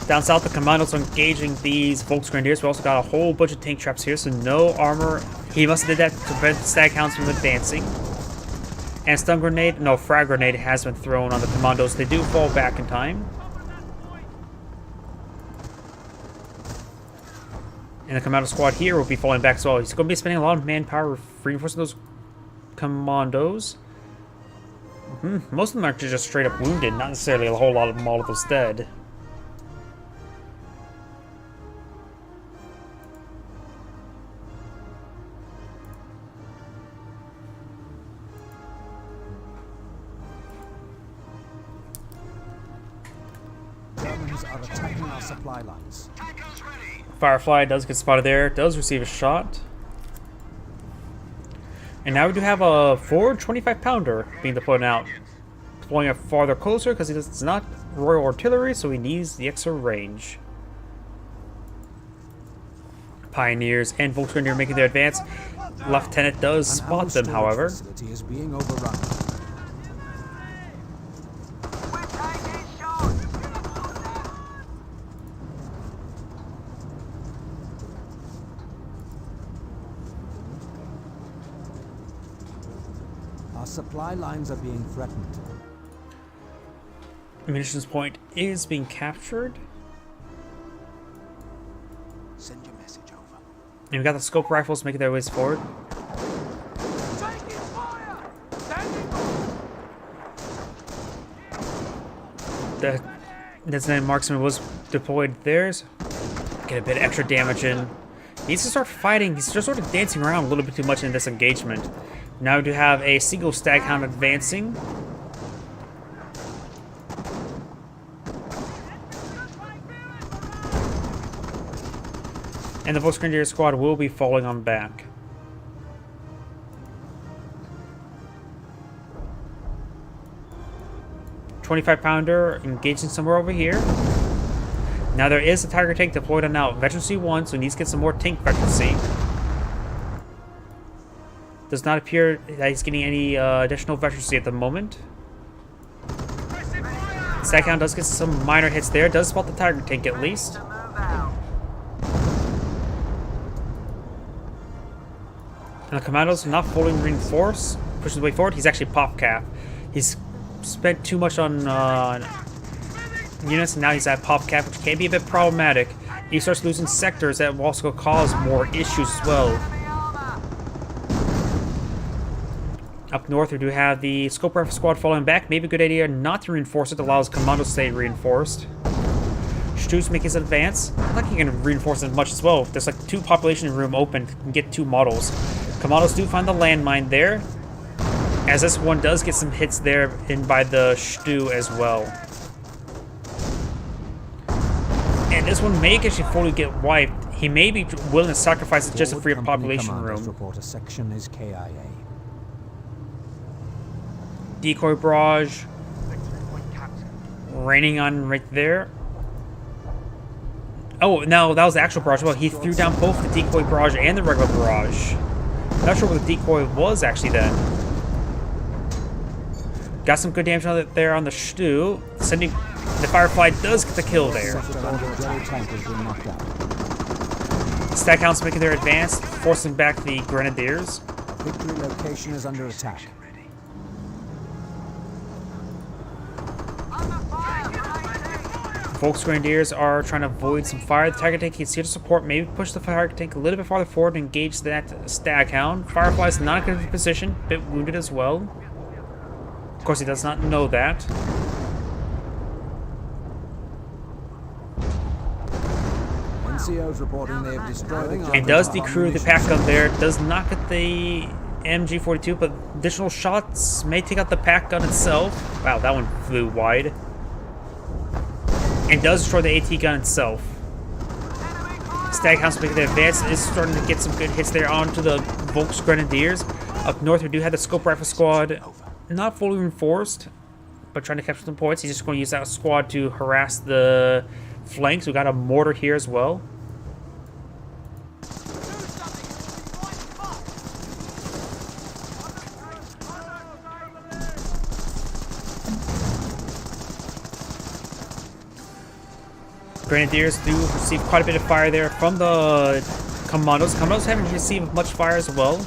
Down south, the commandos are engaging these Volksgrenadiers. We also got a whole bunch of tank traps here, so no armor. He must have did that to prevent the Staghounds from advancing. And stun grenade, no, frag grenade has been thrown on the commandos. They do fall back in time. And the commando squad here will be falling back as well. He's going to be spending a lot of manpower reinforcing those commandos. Most of them are just straight up wounded, not necessarily a whole lot of them all of us dead. Germans are attacking our supply lines. Firefly does get spotted there, does receive a shot. And now we do have a Ford 25-pounder being deployed out. Deploying it farther closer because it's not Royal Artillery, so he needs the extra range. Pioneers and Volksgrenadier making their advance. Lieutenant does spot them, however. Facility is being overrun. Our supply lines are being threatened. Munitions point is being captured. Send your message over. And we got the scope rifles making their ways forward. Taking fire! Standing The designated marksman was deployed there. So get a bit of extra damage in. He needs to start fighting. He's just sort of dancing around a little bit too much in this engagement. Now we do have a single Staghound advancing. And the Volksgrenadier squad will be falling on back. .25-pounder engaging somewhere over here. Now there is a Tiger tank deployed on now. Veterancy 1, so he needs to get some more tank veterancy. Does not appear that he's getting any additional veterancy at the moment. Staghound does get some minor hits there. Does spot the Tiger Tank at least. To move out. And the Commandos not fully reinforced. Pushes his way forward. He's actually pop cap. He's spent too much on units, and now he's at pop cap, which can be a bit problematic. He starts losing sectors that will also cause more issues as well. Enemy armor. Up north, we do have the Scope Rifle Squad falling back. Maybe a good idea not to reinforce it. Allows Commandos to stay reinforced. Stu's making his advance. I think he can reinforce it much as well. There's like 2 population room open. You can get 2 models. Commandos do find the landmine there, as this one does get some hits there in by the Stu as well. And this one may actually fully get wiped. He may be willing to sacrifice it just to free up Company population commanders room. report a section is KIA. Decoy barrage raining on right there. Oh, no, that was the actual barrage. Well, he threw down both the decoy barrage and the regular barrage. Not sure what the decoy was actually then. Got some good damage on it there on the Stu. Sending the Firefly does get the kill there. Sector under Jerry tank has been knocked out. Staghounds making their advance, forcing back the Grenadiers. Victory location is under attack. Volks Grenadiers are trying to avoid some fire. The Tiger Tank is here to support, maybe push the Tiger Tank a little bit farther forward and engage that Staghound. Firefly's not in a good position, a bit wounded as well. Of course, he does not know that. NCO's reporting they have destroyed the And does decrew the pack gun there. Does not get the MG42, but additional shots may take out the pack gun itself. Wow, that one flew wide. And does destroy the AT gun itself. Staghound's making the advance, is starting to get some good hits there onto the Volks Grenadiers. Up north, we do have the Scope Rifle Squad, not fully reinforced, but trying to capture some points. He's just going to use that squad to harass the flanks. We got a mortar here as well. Grenadiers do receive quite a bit of fire there from the Commandos. Commandos haven't received much fire as well.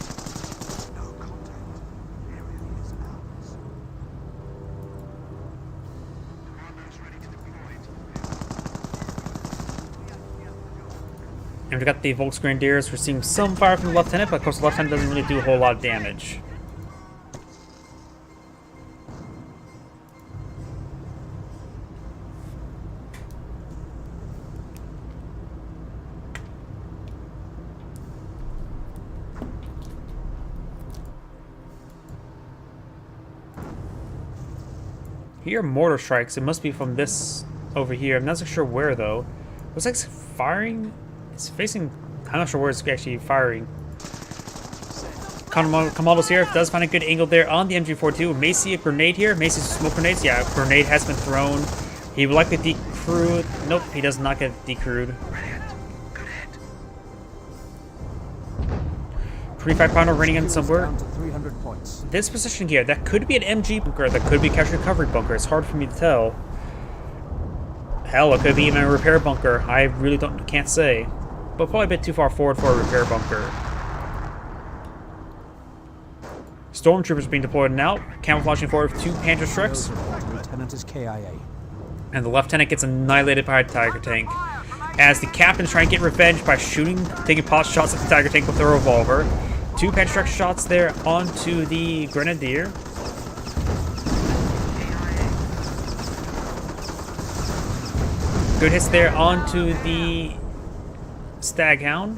And we got the Volks Grenadiers receiving some fire from the Lieutenant, but of course the Lieutenant doesn't really do a whole lot of damage. Here, mortar strikes. It must be from this over here. I'm not so sure where though. Looks like it's firing. It's facing. I'm not sure where it's actually firing. Commandos here does find a good angle there on the MG42. May see a grenade here. May see some smoke grenades. Yeah, a grenade has been thrown. He would like to decrew. Nope, he does not get decrewed. 25 pounder raining in somewhere. Down to 300 points. This position here, that could be an MG bunker, that could be a cash recovery bunker. It's hard for me to tell. Hell, it could be even a repair bunker. I really can't say. But probably a bit too far forward for a repair bunker. Stormtroopers being deployed now, camouflaging forward with 2 Panther Strikes. Lieutenant is KIA. And the Lieutenant gets annihilated by a Tiger Tank. As the Captain's trying to get revenge by taking pot shots at the Tiger Tank with a revolver. 2 Panther Strike shots there onto the Grenadier. Good hits there onto the Staghound.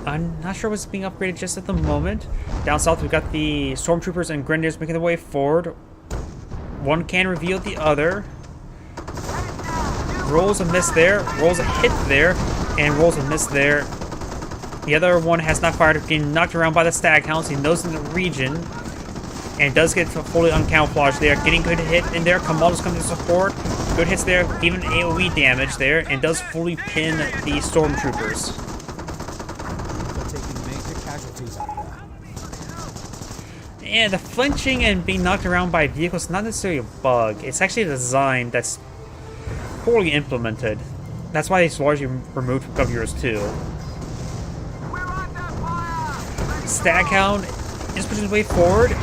I'm not sure what's being upgraded just at the moment. Down south, we've got the Stormtroopers and Grenadiers making their way forward. One can reveal the other. Rolls a miss there, rolls a hit there, and rolls a miss there. The other one has not fired, getting knocked around by the Staghounds. He knows in the region, and does get fully uncamouflaged there. Getting good hit in there. Commandos come to support. Good hits there, even AoE damage there, and does fully pin the Stormtroopers. They're taking major casualties out there. Yeah, the flinching and being knocked around by vehicles is not necessarily a bug. It's actually a design that's poorly implemented. That's why it's largely removed from Gov Heroes 2. Staghound is pushing his way forward.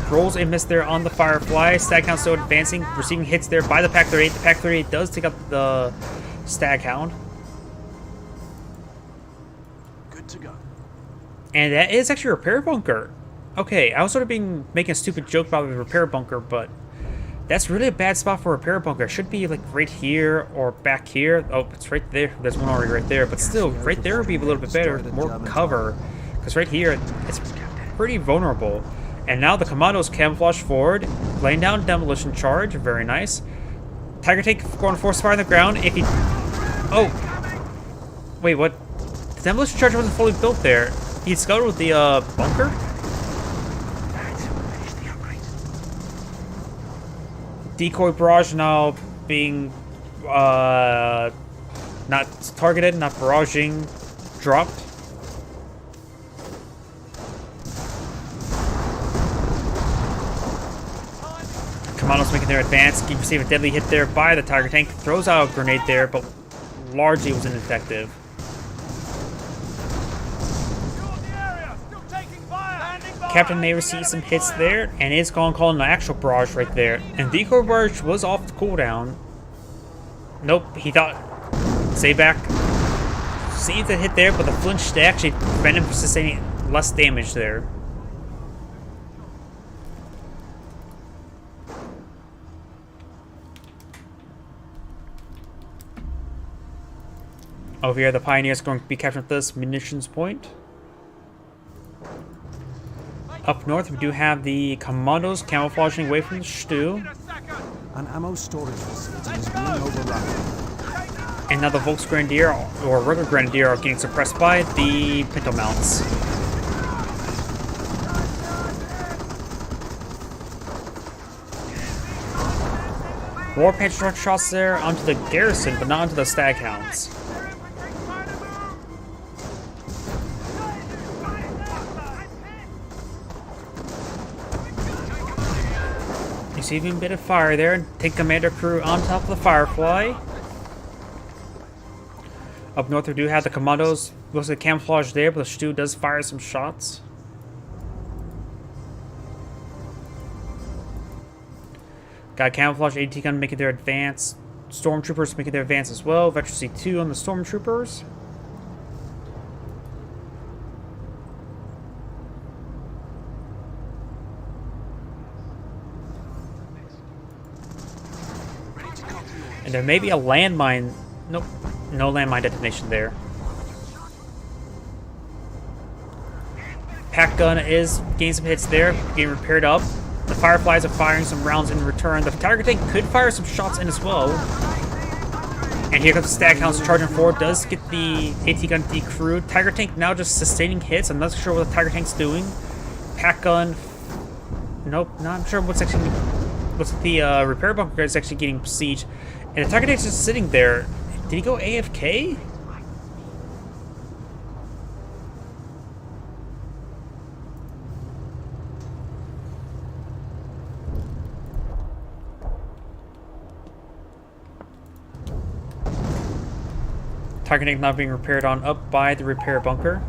Rolls a miss there on the Firefly. Staghound still advancing, receiving hits there by the Pack 38. The Pack 38 does take up the Staghound. Good to go. And that is actually a repair bunker. Okay, I was sort of making a stupid joke about the repair bunker, but that's really a bad spot for a repair bunker. It should be like right here or back here. Oh, it's right there. There's one already right there, but still, right there would be a little bit better, more cover. Because right here, it's pretty vulnerable. And now the Commandos camouflage forward, laying down demolition charge. Very nice. Tiger Tank going force fire on the ground. If he... Oh. Wait, what? The demolition charge wasn't fully built there. He scuttled with the bunker? Decoy barrage now being not targeted, not barraging, dropped. Commandos making their advance. Keep receiving a deadly hit there by the Tiger Tank. Throws out a grenade there, but largely was ineffective. Captain may receive some hits there, and is going to call an actual barrage right there. And Decoy barrage was off the cooldown. Nope, he thought. Stay back. Received a hit there, but the flinch to actually prevent him from sustaining less damage there. Over here, the Pioneer is going to be capturing this munitions point. Up north, we do have the Commandos camouflaging away from the Stu. An ammo storage facility is being overrun. And now the Volksgrenadier or Rugged Grenadier are getting suppressed by the Pinto Mounts. More Patriot shots there onto the garrison, but not onto the Staghounds. Receiving a bit of fire there. Tank Commander crew on top of the Firefly. Up north we do have the Commandos. Looks like camouflage there, but the Stu does fire some shots. Got camouflage AT gun making their advance. Stormtroopers making their advance as well. Veteran C2 on the Stormtroopers. And there may be a landmine. Nope, no landmine detonation there. Pack gun is getting some hits there, getting repaired up. The Fireflies are firing some rounds in return. The Tiger Tank could fire some shots in as well. And here comes the Staghounds charging forward. Does get the AT gun decrewed. Tiger Tank now just sustaining hits. I'm not sure what the Tiger Tank's doing. Pack gun. Nope, not sure what's actually. Looks like the repair bunker is actually getting besieged. And the Tiger Tank's just sitting there. Did he go AFK? Tiger Tank not being repaired on up by the repair bunker.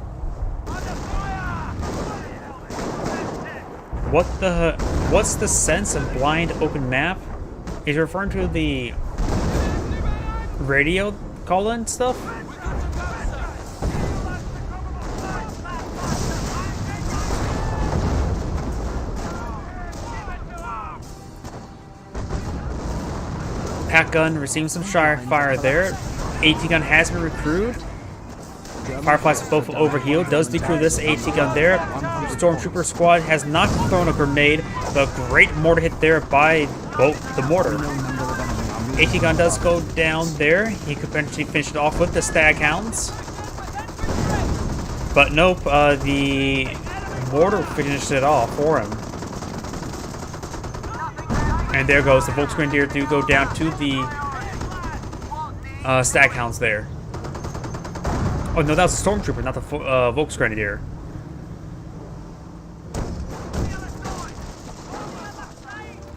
What's the sense of blind open map? Is it referring to the radio call-in stuff? Pack gun receiving some fire there. AT gun has been recruited. Fireflies both overhealed. Does decrew this AT gun there. Stormtrooper squad has not thrown a grenade. The great mortar hit there by the mortar. AT gun does go down there. He could eventually finish it off with the Staghounds. But nope, the mortar finished it off for him. And there goes the Volksgrenadier do go down to the Staghounds there. Oh no, that was a Stormtrooper, not the Volksgrenadier.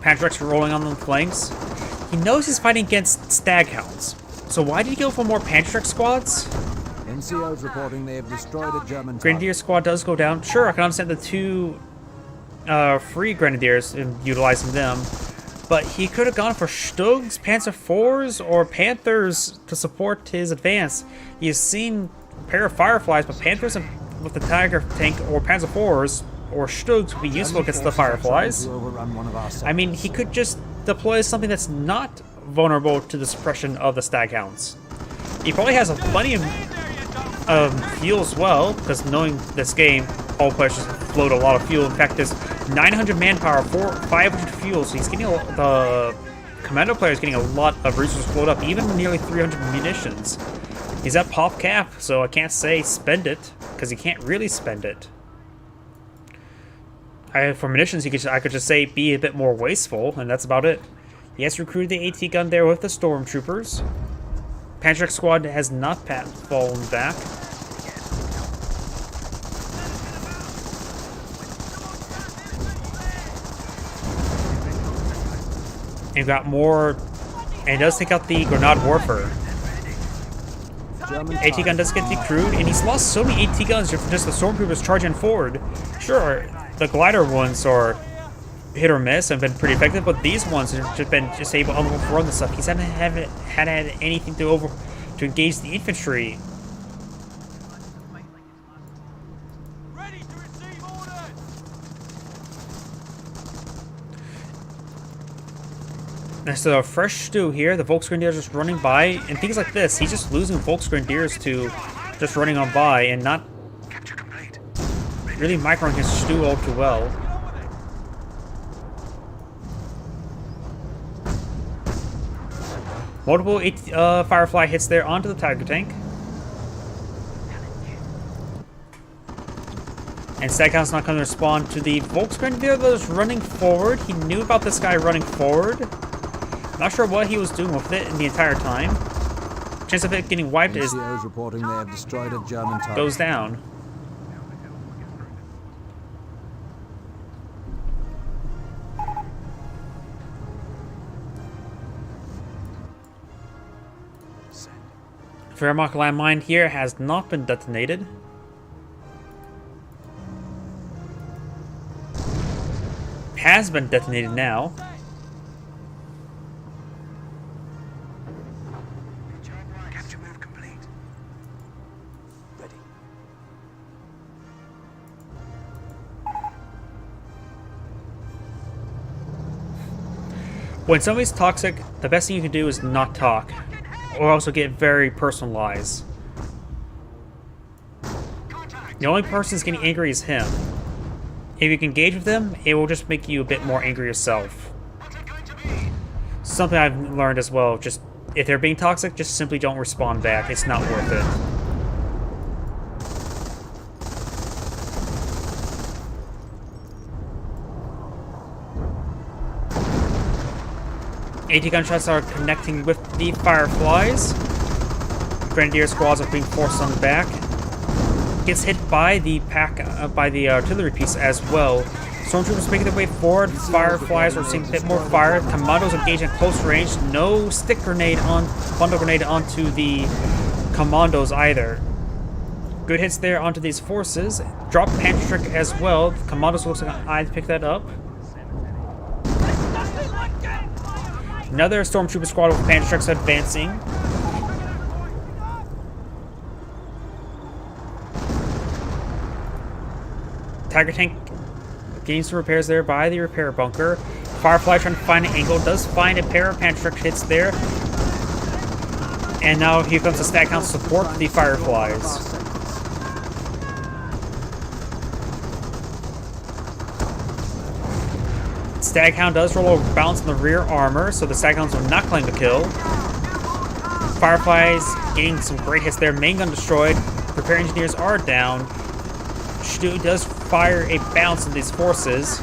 Patrick's rolling on the flanks. He knows he's fighting against Staghounds. So why did he go for more Pantrek squads? NCO's reporting they have destroyed a German Grenadier squad does go down. Sure, I can understand the 2 free Grenadiers and utilizing them. But he could have gone for Stugs, Panzer IVs, or Panthers to support his advance. He's seen a pair of Fireflies, but Panthers with the Tiger tank or Panzer IVs or Stugs would be useful against the Fireflies. I mean, he could just deploy something that's not vulnerable to the suppression of the Staghounds. He probably has plenty of fuel as well, because knowing this game, all players just float a lot of fuel. In fact, there's 900 manpower, 500 fuel, so he's getting the commando player is getting a lot of resources float up, even nearly 300 munitions. He's at pop cap, so I can't say spend it, because he can't really spend it. For munitions, I could just say be a bit more wasteful, and that's about it. He has recruited the AT gun there with the stormtroopers. Pantrek squad has not fallen back. And got more, and it does take out the Grenade Warfare. AT gun does get decrewed, and he's lost so many AT guns just the stormtroopers charging forward. Sure, the glider ones are hit or miss and been pretty effective, but these ones have just been able to overrun the stuff. He hasn't had anything to engage the infantry. Ready to receive orders! There's a fresh stew here. The Volksgrenadiers just running by, and things like this. He's just losing Volksgrenadiers to just running on by and not really microing his stew all too well. Multiple Firefly hits there onto the Tiger tank. And Staghound's not going to respond to the Volksgrenadier that is running forward. He knew about this guy running forward. Not sure what he was doing with it in the entire time. Chance of it getting wiped is NCO's reporting they have destroyed a German target. goes down. Wehrmacht landmine here has not been detonated. Has been detonated now. Capture move complete. Ready. When somebody's toxic, the best thing you can do is not talk, or also get very personalized. The only person that's getting angry is him. If you can engage with them, it will just make you a bit more angry yourself. Something I've learned as well, just if they're being toxic, just simply don't respond back. It's not worth it. AT gunshots are connecting with the Fireflies. Grenadier squads are being forced on the back. Gets hit by the artillery piece as well. Stormtroopers making their way forward. Fireflies are seeing a bit more fire. Commandos engage at close range. No stick grenade bundle grenade onto the commandos either. Good hits there onto these forces. Drop Pantrek as well. Commandos looks like an eye to pick that up. Another Stormtrooper squad with Pantreks advancing. Tiger tank getting some repairs there by the repair bunker. Firefly trying to find an angle, does find a pair of Pantrek hits there. And now here comes the Staghound support the Fireflies. Staghound does roll over balance in the rear armor, so the Staghounds will not claim the kill. Fireflies getting some great hits there. Main gun destroyed. Repair engineers are down. Stu does fire a bounce in these forces.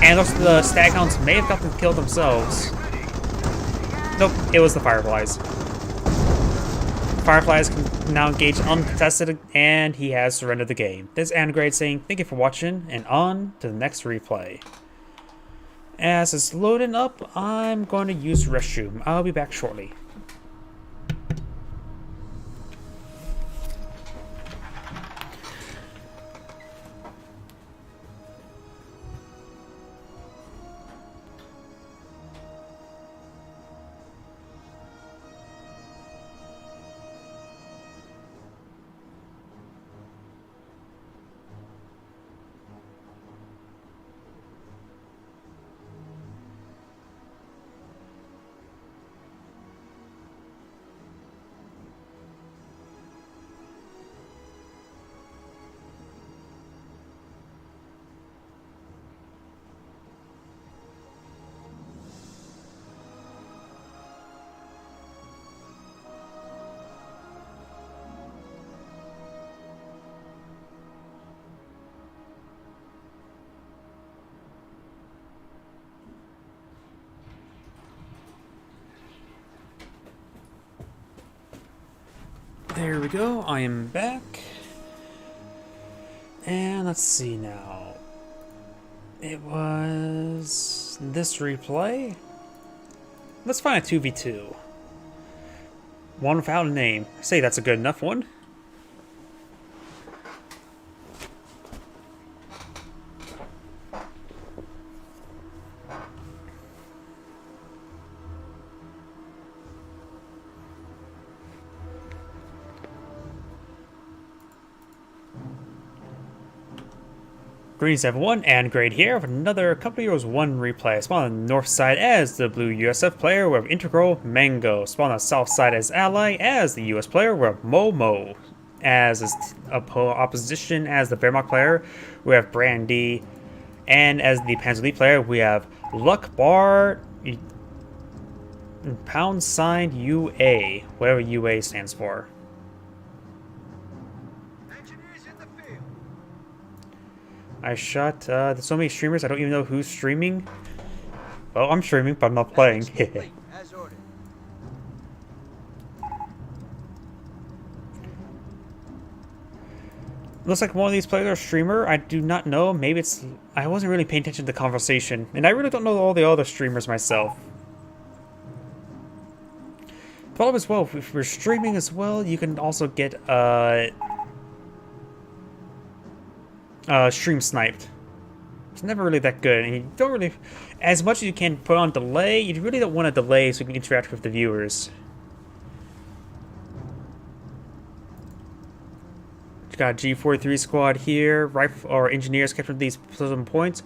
And the Staghounds may have gotten killed themselves. Nope, it was the Fireflies. Fireflies can now engage uncontested, and he has surrendered the game. This is Angrade saying thank you for watching, and on to the next replay. As it's loading up, I'm going to use restroom. I'll be back shortly. There we go, I am back. And let's see now. It was this replay. Let's find a 2v2. One without a name. I say that's a good enough one. Greetings everyone, Angrade here with another Company Heroes 1 replay. Spawn on the north side as the blue USF player, we have Integral Mango. Spawn on the south side as ally as the US player, we have Momo. As his opposition as the Bearmark player, we have Brandy. And as the Panzer Elite player, we have Luck Bar # UA, whatever UA stands for. I shot, there's so many streamers, I don't even know who's streaming. Well, I'm streaming, but I'm not playing. As ordered. Looks like one of these players are a streamer. I do not know. Maybe it's... I wasn't really paying attention to the conversation. And I really don't know all the other streamers myself. Problem as well, if we're streaming as well, you can also get, stream sniped. It's never really that good, and you don't really, as much as you can put on delay, you really don't want to delay so you can interact with the viewers. Got G43 squad here, rifle or engineers captured these some points.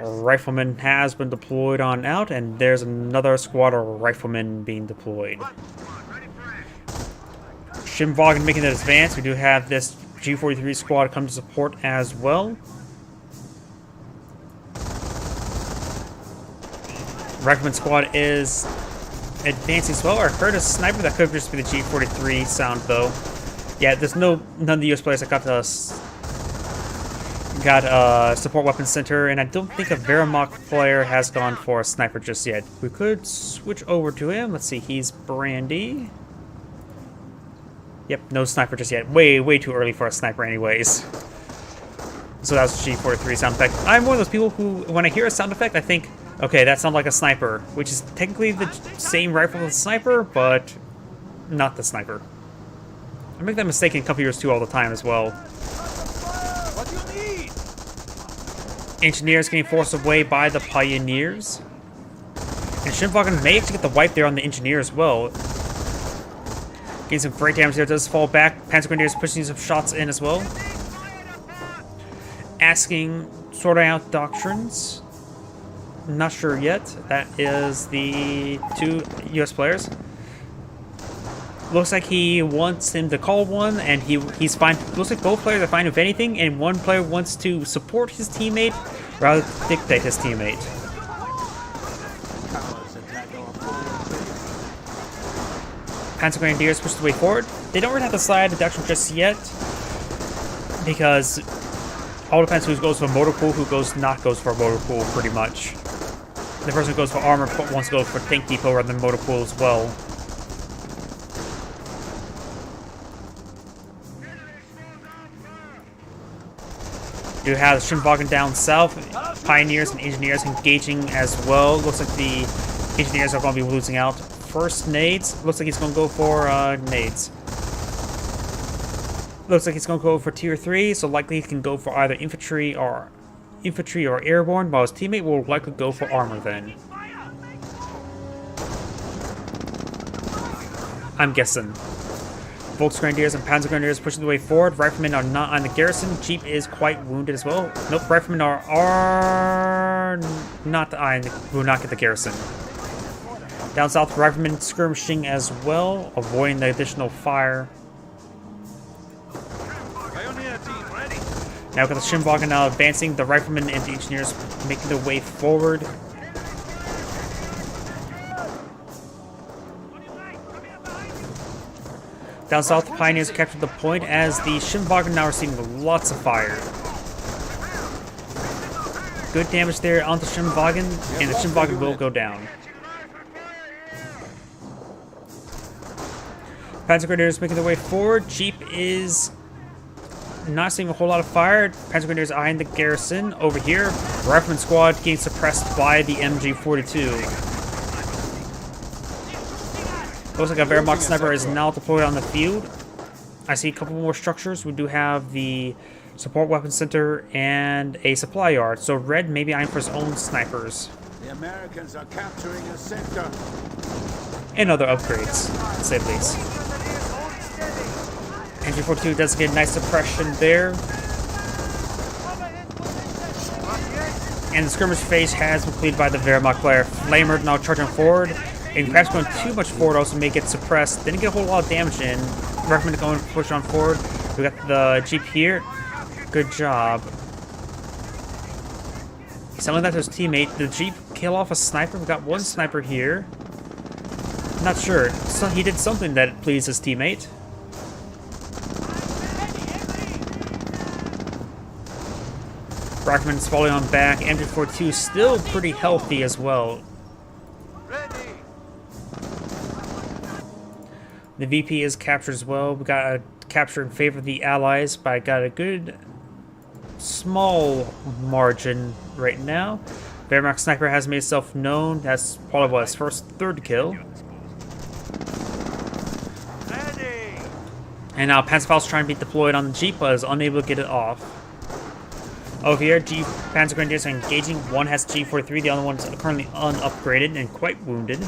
Rifleman has been deployed on out, and there's another squad of riflemen being deployed. Shimvagen making an advance. We do have this G43 squad come to support as well. Rifleman squad is advancing as well. I heard a sniper that could just be the G43 sound though. Yeah, there's none of the US players that got support weapon center, and I don't think a Veramok player has gone for a sniper just yet. We could switch over to him. Let's see, he's Brandy. Yep, no sniper just yet. Way too early for a sniper anyways. So that was the G43 sound effect. I'm one of those people who, when I hear a sound effect, I think, okay, that sounds like a sniper, which is technically the same rifle as a sniper, but not the sniper. I make that mistake in Company Heroes 2 all the time as well. What do you need? Engineers getting forced away by the Pioneers. And Shimvagen may actually get the wipe there on the Engineer as well. Getting some great damage there, does fall back. Panzer Grenadiers pushing some shots in as well. Asking, sorting out doctrines. Not sure yet. That is the two US players. Looks like he wants him to call one, and he's fine. Looks like both players are fine with anything, and one player wants to support his teammate rather than dictate his teammate. Panzer Grenadiers push the way forward. They don't really have to slide the doctrine just yet, because all depends who goes for a motor pool, who goes for a motor pool, pretty much. The person who goes for armor wants to go for tank depot rather than motor pool as well. Do have the Schimwagen down south. Pioneers and engineers engaging as well. Looks like the engineers are going to be losing out. First nades. Looks like he's going to go for nades. Looks like he's going to go for tier 3, so likely he can go for either infantry or airborne, while his teammate will likely go for armor then. I'm guessing. Volksgrenadiers and Panzergrenadiers pushing the way forward. Riflemen are not on the garrison. Jeep is quite wounded as well. Nope, Riflemen are not will not get the garrison. Down south, Riflemen skirmishing as well, avoiding the additional fire. Now we've got the Schimwagen now advancing, the Riflemen and the Engineers making their way forward. Down south, the Pioneers captured the point as the Schimwagen now receiving lots of fire. Good damage there on the Schimwagen, and the Schimwagen will go down. Panzergrenadiers making their way forward. Jeep is not seeing a whole lot of fire. Panzergrenadiers eyeing the garrison over here. Rifleman squad getting suppressed by the MG42. Looks like a Wehrmacht sniper is now deployed on the field. I see a couple more structures. We do have the support weapon center and a supply yard. So Red may be eyeing for his own snipers. The Americans are capturing a sector. And other upgrades, to say the least. MG42 does get a nice suppression there. And the skirmish phase has been completed by the Wehrmacht player. Flamer now charging forward. And perhaps going too much forward also may get suppressed. Didn't get a whole lot of damage in. Recommend going push on forward. We got the Jeep here. Good job. Selling that to his teammate. Did the Jeep kill off a sniper? We got one sniper here. Not sure. So he did something that pleased his teammate. Brockman's falling on back. MG42 still pretty healthy as well. The VP is captured as well. We got a capture in favor of the Allies, but I got a good small margin right now. Wehrmacht sniper has made itself known. That's probably what, his third kill. And now Panzerfaust's trying to be deployed on the Jeep, but is unable to get it off. Over here, Panzergrenadiers are engaging. One has G43, the other one is currently unupgraded and quite wounded.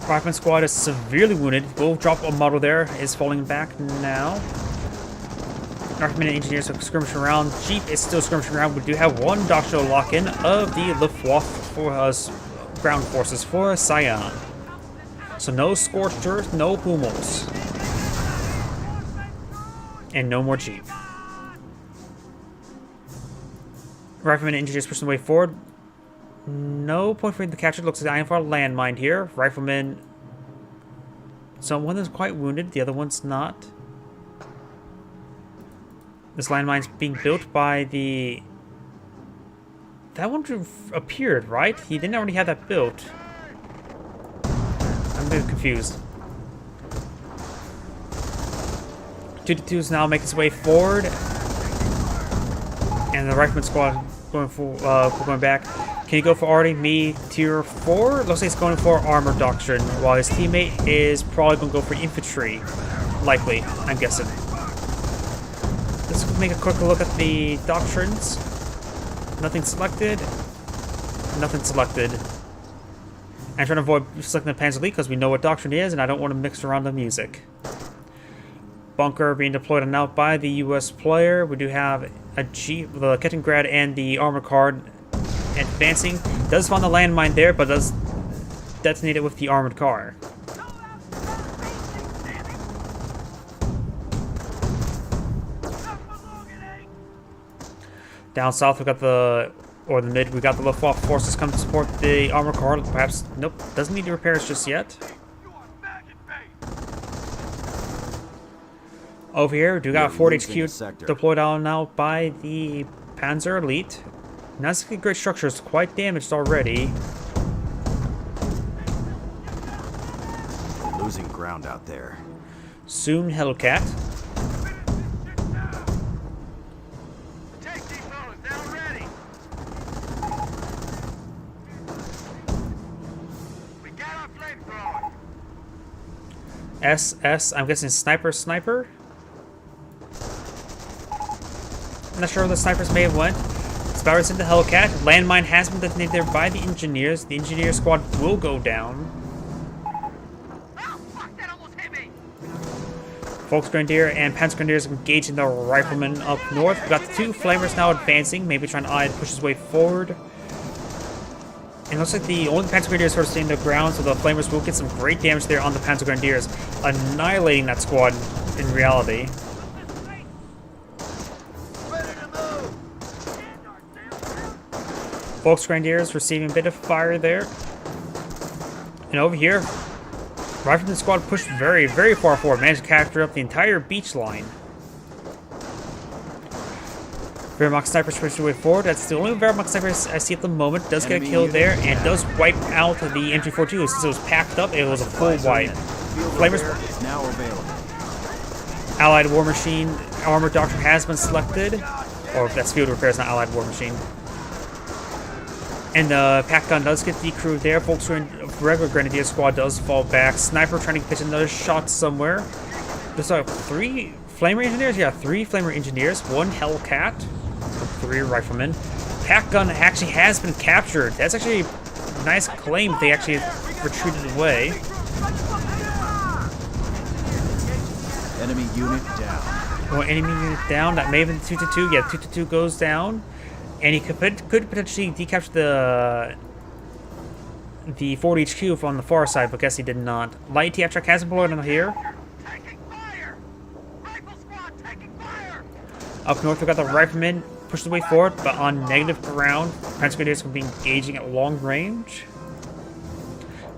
Rifleman squad is severely wounded. Will drop a model there. Is falling back now. Riflemen and engineers are skirmishing around. Jeep is still skirmishing around. We do have one doctoral lock-in of the Luftwaffe for ground forces for Sion. So no Scorched Earth, no Hummels. And no more Jeep. Riflemen and engineers pushing the way forward. No point for the capture. Looks like I am for a landmine here. Rifleman. So one is quite wounded, the other one's not. This landmine's being built by the... That one appeared, right? He didn't already have that built. I'm a bit confused. 2-2 is now making its way forward. And the Rifleman squad going back. Can he go for already me tier 4? Looks like he's going for armor doctrine, while his teammate is probably going to go for infantry. Likely, I'm guessing. Let's make a quick look at the doctrines. Nothing selected. Nothing selected. I'm trying to avoid selecting the Panzer League because we know what doctrine is, and I don't want to mix around the music. Bunker being deployed and out by the US player. We do have a Jeep, the Kettengrad and the armor card advancing. Does find the landmine there, but does detonate it with the armored car. Down south, we got the mid, we got the Luftwaffe forces come to support the armor car. Perhaps, nope, doesn't need repairs just yet. Over here, we do got Fort HQ deployed on now by the Panzer Elite. Not a great structure, it's quite damaged already. losing ground out there. Soon, Hellcat. Take depots, now ready. We got our flamethrower. SS, I'm guessing sniper. I'm not sure where the snipers may have went. Spowers into Hellcat. Landmine has been detonated there by the engineers. The engineer squad will go down. Oh, fuck, that almost hit me. Volksgrenadier and Panzergrenadiers engaging the riflemen up north. We've got the two flamers now advancing, maybe trying to push his way forward. And it looks like the only Panzergrenadiers sort of staying the ground, so the flamers will get some great damage there on the Panzergrenadiers, annihilating that squad in reality. Volksgrenadiers receiving a bit of fire there. And over here, Rifleman squad pushed very, very far forward, managed to capture up the entire beach line. Wehrmacht snipers pushed their way forward. That's the only Wehrmacht sniper I see at the moment. Does get a kill there and does wipe out the MG42. Since it was packed up, it was a full wipe. Flamers is now available. Allied War Machine Armor Doctrine has been selected. Or that's Field Repairs, not Allied War Machine. And the pack gun does get decrewed there. Regular Grenadier squad does fall back. Sniper trying to pitch another shot somewhere. There's like 3 Flamer Engineers? Yeah, 3 Flamer Engineers, 1 Hellcat, 3 Riflemen. Pack gun actually has been captured. That's actually a nice claim they actually retreated away. Enemy unit down. Oh, enemy unit down. That may have been 2-2. Yeah, 2-2 goes down. And he could potentially decapture the Ford HQ on the far side, but guess he did not. Light TF truck has been deployed on here. Taking fire. Rifle squad taking fire. Up north, we've got the Riflemen push the way forward, but on negative ground. Panzergrenadiers will be engaging at long range.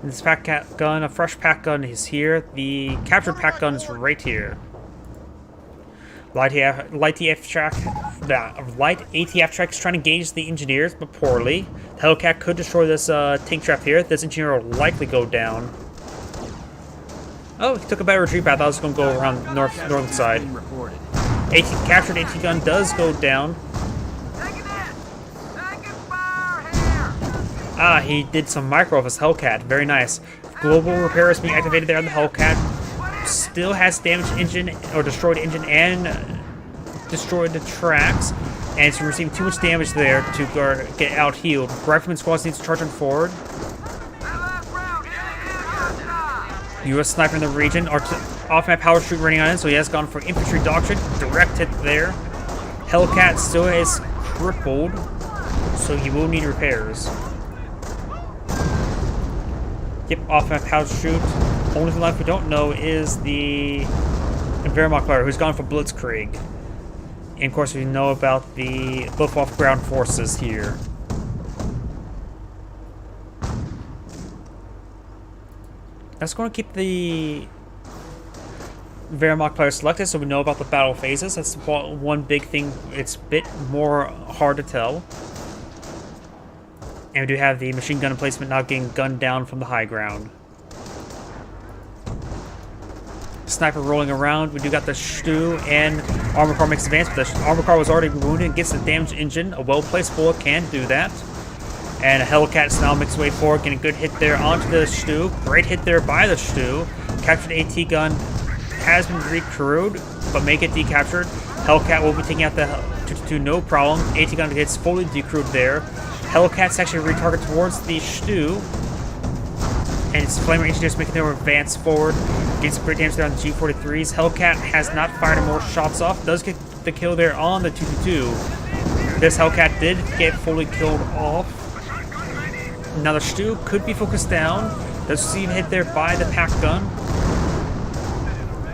And this pack gun, a fresh pack gun is here. The captured pack gun is right here. Light ATF track is trying to engage the engineers, but poorly. The Hellcat could destroy this tank trap here. This engineer will likely go down. Oh, he took a better retreat path. I was going to go around northern side. Captured AT gun does go down. Taking it. Taking fire here. Ah, he did some micro of his Hellcat. Very nice. Global repair is being activated there on the Hellcat. Still has damaged engine or destroyed engine and destroyed the tracks, and it's receiving too much damage there to get out healed. Rifleman squad needs to charge on forward. U.S. sniper in the region, off-map power shoot running on it, so he has gone for infantry doctrine. Direct hit there. Hellcat still is crippled, so he will need repairs. Yep, off-map power shoot. Only thing left we don't know is the Wehrmacht player who's gone for Blitzkrieg. And of course we know about the Luftwaffe ground forces here. That's going to keep the Wehrmacht player selected so we know about the battle phases. That's one big thing. It's a bit more hard to tell. And we do have the machine gun emplacement now getting gunned down from the high ground. Sniper rolling around. We do got the Stu and armor car makes advance, but the armor car was already wounded and gets the damaged engine. A well-placed bullet can do that. And a Hellcat now makes its way forward, getting a good hit there onto the Stu. Great hit there by the Stu. Captured AT gun has been recrewed, but may get decaptured. Hellcat will be taking out the 222, no problem. AT gun gets fully decrewed there. Hellcat's actually retarget towards the Stu. And its Flamer Engineers making their advance forward. Getting some great damage there on the G43s. Hellcat has not fired more shots off. Does get the kill there on the 222. This Hellcat did get fully killed off. Now the Stu could be focused down. Does receive a hit there by the pack gun.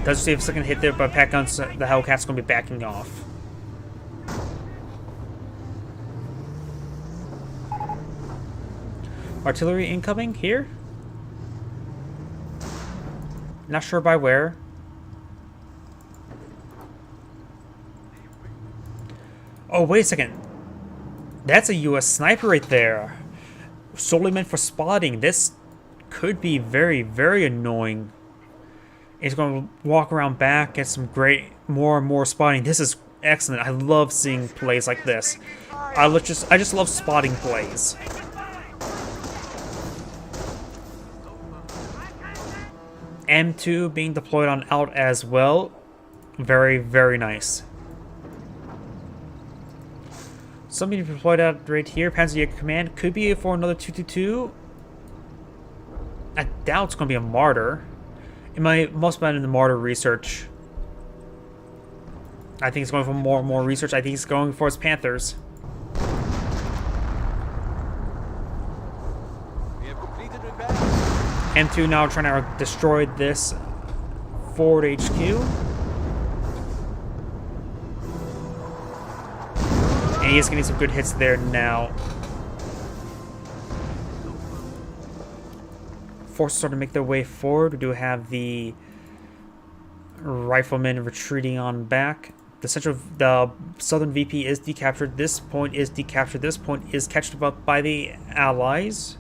Does receive a second hit there by pack gun, so the Hellcat's going to be backing off. Artillery incoming here. Not sure by where. Oh, wait a second. That's a US sniper right there. Solely meant for spotting. This could be very, very annoying He's going to walk around back, get some great, more and more spotting. This is excellent. I love seeing plays like this. I just love spotting plays. M2 being deployed on out as well. Very, very nice. Somebody deployed out right here. Panzerjäger Command could be for another 222. I doubt it's going to be a Martyr. It must have been in the Martyr research. I think it's going for more and more research. I think it's going for his Panthers. We have completed repair. M2 now trying to destroy this forward HQ. And he is getting some good hits there now. Forces start to make their way forward. We do have the riflemen retreating on back. The southern VP is decaptured. This point is decaptured. This point is catched up by the Allies.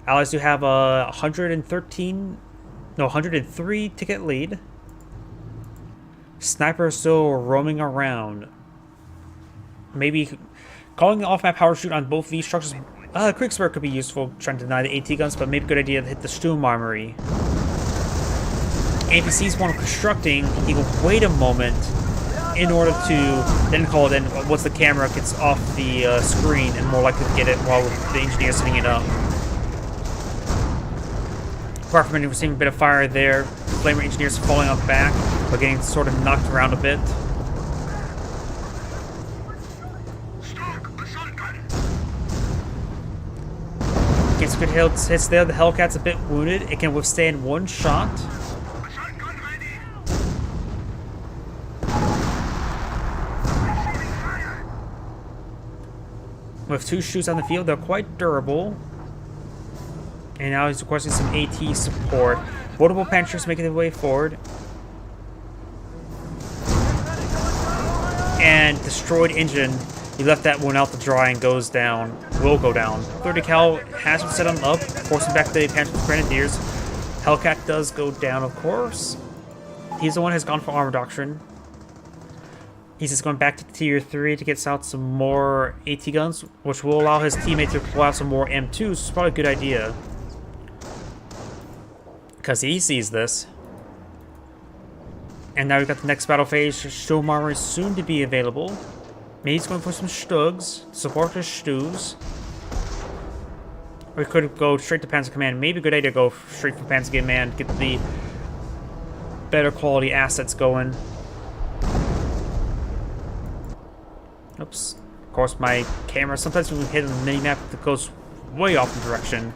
Allies do have a 103 ticket lead. Sniper is still roaming around. Maybe calling off my power shoot on both these structures. Kriegsmark could be useful trying to deny the AT guns, but maybe a good idea to hit the Sturm Armory. And if he sees one constructing, he will wait a moment in order to then call it in once the camera gets off the screen and more likely to get it while the engineer is setting it up. Riflemen receiving a bit of fire there. Flamer engineers falling off back, but getting sort of knocked around a bit. Gets good hits there. The Hellcat's a bit wounded. It can withstand one shot. With 2 shoots on the field, they're quite durable. And now he's requesting some AT support. Multiple Panthers making their way forward. And destroyed engine. He left that one out to dry and goes down. Will go down. 30 cal has been set him up, forcing back the Panthers Grenadiers. Hellcat does go down, of course. He's the one who has gone for Armor Doctrine. He's just going back to Tier 3 to get out some more AT guns, which will allow his teammate to pull out some more M2s. It's probably a good idea. Because he sees this. And now we've got the next battle phase. Sturm Armory is soon to be available. Maybe he's going for some Stugs. Support his Stews. Or we could go straight to Panzer Command. Maybe a good idea to go straight for Panzer Command. Get the better quality assets going. Oops. Of course, my camera, sometimes when we hit a mini-map, it goes way off the direction.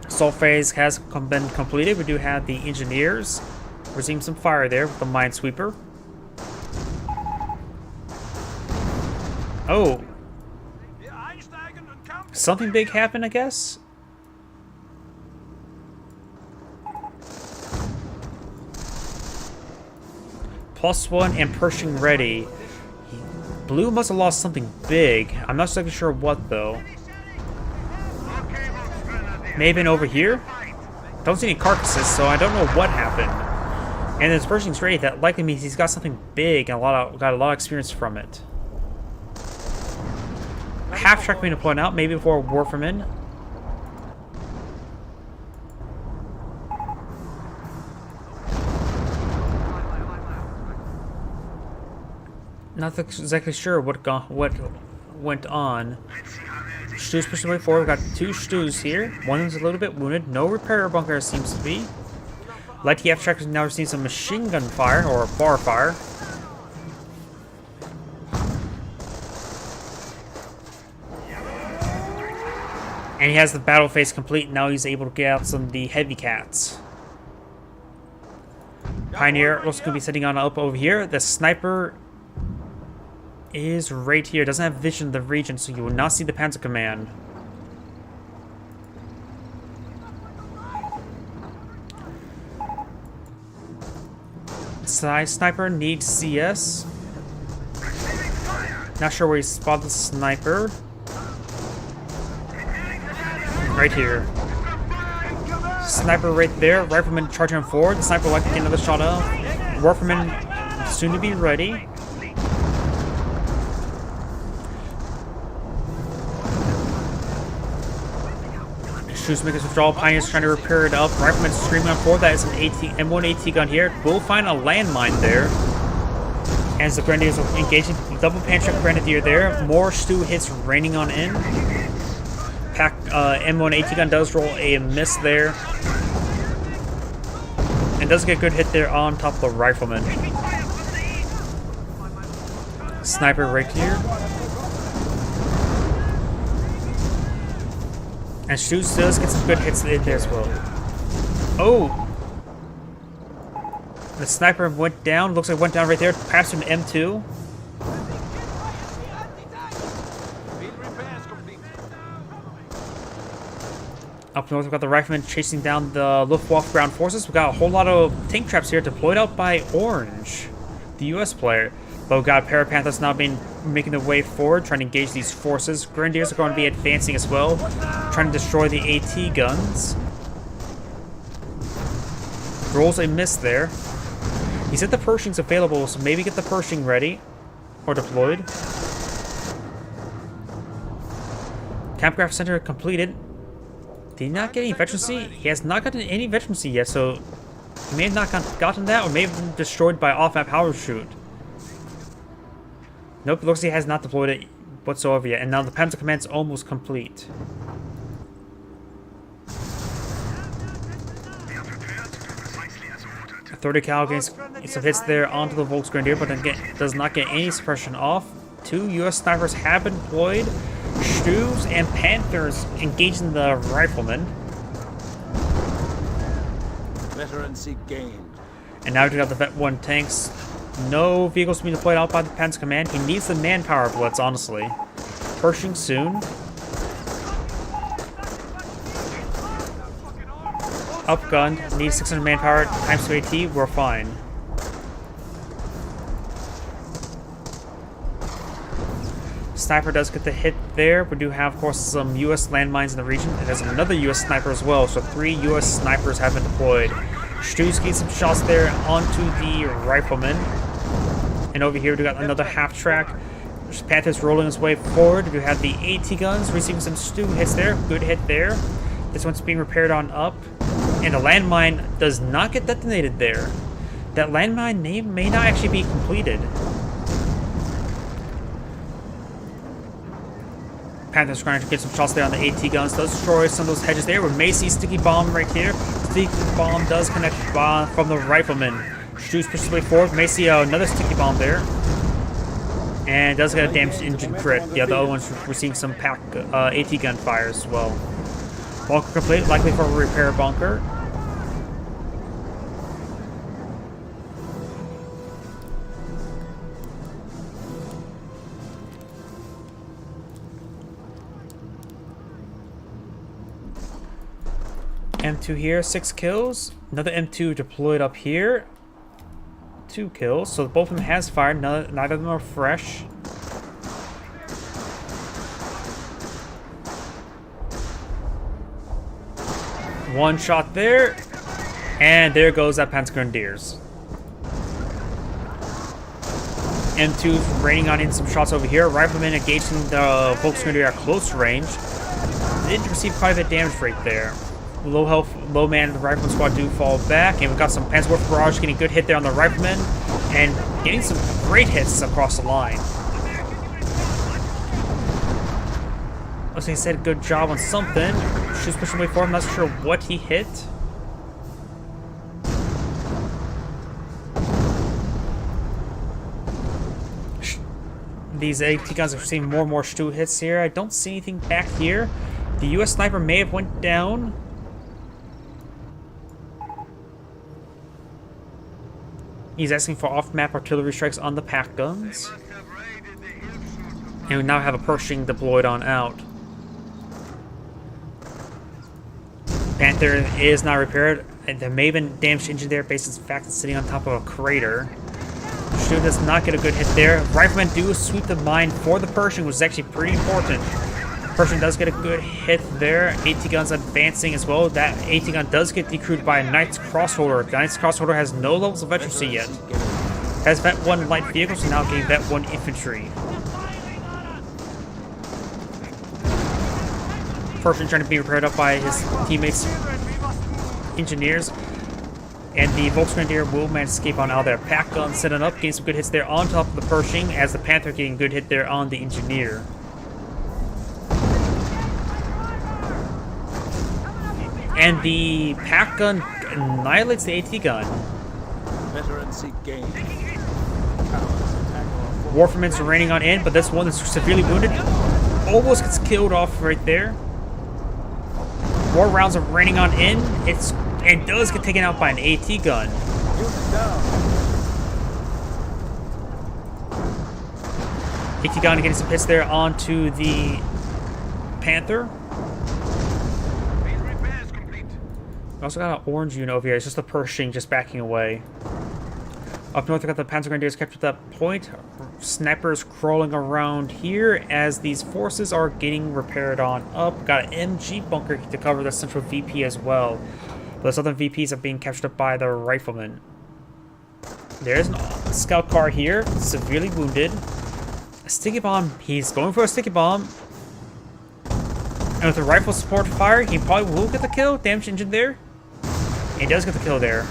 Assault phase has been completed. We do have the engineers receiving some fire there with the Minesweeper. Oh. Something big happened, I guess? +1 and Pershing ready. Blue must have lost something big. I'm not exactly sure what, though. May have been over here? Don't see any carcasses, so I don't know what happened. And this Pershing's ready. That likely means he's got something big and got a lot of experience from it. Half-track being deployed out, maybe before Warferman. Not exactly sure what went on. Stews pushing way forward. We've got 2 Stews here. One of them's a little bit wounded. No repair bunker seems to be. Light TF trackers now receiving some machine gun fire or bar fire. And he has the battle phase complete. Now he's able to get out some of the heavy cats. Pioneer also going to be sitting on up over here. The sniper is right here. Doesn't have vision of the region, so you will not see the Panzer Command. Sniper needs CS. Not sure where he spotted the sniper. Right here. Sniper right there. Rifleman charging him forward. The sniper like to get another shot off. Rifleman soon to be ready. Shoes make his withdrawal. Pioneer's trying to repair it up. Rifleman screaming on forward. That is an M1 AT gun here. We'll find a landmine there. As the Grenadiers are engaging. Double pan check Grenadier there. More Stu hits raining on in. M1 AT gun does roll a miss there. And does get a good hit there on top of the Rifleman. Sniper right here. And Stu does get some good hits in there as well. Oh! The sniper went down. Looks like it went down right there. Passed an M2. Up north, we've got the Rifleman chasing down the Luftwaffe ground forces. We've got a whole lot of tank traps here deployed out by Orange, the US player. But we've got Parapanthers now making their way forward, trying to engage these forces. Grenadiers are going to be advancing as well, trying to destroy the AT guns. Rolls a miss there. He said the Pershing's available, so maybe get the Pershing ready or deployed. Campcraft Center completed. Did he not get any veterancy? He has not gotten any veterancy yet, so he may have not gotten that, or may have been destroyed by off-map power shoot. Nope, looks like he has not deployed it whatsoever yet, and now the Panzer Command's almost complete. A 30 cal against some hits there onto the Volksgrenadier, but again, does not get any suppression off. 2 US snipers have been deployed. Stu's and Panthers engaging the Riflemen. Veterancy gained. And now we got the Vet 1 tanks. No vehicles being deployed out by the Panzer Command. He needs the manpower blitz, honestly. Pershing soon. Upgunned. Needs 600 manpower times 2 AT. We're fine. Sniper does get the hit there. We do have, of course, some US landmines in the region. And there's another US sniper as well. So 3 US snipers have been deployed. Stu's getting some shots there onto the Rifleman. And over here we got another half track. Panthers rolling his way forward. We have the AT guns receiving some Stu hits there. Good hit there. This one's being repaired on up. And the landmine does not get detonated there. That landmine may not actually be completed. Panthers trying to get some shots there on the AT guns. Does destroy some of those hedges there. With Macy sticky bomb right here. Sticky bomb does connect from the Rifleman. Stu's pushes his way forward. Macy another sticky bomb there. And does get a damaged engine crit. The other one's receiving some AT gun fire as well. Bunker complete, likely for a repair bunker. M2 here, 6 kills. Another M2 deployed up here. 2 kills. So both of them has fired. Neither of them are fresh. One shot there. And there goes that Panzer Grenadiers. M2's raining on in some shots over here. Rifleman engaging the Volksgrenadier at close range. Did receive quite a bit of damage right there. Low health, low man of the Rifleman squad do fall back, and we've got some Panzerwerfer barrage getting a good hit there on the Rifleman, and getting some great hits across the line. Looks like he said a good job on something. She's pushing way forward, I'm not sure what he hit. These AT guns are seeing more and more Stu hits here. I don't see anything back here. The US sniper may have went down. He's asking for off-map artillery strikes on the pack guns. And we now have a Pershing deployed on out. Panther is not repaired. And there may have been damaged engine there based on the fact it's sitting on top of a crater. Stu does not get a good hit there. Riflemen do sweep the mine for the Pershing, which is actually pretty important. Pershing does get a good hit there. AT gun's advancing as well. That AT gun does get decrewed by a Knight's Crossholder. The Knight's Crossholder has no levels of veterancy yet. Has Vet 1 light vehicles and now getting Vet 1 infantry. Pershing trying to be repaired up by his teammates, engineers. And the Volksgrenadier will manage to escape on out there. Pack gun setting up, getting some good hits there on top of the Pershing, as the Panther getting a good hit there on the engineer. And the pack gun annihilates the AT gun. Veterancy gained. Warfman's raining on in, but this one is severely wounded. Almost gets killed off right there. More rounds of raining on in. It does get taken out by an AT gun. Unit down. AT gun getting some hits there onto the Panther. Base repairs complete. We also got an orange unit over here. It's just the Pershing just backing away. Up north, we got the Panzer Grenadiers captured that point. Snipers crawling around here as these forces are getting repaired on up. Got an MG bunker to cover the central VP as well. The southern VPs are being captured up by the riflemen. There's a scout car here, severely wounded. A sticky bomb. He's going for a sticky bomb. And with the rifle support fire, he probably will get the kill. Damage engine there. He does get the kill there.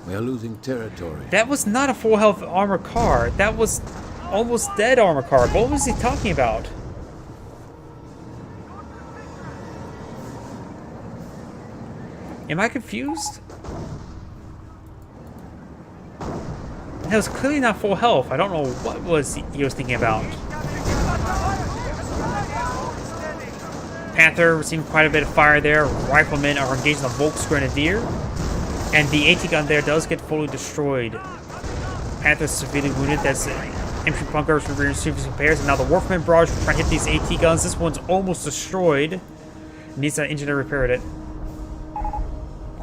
We are losing territory. That was not a full health armor car. That was almost dead armor car. What was he talking about? Am I confused? That was clearly not full health. I don't know what he was thinking about. Panther receiving quite a bit of fire there. Riflemen are engaging the Volksgrenadier. And the AT gun there does get fully destroyed. Panther's severely wounded. That's infantry bunker receiving repairs. And now the Warfman barrage will try to hit these AT guns. This one's almost destroyed. Needs that engine to repair it.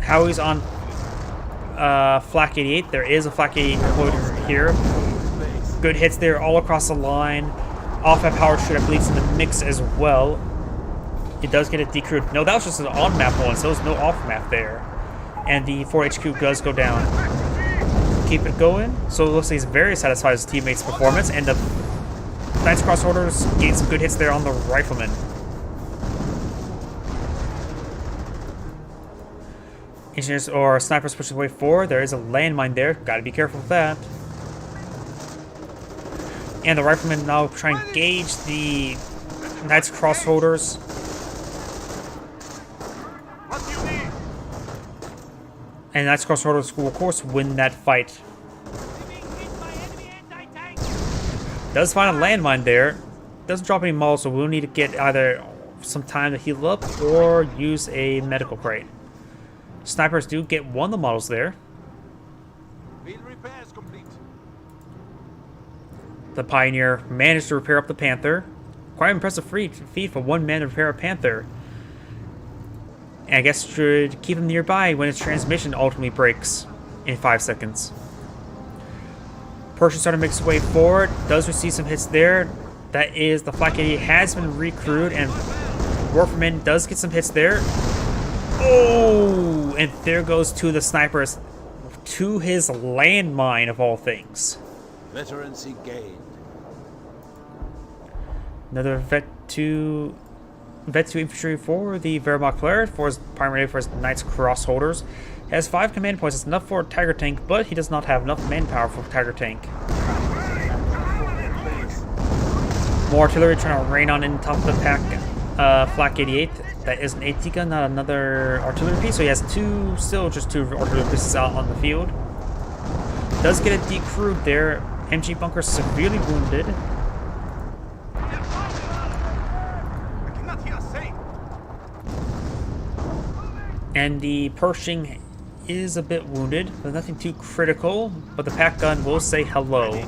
Howie's on Flak 88. There is a Flak 88 deployed here. Good hits there all across the line. Off-map power shoot, I believe, is in the mix as well. It does get it decrewed. No, that was just an on-map one, so there's no off-map there. And the 4 HQ does go down. Keep it going. So it looks like he's very satisfied with his teammates' performance. And the Knights Crossholders gain some good hits there on the Riflemen. Engineers or snipers pushing the way forward. There is a landmine there. Gotta be careful with that. And the Riflemen now try and engage the Knights Crossholders. What do you need? And Knights Crossholders will, of course, win that fight. Does find a landmine there. Doesn't drop any models, so we'll need to get either some time to heal up or use a medical crate. Snipers do get one of the models there. Field repairs complete. The Pioneer managed to repair up the Panther. Quite impressive feat for one man to repair a Panther. And I guess should keep him nearby when his transmission ultimately breaks in 5 seconds. Pershing starting to make his way forward. Does receive some hits there. That is the Flak 88 has been recrewed, and Warfman does get some hits there. Oh, and there goes two of the snipers to his landmine of all things. Veterancy gained. Another Vet 2 infantry for the Wehrmacht player, for his primarily for his Knights Crossholders. Has 5 command points. It's enough for a Tiger tank, but he does not have enough manpower for a Tiger tank. More artillery trying to rain on in top of the pack. Flak 88. That is an AT gun, not another artillery piece. So he has just two artillery pieces out on the field. Does get a decrewed there. MG bunker severely wounded. I cannot hear a thing. And the Pershing is a bit wounded, but nothing too critical. But the pack gun will say hello.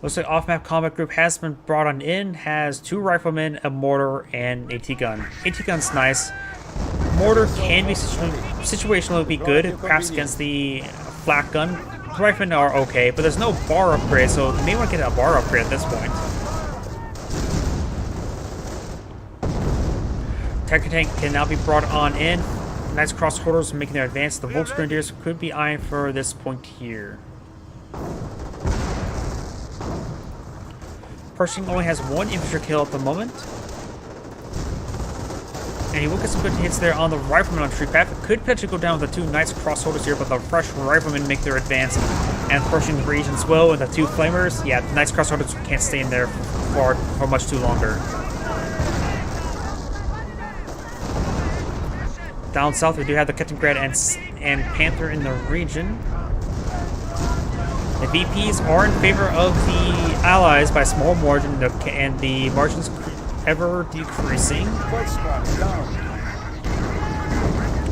Looks like off-map combat group has been brought on in. Has 2 riflemen, a mortar, and AT gun. AT gun's nice. Mortar can be situationally be good, perhaps against the flak gun. riflemen are okay, but there's no bar upgrade, so you may want to get a bar upgrade at this point. Tiger Tank can now be brought on in. Knights Cross Holders making their advance. The Volksgrenadiers could be eyeing for this point here. Pershing only has one infantry kill at the moment. And he will get some good hits there on the riflemen on Tree Path. Could potentially go down with the two Knights Cross Holders here, but the fresh riflemen make their advance. And Pershing region as well with the two Flamers. Yeah, the Knights Cross Holders can't stay in there for much too longer. Down south, we do have the Kettengrad and Panther in the region. The VPs are in favor of the Allies by a small margin, and the margins ever decreasing.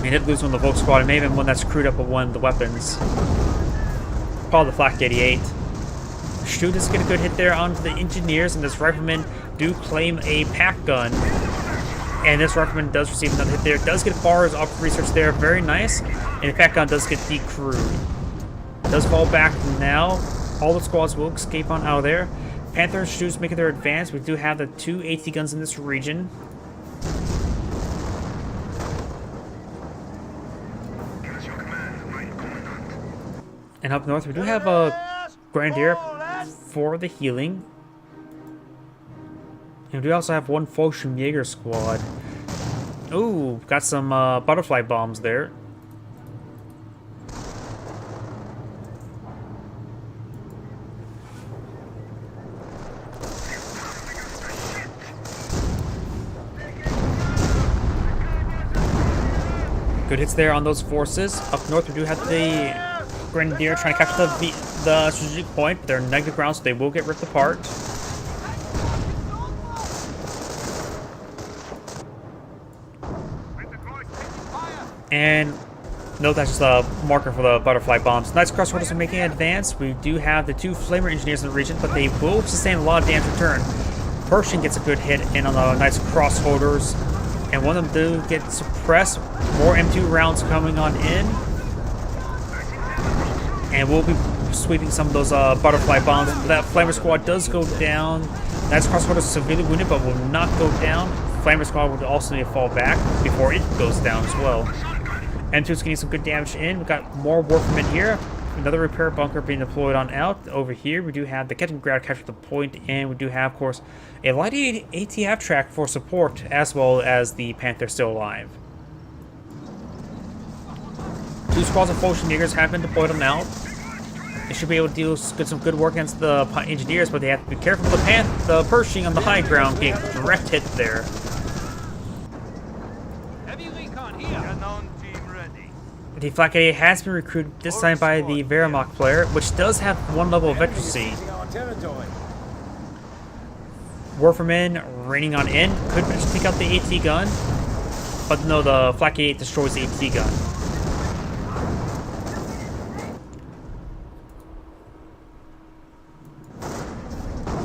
We did lose one of the Volk Squad. It may have been one that's crewed up with one of the weapons. Probably the Flak 88. Stu does get a good hit there onto the Engineers, and this Rifleman do claim a pack gun. And this Rifleman does receive another hit there. Does get bars off research there. Very nice. And the pack gun does get decrewed. Does fall back now. All the squads will escape on out of there. Panther and Stu's making their advance. We do have the two AT guns in this region. And up north, we do have a Grenadier for the healing. And we do also have one Fallschirmjäger squad. Ooh, got some butterfly bombs there. Good hits there on those forces. Up north, we do have the Grenadier trying to capture the strategic point, but they're negative ground, so they will get ripped apart. And no, that's just a marker for the butterfly bombs. Knights Cross Holders are making an advance. We do have the two Flamer Engineers in the region, but they will sustain a lot of damage return. Pershing gets a good hit in on the Knights Cross Holders, and one of them do get suppressed. More M2 rounds coming on in. And we'll be sweeping some of those butterfly bombs. That Flamer Squad does go down. Knights Cross Holders severely wounded, but will not go down. Flamer Squad would also need to fall back before it goes down as well. M2's getting some good damage in. We've got more Warfmen here. Another repair bunker being deployed on out. Over here, we do have the Kettengrad capture the point, and we do have, of course, a light ATF track for support, as well as the Panther still alive. Two squads of Fallschirmjägers have been deployed on out. They should be able to do some good work against the Engineers, but they have to be careful with the Pershing on the high ground, getting direct hit there. Heavy recon here. Cannon team ready. The Flak 88 has been recruited this time by the Wehrmacht player, which does have one level of veterancy. Warfmen raining on in. Could potentially take out the AT gun, but no, the Flak 88 destroys the AT gun.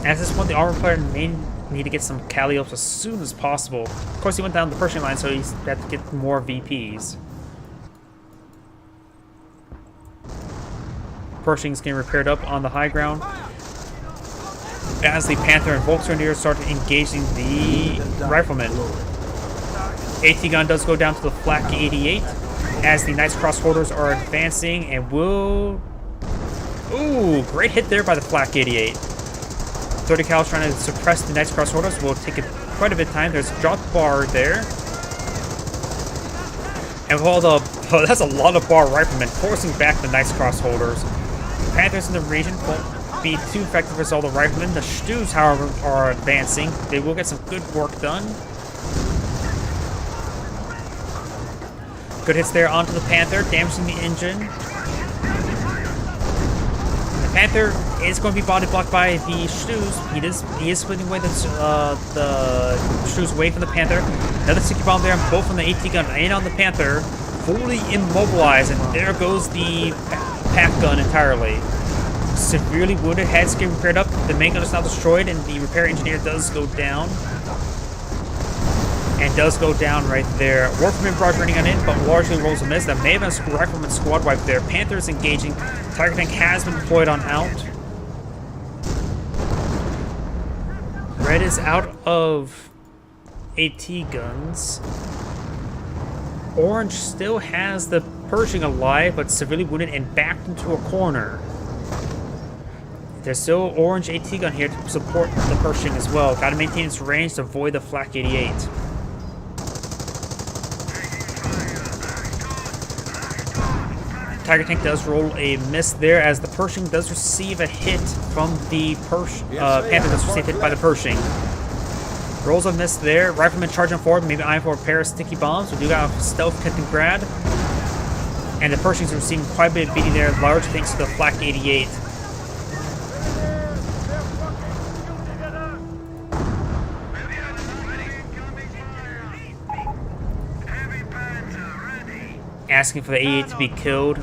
At this point, the armor player may need to get some Calliops as soon as possible. Of course, he went down the Pershing line, so he's had to get more VPs. Pershing's getting repaired up on the high ground. As the Panther and Volksgrenadiers start engaging the Riflemen. AT gun does go down to the Flak 88 as the Knights Cross Holders are advancing and will... Ooh, great hit there by the Flak 88. 30 cal trying to suppress the Knights Cross Holders will take quite a bit of time. There's a drop bar there. And with all the... Oh, that's a lot of bar Riflemen forcing back the Knights Cross Holders. The Panthers in the region won't be too effective as all the Riflemen. The Stus, however, are advancing. They will get some good work done. Good hits there onto the Panther, damaging the engine. The Panther is going to be body blocked by the Stus. He is splitting away the Stus away from the Panther. Another sticky bomb there, both on the AT gun and on the Panther. Fully immobilized, and there goes the pack gun entirely. Severely wounded, heads get repaired up. The main gun is now destroyed, and the repair engineer does go down. and does go down right there. Warfman Barrage running on in, but largely rolls a miss. That may have been a Rifleman squad wipe there. Panther's engaging. Tiger Tank has been deployed on out. Red is out of AT guns. Orange still has the Pershing alive, but severely wounded and backed into a corner. There's still orange AT gun here to support the Pershing as well. Gotta maintain its range to avoid the Flak 88. Tiger Tank does roll a miss there as the Pershing does receive a hit from the Panther does receive a hit by the Pershing. Rolls a miss there. Rifleman charging forward, maybe eyeing for a pair of sticky bombs. We do got a stealth Captain Grad. And the Pershings are receiving quite a bit of beating there, large thanks to the Flak 88. Asking for the 88 to be killed.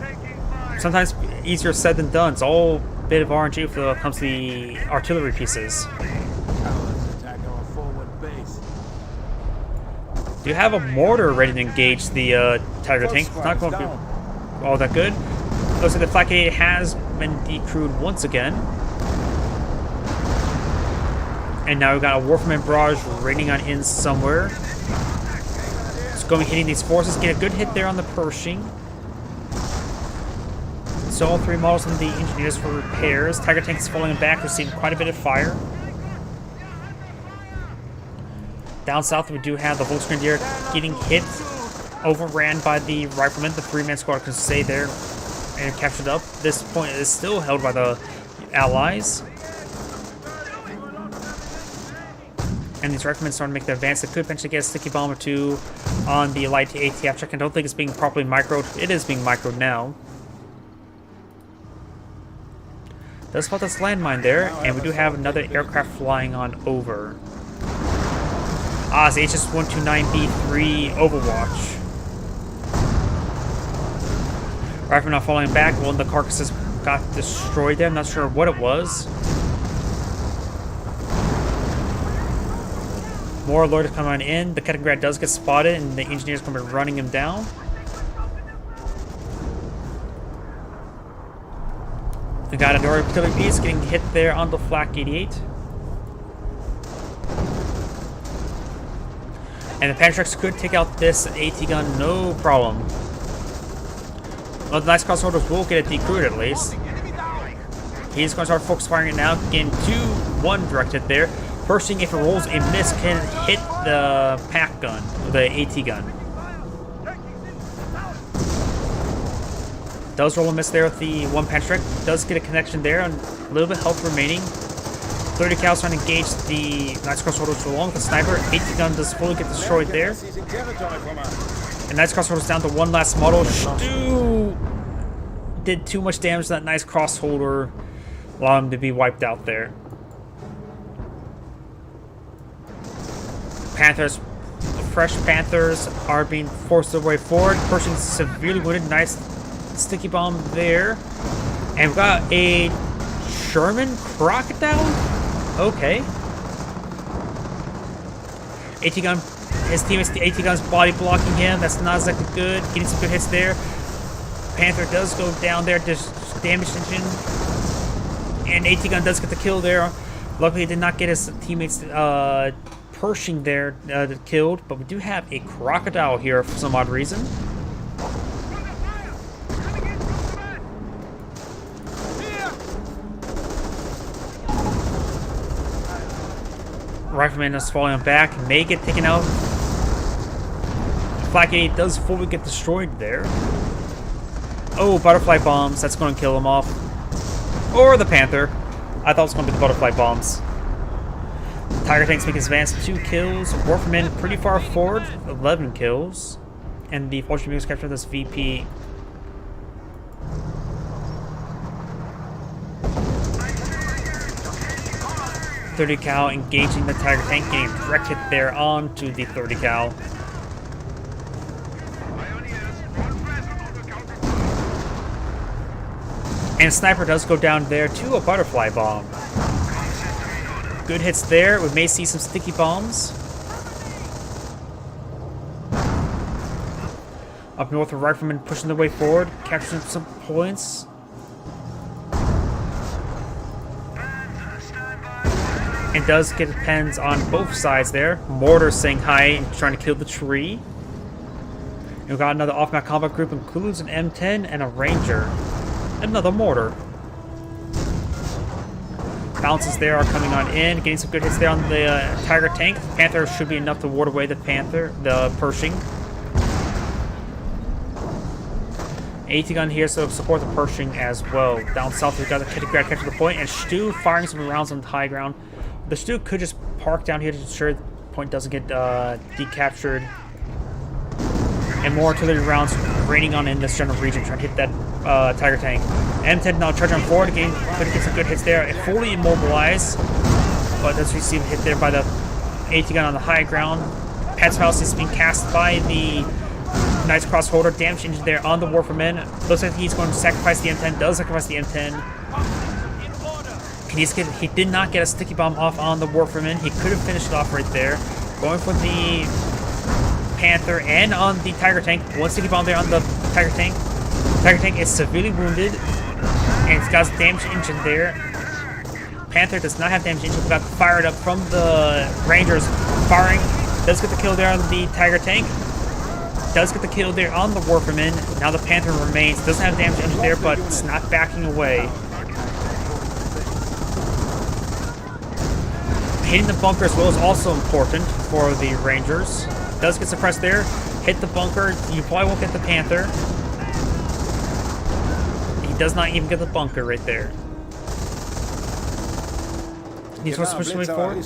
Sometimes easier said than done. It's all a bit of RNG when it comes to the artillery pieces. Attack our forward base. Do you have a mortar ready to engage the Tiger Tank? It's not going to be all that good. Looks like the Flak 88 has been decrewed once again. And now we've got a Warfman Barrage raining on in somewhere. Going hitting these forces, get a good hit there on the Pershing. So all three models on the engineers for repairs. Tiger Tank is falling back, receiving quite a bit of fire. Down south we do have the Volksgrenadier getting hit, overran by the Riflemen. The three-man squad can stay there and captured up. This point is still held by the Allies. And these Riflemen starting to make the advance. They could potentially get a sticky bomb or two on the light ATF check. I don't think it's being properly microed. It is being microed now. Does spot this landmine there, and we do have another aircraft flying on over. Ah, it's HS-129B3 Overwatch. Riflemen are falling back. One of the carcasses got destroyed there. I'm not sure what it was. More Lord coming in. The Kettengrad does get spotted, and the engineers come running him down. We got another artillery piece getting hit there on the Flak 88. And the Pantrax could take out this AT gun, no problem. Well, the nice crossholders will get it decrewed at least. He's going to start focus firing it now, getting 2-1 directed there. Pershing, if it rolls a miss, can hit the pack gun, the AT gun. Does roll a miss there with the one Pantrax. Does get a connection there, and a little bit of health remaining. 30 cal trying to engage the Knights Crossholders along with the sniper. AT gun does fully get destroyed there. And Knights Crossholders down to one last model. Stu did too much damage to that nice Crossholder, allowing him to be wiped out there. Panthers, fresh Panthers are being forced their way forward. Pershing severely wounded. Nice sticky bomb there. And we've got a Sherman Crocodile? Okay. AT gun, his teammates, the AT gun's body blocking him. That's not exactly good. Getting some good hits there. Panther does go down there, just damaged engine. And AT gun does get the kill there. Luckily, he did not get his teammates Pershing there killed, but we do have a Crocodile here for some odd reason. Rifleman is falling back, may get taken out. Flak 88 does fully get destroyed there. Oh, butterfly bombs, that's going to kill him off. Or the Panther. I thought it was going to be the butterfly bombs. Tiger Tanks make his advance, 2 kills. Warfman pretty far forward, 11 kills. And the Fortune Muse captured this VP. .30 cal engaging the Tiger Tank, getting a direct hit there onto the 30 cal. And Sniper does go down there to a butterfly bomb. Good hits there. We may see some sticky bombs. Up north, the riflemen pushing their way forward, capturing some points. It does get depends on both sides there. Mortar saying hi and trying to kill the tree. And we've got another off-map combat group, includes an M10 and a Ranger. Another mortar. Bounces there are coming on in, getting some good hits there on the Tiger tank. Panther should be enough to ward away the Pershing. AT gun here, so support the Pershing as well. Down south, we've got the Kettengrad catching the point, and Stu firing some rounds on the high ground. The Stu could just park down here to ensure the point doesn't get decaptured. And more artillery rounds raining on in this general region, trying to hit that Tiger tank. M10 now charging forward again, could get some good hits there. It fully immobilized, but that's received hit there by the AT gun on the high ground. Pat's House is being cast by the Knight's Crossholder. Damage injured there on the Warframe. Looks like he's going to sacrifice the M10. Does sacrifice the M10. He did not get a sticky bomb off on the Warframe. He could have finished it off right there. Going for the Panther and on the Tiger tank. One sticky bomb there on the Tiger tank. Tiger tank is severely wounded, and it's got damage engine there. Panther does not have damage engine, but got fired up from the Rangers. Firing, does get the kill there on the Tiger tank. Does get the kill there on the Warframe. Now the Panther remains. Doesn't have damage engine there, but it's not backing away. Hitting the bunker as well is also important for the Rangers. Does get suppressed there. Hit the bunker. You probably won't get the Panther. He does not even get the bunker right there. He's supposed to push his way forward.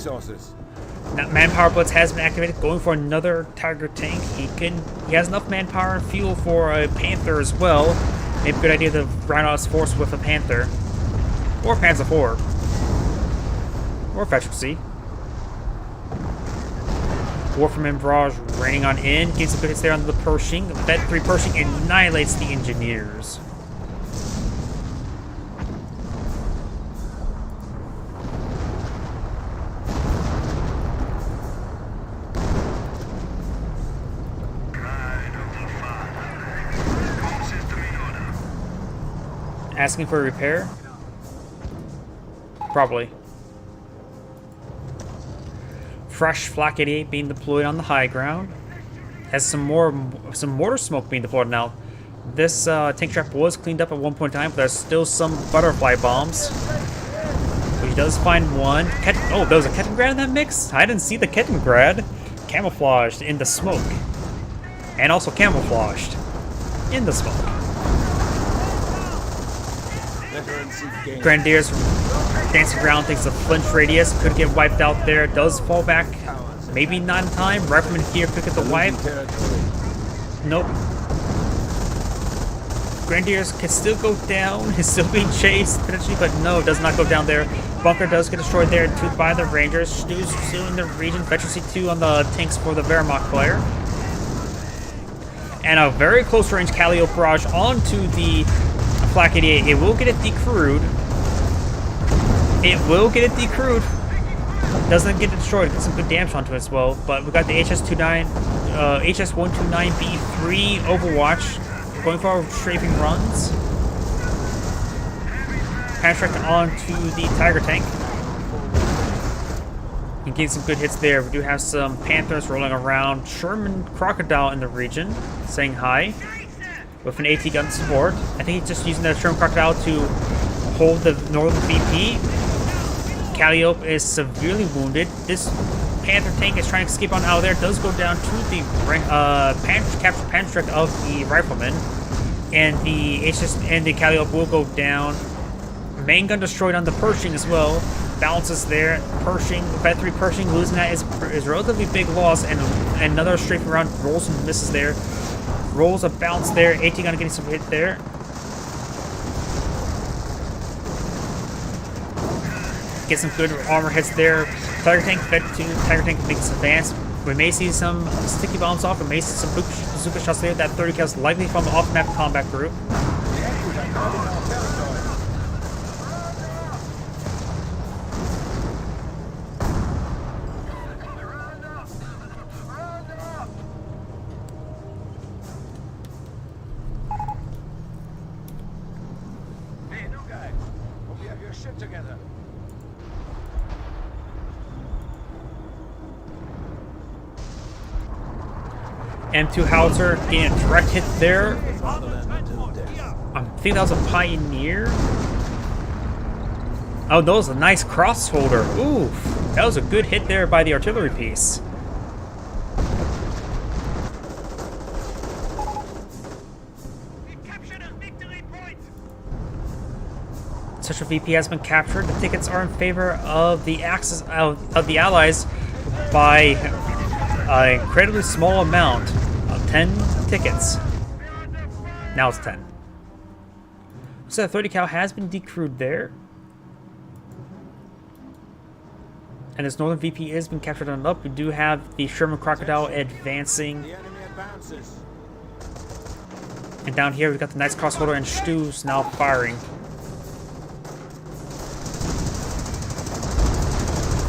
Now, manpower blitz has been activated. Going for another Tiger tank. He has enough manpower and fuel for a Panther as well. Maybe a good idea to round out his force with a Panther. Or Panzer IV. Or Fetcher C. Warframe Barrage raining on in. Getting some good hits there on the Pershing. The Vet 3 Pershing annihilates the Engineers. Asking for a repair? Probably. Fresh Flak 88 being deployed on the high ground. Has some mortar smoke being deployed now. This tank trap was cleaned up at one point in time, but there's still some butterfly bombs. He does find one. Oh, there was a Kettengrad in that mix? I didn't see the Kettengrad. Camouflaged in the smoke. And also camouflaged in the smoke. Grenadiers dancing around, thinks the flinch radius could get wiped out there. Does fall back. Maybe not in time. Rifleman here could get the wipe. Nope. Grenadiers can still go down. He's still being chased, potentially, but no, does not go down there. Bunker does get destroyed there too by the Rangers. Stu's still in the region. Veteran C2 on the tanks for the Wehrmacht player. And a very close range Calliope barrage onto the Flak 88. It will get it decrewed. It will get it decrewed. Doesn't get destroyed. Get some good damage onto it as well. But we got the HS129B3 Overwatch going for strafing runs. Patrick onto the Tiger tank. He gets some good hits there. We do have some Panthers rolling around. Sherman Crocodile in the region, saying hi. With an AT gun support. I think he's just using the Sherman Crocodile to hold the northern VP. Calliope is severely wounded. This Panther tank is trying to escape on out of there. Does go down to the capture Pantrick of the Rifleman. And the Calliope will go down. Main gun destroyed on the Pershing as well. Bounces there. Pershing, Vet 3 Pershing losing that is relatively big loss. And another strafing round rolls and misses there. Rolls a bounce there. AT gun getting some hit there. Get some good armor hits there. Tiger tank, Vet 2, Tiger tank makes advance. We may see some sticky bombs off. We may see some bazooka shots there. That 30 kills likely from the off-map combat group. M2 howitzer getting a direct hit there. Fatherland until death. I think that was a Pioneer. Oh, that was a nice crossholder. Oof. That was a good hit there by the artillery piece. We've captured a victory point. Central VP has been captured. The tickets are in favor of the Axis of the Allies by an incredibly small amount of 10 tickets. Now it's 10. So 30 cal has been decrewed there. And as Northern VP has been captured on up, we do have the Sherman Crocodile advancing. The enemy advances. And down here we've got the Knights Crossholder and Stu's now firing.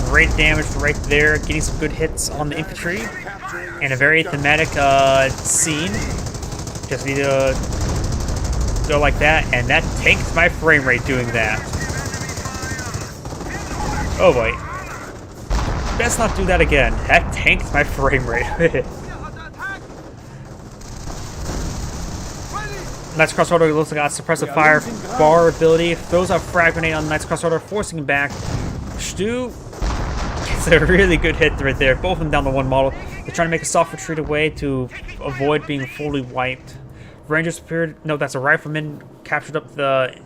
Great damage right there, getting some good hits on the infantry. And a very thematic scene. Just need to go like that, and that tanked my frame rate doing that. Oh boy. Let's not do that again. That tanked my frame rate. Knights Crossholder looks like got suppressive fire bar ability. Throws out frag grenade on Knights Crossholder, forcing him back. Stu gets a really good hit right there. Both of them down to one model. They're trying to make a soft retreat away to avoid being fully wiped. Rangers appeared. No, that's a rifleman. Captured up the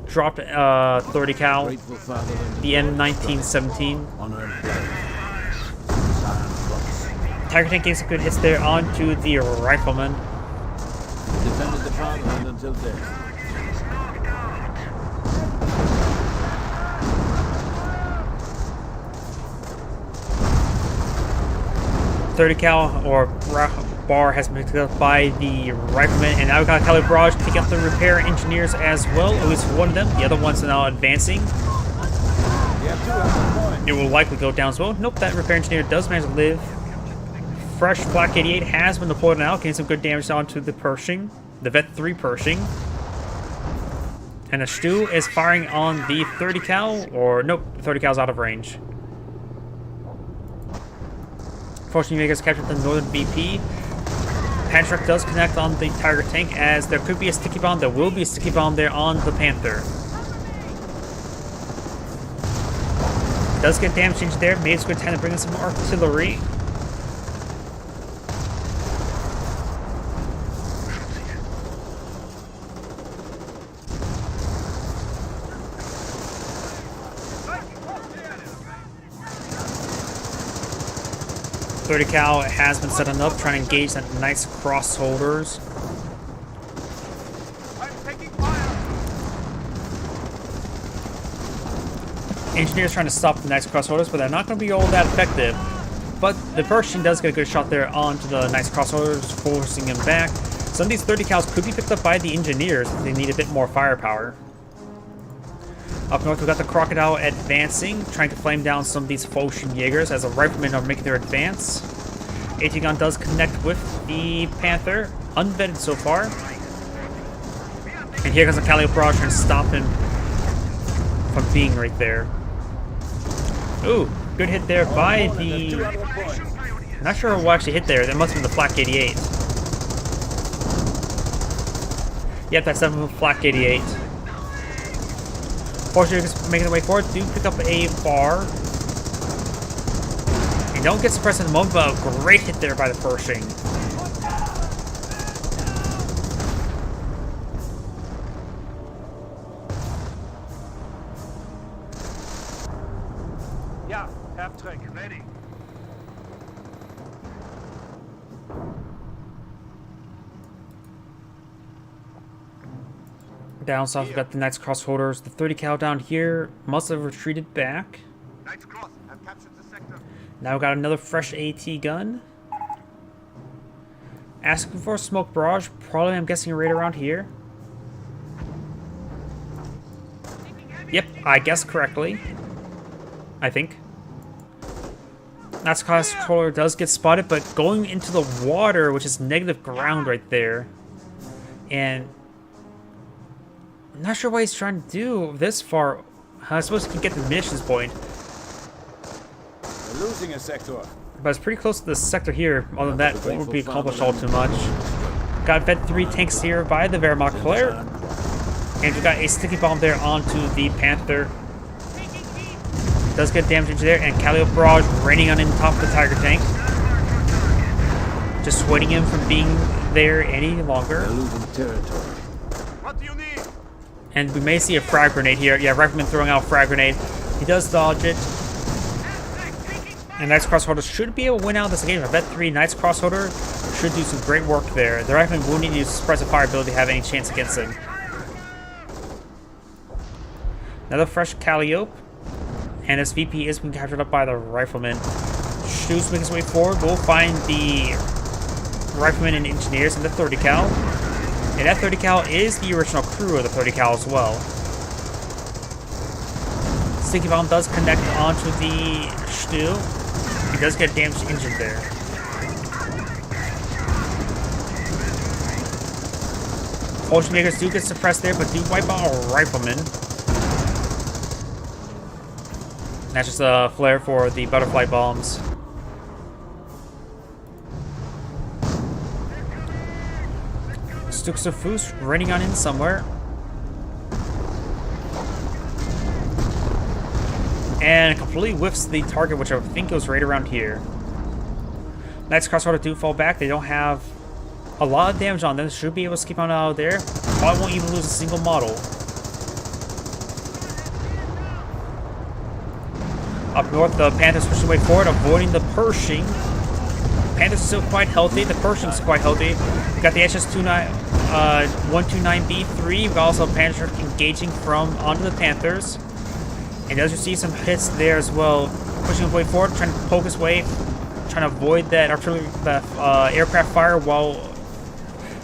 dropped 30 cal. Grateful fatherland. The M1917. Honor and blood. Tiger tank getting some good hits there onto the rifleman. Defended the fatherland until death. .30 cal or bar has been picked up by the rifleman, and now we've got Cali Barrage picking up the repair engineers as well. At least one of them. The other ones are now advancing. You have 200 points. It will likely go down as well. Nope, that repair engineer does manage to live. Fresh Flak 88 has been deployed now, getting some good damage onto the Pershing, the Vet 3 Pershing. And the Stu is firing on the 30 cal, or nope, the 30 cal's out of range. Fortunately, you guys captured the Northern VP. Pantrek does connect on the Tiger tank, as there could be a sticky bomb. There will be a sticky bomb there on the Panther. Does get damage change there. Maybe it's a good time to bring in some artillery. .30 cal has been set up, trying to engage that nice crossholders. I'm taking fire. Engineers trying to stop the nice crossholders, but they're not going to be all that effective. But the Pershing does get a good shot there onto the nice crossholders, forcing him back. Some of these 30 cals could be picked up by the engineers if they need a bit more firepower. Up north, we've got the Crocodile advancing, trying to flame down some of these Foshin Jaegers as the riflemen are making their advance. AT gun does connect with the Panther, unvetted so far. And here comes the Cali Barrage trying to stop him from being right there. Ooh, good hit there by the... I'm not sure what actually hit there. That must have been the Flak 88. Yep, that's definitely Flak 88. Fortunately, just making their way forward, do pick up a bar. And don't get suppressed in the moment, but a great hit there by the Pershing. Yeah, Half-Track, ready. Down south, we've got the Knights Crossholders. The 30 cal down here must have retreated back. Knights Cross, I've captured the sector. Now we've got another fresh AT gun. Asking for a smoke barrage, probably I'm guessing right around here. Yep, I guessed correctly. I think. Knights Crossholder does get spotted, but going into the water, which is negative ground right there. And I'm not sure what he's trying to do this far. I suppose he can get the missions point. We're losing a sector. But it's pretty close to the sector here. Other than that, won't be accomplished all too much. Got Vet 3 tanks here by the Wehrmacht Flare. And we got a sticky bomb there onto the Panther. Does get damage into there, and Calliope Barrage raining on him top of the Tiger tank. Dissuading him from being there any longer. Losing territory. What do you need? And we may see a frag grenade here. Yeah, Rifleman throwing out a frag grenade. He does dodge it. And Knight's Crossholder should be able to win out this game. A Vet 3 Knight's Crossholder should do some great work there. The Rifleman will need to use suppressive fire ability to have any chance against him. Another fresh Calliope. And this VP is being captured up by the Rifleman. Stu's making his way forward. We'll find the Riflemen and Engineers in the 30 cal. And that 30 cal is the original crew of the 30 cal as well. Sticky Bomb does connect onto the Stu. He does get a damaged engine there. Potion Makers do get suppressed there, but do wipe out a Rifleman. That's just a flare for the butterfly bombs. Stukes of Foos raining on in somewhere. And completely whiffs the target, which I think goes right around here. Knight's Crossholder do fall back. They don't have a lot of damage on them. Should be able to keep on out of there. Probably won't even lose a single model. Up north, the Panthers push their way forward, avoiding the Pershing. Panthers still quite healthy. The Pershing's quite healthy. We got the HS-129B3. We got also Panther engaging from onto the Panthers. And does receive some hits there as well. Pushing his way forward, trying to poke his way, trying to avoid that artillery, that aircraft fire while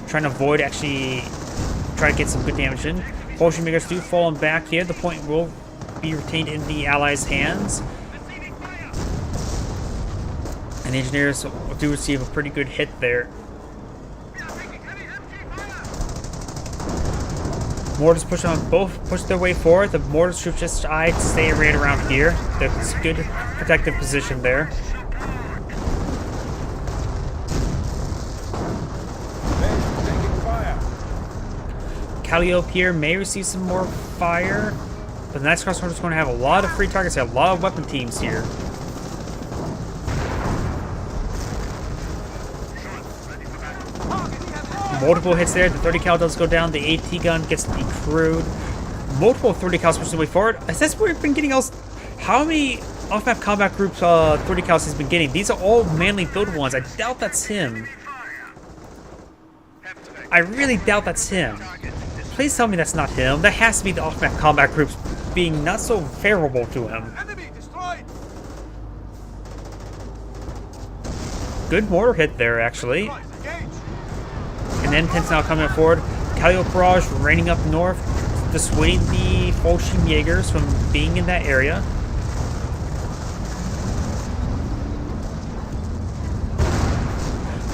trying to avoid actually trying to get some good damage in. Potion Makers do falling back here. The point will be retained in the Allies' hands. And the Engineers do receive a pretty good hit there. Mortars push their way forward. The Mortars troops just try to stay right around here. That's a good protective position there. Taking fire. Calliope here may receive some more fire. But the Knight's Crossholder is going to have a lot of free targets here, a lot of weapon teams here. Multiple hits there. The 30 cal does go down. The AT gun gets decrewed. Multiple 30 cals push their way forward. Is this where we've been getting else? How many off-map combat groups 30 cals has been getting? These are all manly build ones. I doubt that's him. I really doubt that's him. Please tell me that's not him. That has to be the off-map combat groups being not so favorable to him. Enemy destroyed. Good mortar hit there, actually. Right, engage. And then Ten's now coming forward. Calliope Barrage raining up north, dissuading the Volshim Jaegers from being in that area.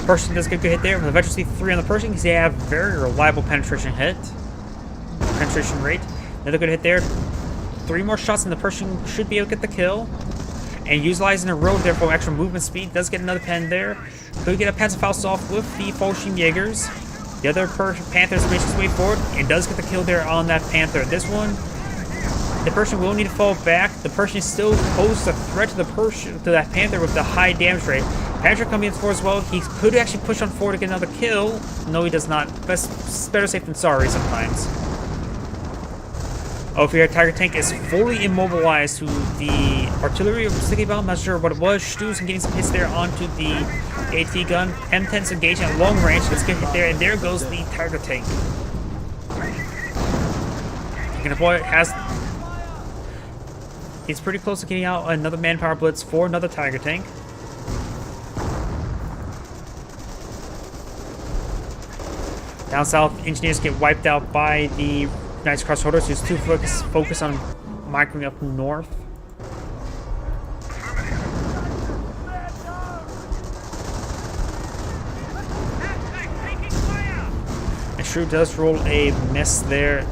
Pershing does get a good hit there. With eventually 3 on the Pershing, they have very reliable penetration rate. Another good hit there. 3 more shots and the Pershing should be able to get the kill. And utilizing the road there for extra movement speed, does get another pen there. Could get a Panzerfaust off with the Volshim Jaegers. The other Panthers makes his way forward and does get the kill there on that Panther. This one, the Pershing will need to fall back. The Pershing still poses a threat to that Panther with the high damage rate. Panther coming in forward as well. He could actually push on forward to get another kill. No, he does not. Better safe than sorry sometimes. Over here, Tiger Tank is fully immobilized to the artillery of Sticky Bomb. Not sure what it was. Stu's getting some hits there onto the AT gun. M10's engaging at long range. Let's get hit there, and there goes the Tiger Tank. He's pretty close to getting out another manpower blitz for another Tiger Tank. Down south, Engineers get wiped out by the Knight's Crossholders, who's too focused on migrating up north. And Shrew does roll a miss there.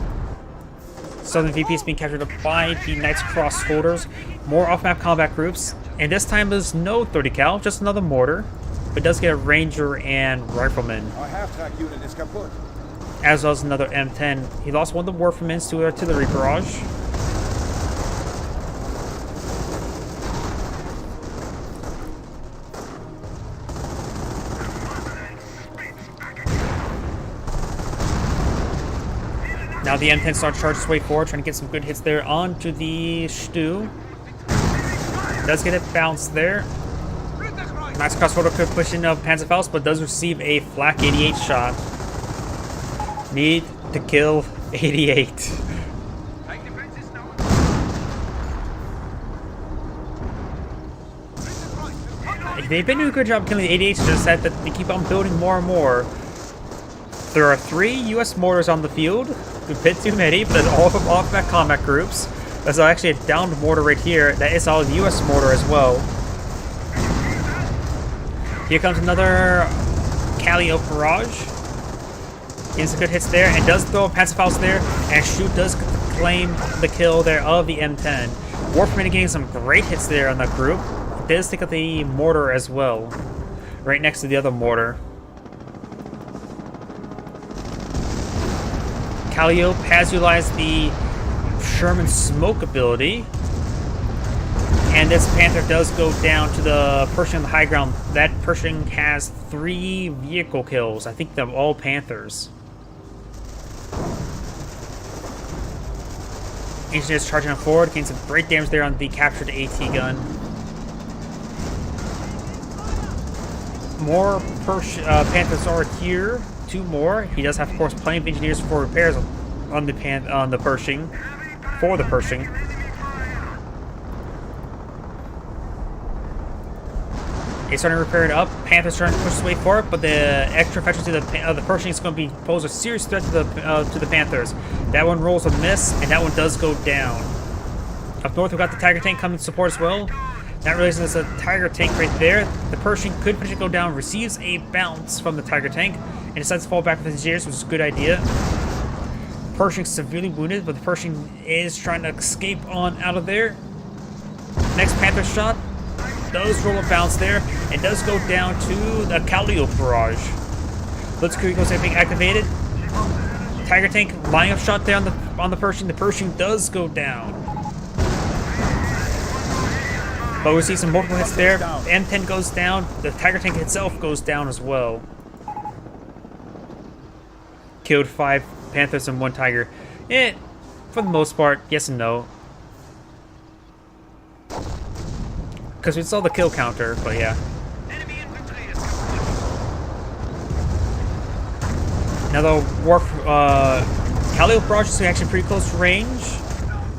Southern VP is being captured up by the Knight's Crossholders. More off-map combat groups. And this time there's no 30 cal, just another mortar. But it does get a ranger and rifleman, Our half-track unit is kaput. as well as another M10. He lost one of the warfamens to artillery barrage. Now the M10 starts charging its way forward, trying to get some good hits there onto the Stu. Does get it bounced there. Nice crossroader could push in Panzerfaust, but does receive a flak 88 shot. Need to kill 88. They've been doing a good job killing the 88s, just that they keep on building more and more. There are 3 US mortars on the field. A bit too many, but all of them off at combat groups. There's actually a downed mortar right here. That is all US mortar as well. Here comes another Callio barrage. Getting some good hits there, and does throw a Panzerfaust there, and Shoot does claim the kill there of the M10. Warfman getting some great hits there on that group. It does take out the mortar as well, right next to the other mortar. Calliope has utilized the Sherman smoke ability, and this Panther does go down to the Pershing on the high ground. That Pershing has 3 vehicle kills. I think they're all Panthers. Engineers charging on forward, getting some great damage there on the captured AT gun. More Panthers are here. 2 more. He does have, of course, plenty of engineers for repairs on the Pershing. For the Pershing. He's starting to repair it up. Panther's trying to push his way forward, but the extra infantry to the Pershing is going to pose a serious threat to the Panthers. That one rolls a miss, and that one does go down. Up north, we've got the Tiger tank coming to support as well. Not realizing there's a Tiger tank right there. The Pershing could potentially go down, receives a bounce from the Tiger tank, and decides to fall back with his engineers, which is a good idea. Pershing's severely wounded, but the Pershing is trying to escape on out of there. Next Panther shot does roll a bounce there, and does go down to the Calliope barrage. Blitzkrieg goes being activated. Tiger tank lining up shot there on the Pershing. The Pershing does go down. But we see some multiple hits there. The M10 goes down. The Tiger tank itself goes down as well. Killed 5 Panthers and 1 Tiger. For the most part, yes and no. Because we saw the kill counter, but yeah. Now the Calliope barrage is actually pretty close range,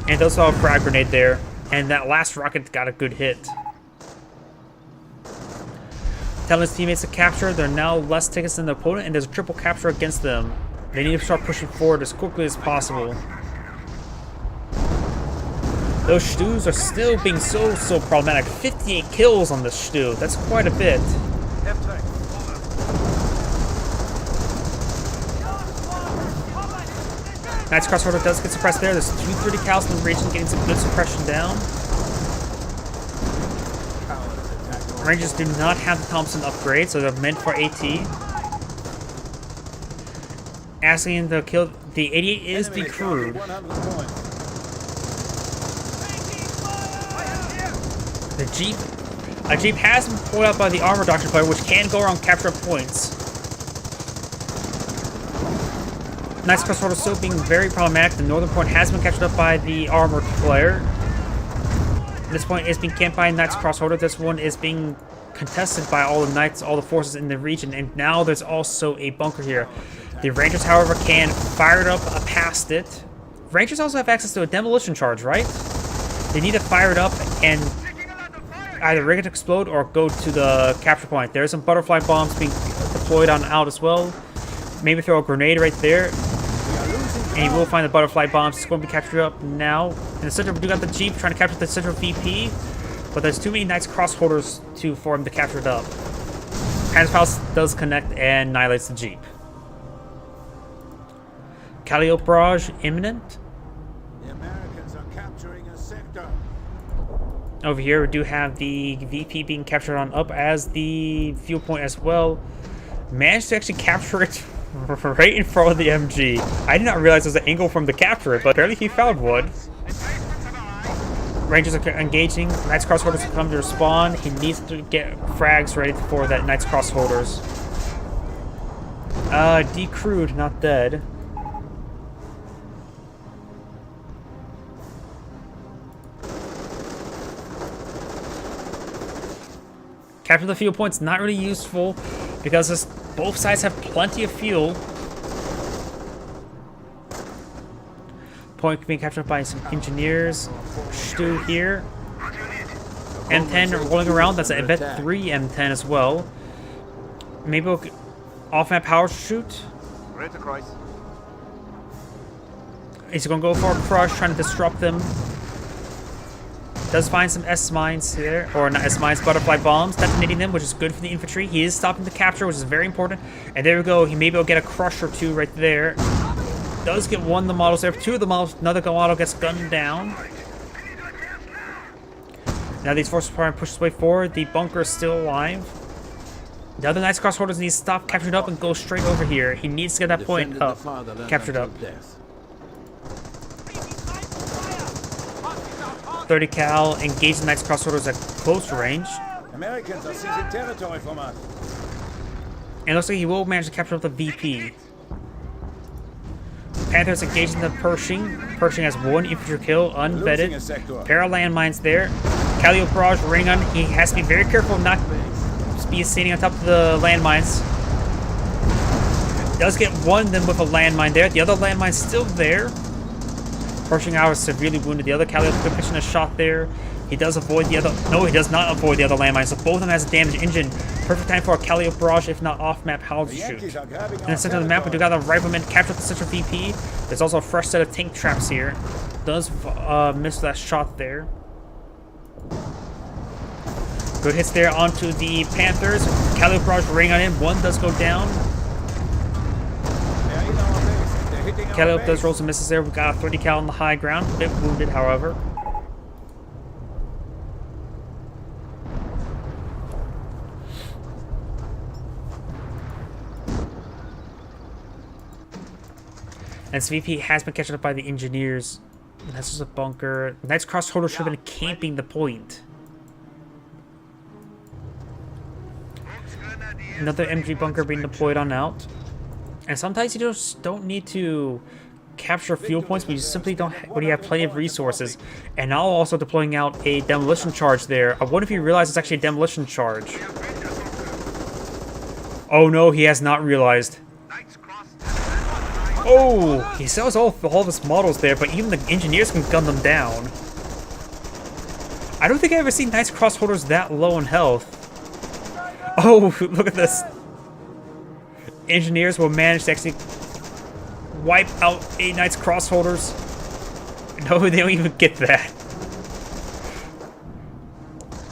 and does have a frag grenade there. And that last rocket got a good hit. Telling his teammates to capture, there are now less tickets than the opponent, and there's a triple capture against them. They need to start pushing forward as quickly as possible. Those Stus are still being so problematic. 58 kills on this Stu. That's quite a bit. Knight's Crossroader does get suppressed there. There's 230 cals in the region, getting some good suppression down. Rangers do not have the Thompson upgrade, so they're meant for AT. Asking to kill the 88 is the crude. The Jeep. A Jeep has been pulled out by the armor doctrine player, which can go around capture points. Knight's Crossroader still being very problematic. The northern point has been captured up by the armored player. This point is being camped by Knight's Crossroader. This one is being contested by all the Knights, all the forces in the region, and now there's also a bunker here. The Rangers, however, can fire it up past it. Rangers also have access to a demolition charge, right? They need to fire it up and either rig it to explode or go to the capture point. There's some butterfly bombs being deployed on out as well. Maybe throw a grenade right there. And you will find the butterfly bombs. It's going to be captured up now. In the center, we do got the Jeep trying to capture the central VP. But there's too many Knights Crossholders for him to capture it up. Panzerfaust does connect and annihilates the Jeep. Calliope barrage imminent. The Americans are capturing a sector. Over here, we do have the VP being captured on up as the fuel point as well. Managed to actually capture it right in front of the MG. I did not realize there was an angle from the capture it, but apparently he found one. Rangers are engaging. Knights Crossholders come to respawn. He needs to get frags ready for that Knights Crossholders. Decrewed, not dead. Capture the fuel point's not really useful because both sides have plenty of fuel. Point being captured by some engineers. Stu here. M10 rolling around. That's an Vet 3 M10 as well. Maybe we'll off-map power shoot. He's going to go for a crush, trying to disrupt them. Does find some S-mines here, or not S-mines, butterfly bombs, detonating them, which is good for the infantry. He is stopping the capture, which is very important. And there we go. He maybe will get a crush or two right there. Does get one of the models there. Two of the models. Another model gets gunned down. Now these forces are trying to push his way forward. The bunker is still alive. The other Knights Crossholders need to stop captured up and go straight over here. He needs to get that point up. Captured up. 30 cal, engage the Knights Crossholders at close range. Americans are seizing territory from us. And it looks like he will manage to capture up the VP. Panthers engaging the Pershing. Pershing has one infantry kill, unvetted. Pair of landmines there. Calliope Barrage running on. He has to be very careful not to be standing on top of the landmines. Does get one of them with a landmine there. The other landmine's still there. Pershing hour is severely wounded. The other Calliope could pitch in a shot there. He does avoid the other. No, he does not avoid the other landmine. So both of them has a damaged engine. Perfect time for a Calliope Barrage, if not off-map howitzer shoot. In the center of the map, we do got a rifleman capture the central VP. There's also a fresh set of tank traps here. Does miss that shot there. Good hits there onto the Panthers. Calliope Barrage ring on him. One does go down. Calliope does roll some misses there. We got a 30 cal on the high ground. A bit wounded, however. And VP has been captured up by the engineers. And that's just a bunker. Knights Crossholders should have been camping the point. Another MG bunker being deployed on out. And sometimes you just don't need to capture fuel points, but you simply don't when you have plenty of resources. And now also deploying out a demolition charge there. I wonder if you realize it's actually a demolition charge. Oh no, he has not realized. Oh, he sells all of his models there, but even the engineers can gun them down. I don't think I've ever seen Knights Crossholders that low in health. Oh, look at this. Engineers will manage to actually wipe out 8 Knights Crossholders. No, they don't even get that.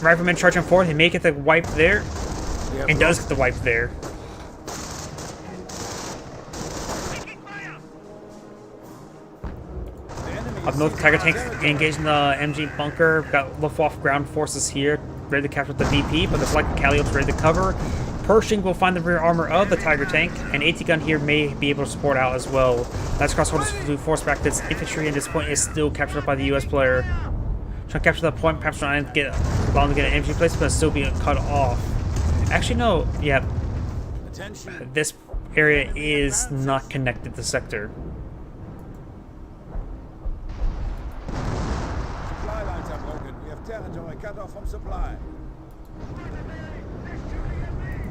Rifleman charging forward, he may get the wipe there. And does get the wipe there. Up north, Tiger Tank engaging the MG bunker. Got Luftwaffe ground forces here, ready to capture the VP, but there's like Calliope's ready to cover. Pershing will find the rear armor of the Tiger Tank, and AT gun here may be able to support out as well. Knights Crossholders do force back this infantry, and this point is still captured up by the US player. Trying to capture that point, perhaps trying to get along to get an MG place, but it's still being cut off. Actually, no, yeah. This area is not connected to sector. Supply lines are broken. We have territory cut off from supply.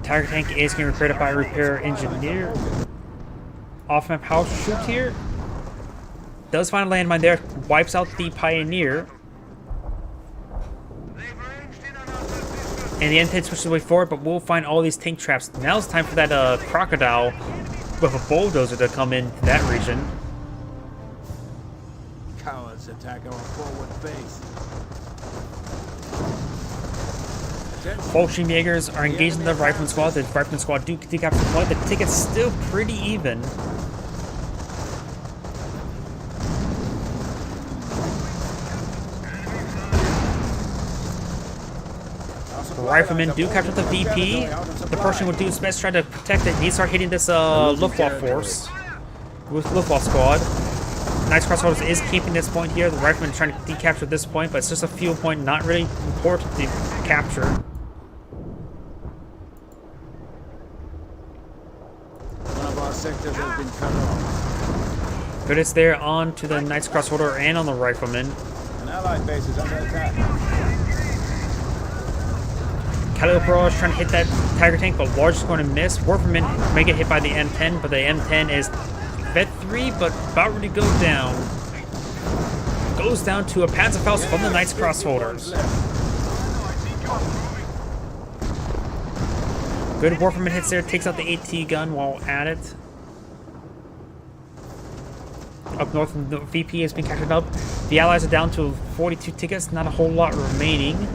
Tiger Tank is getting repaired by a repair engineer. Off-map house shoot here. Does find a landmine there. Wipes out the Pioneer. And the M10 switches the way forward, but we'll find all these tank traps. Now it's time for that Crocodile with a bulldozer to come into that region. Cowards attack our forward base. Bolshevik Jaegers are engaging the Rifleman Squad. The Rifleman Squad do capture the point. The ticket's still pretty even. Riflemen do capture the VP. The Pershing will do his best trying to protect it. He start hitting this Luftwaffe force with Luftwaffe squad. Knights Crossholders is keeping this point here. The Riflemen trying to decapture this point, but it's just a fuel point, not really important to capture. One of our sectors has been cut off. Good hits there on to the Knights Crossholder and on the Riflemen. An allied base is under attack. Caliopro is trying to hit that Tiger tank, but Large is going to miss. Warferman may get hit by the M10, but the M10 is Fed 3, but about ready to go down. Goes down to a Panzerfaust from the Knights Crossholders. Good Warferman hits there, takes out the AT gun while at it. Up north, the VP has been captured up. The Allies are down to 42 tickets, not a whole lot remaining.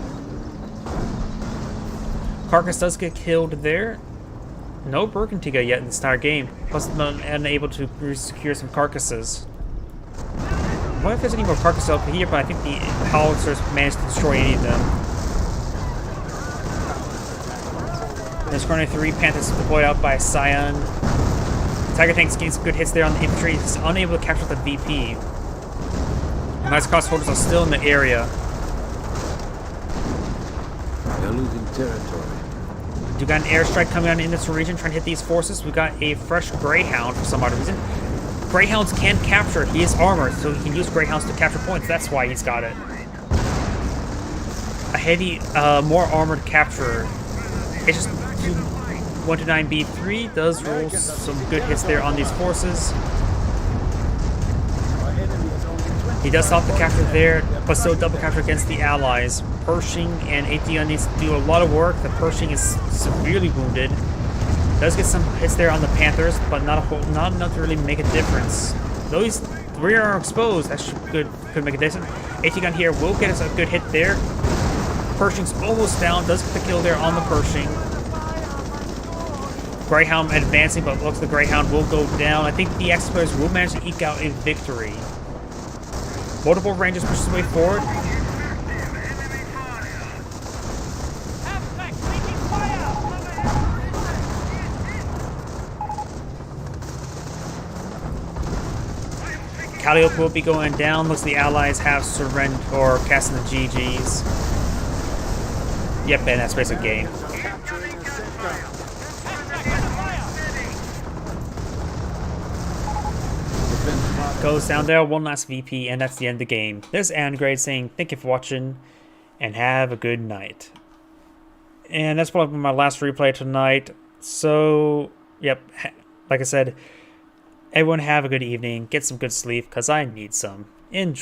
Carcass does get killed there. No Broken Tiga yet in this entire game. Plus, unable to secure some carcasses. I wonder if there's any more carcasses up here, but I think the howitzers managed to destroy any of them. There's currently 3 Panthers deployed out by Scion. Tiger tanks getting some good hits there on the infantry. He's unable to capture the VP. Knights Crossholders are still in the area. They're losing territory. We got an airstrike coming out in this region trying to hit these forces. We got a fresh Greyhound for some odd reason. Greyhounds can capture. He is armored, so he can use Greyhounds to capture points. That's why he's got it. A heavy, more armored capturer. It's just 129B3 does roll some good hits there on these forces. He does stop the capture there, but still double capture against the Allies. Pershing and AT needs to do a lot of work. The Pershing is severely wounded. Does get some hits there on the Panthers, but not enough to really make a difference. Though he's rear are exposed, that could make a difference. AT gun here will get us a good hit there. Pershing's almost down, does get the kill there on the Pershing. Greyhound advancing, but looks like the Greyhound will go down. I think the Exploiters will manage to eke out a victory. Multiple Rangers pushes his way forward. Calliope will be going down. Looks like the Allies have surrendered or casting the GGs. Yep, and that's basically game. Goes down there, one last VP, and that's the end of the game. This is Angrade saying thank you for watching, and have a good night. And that's probably my last replay tonight. So, yep, like I said, everyone have a good evening, get some good sleep, because I need some. Enjoy.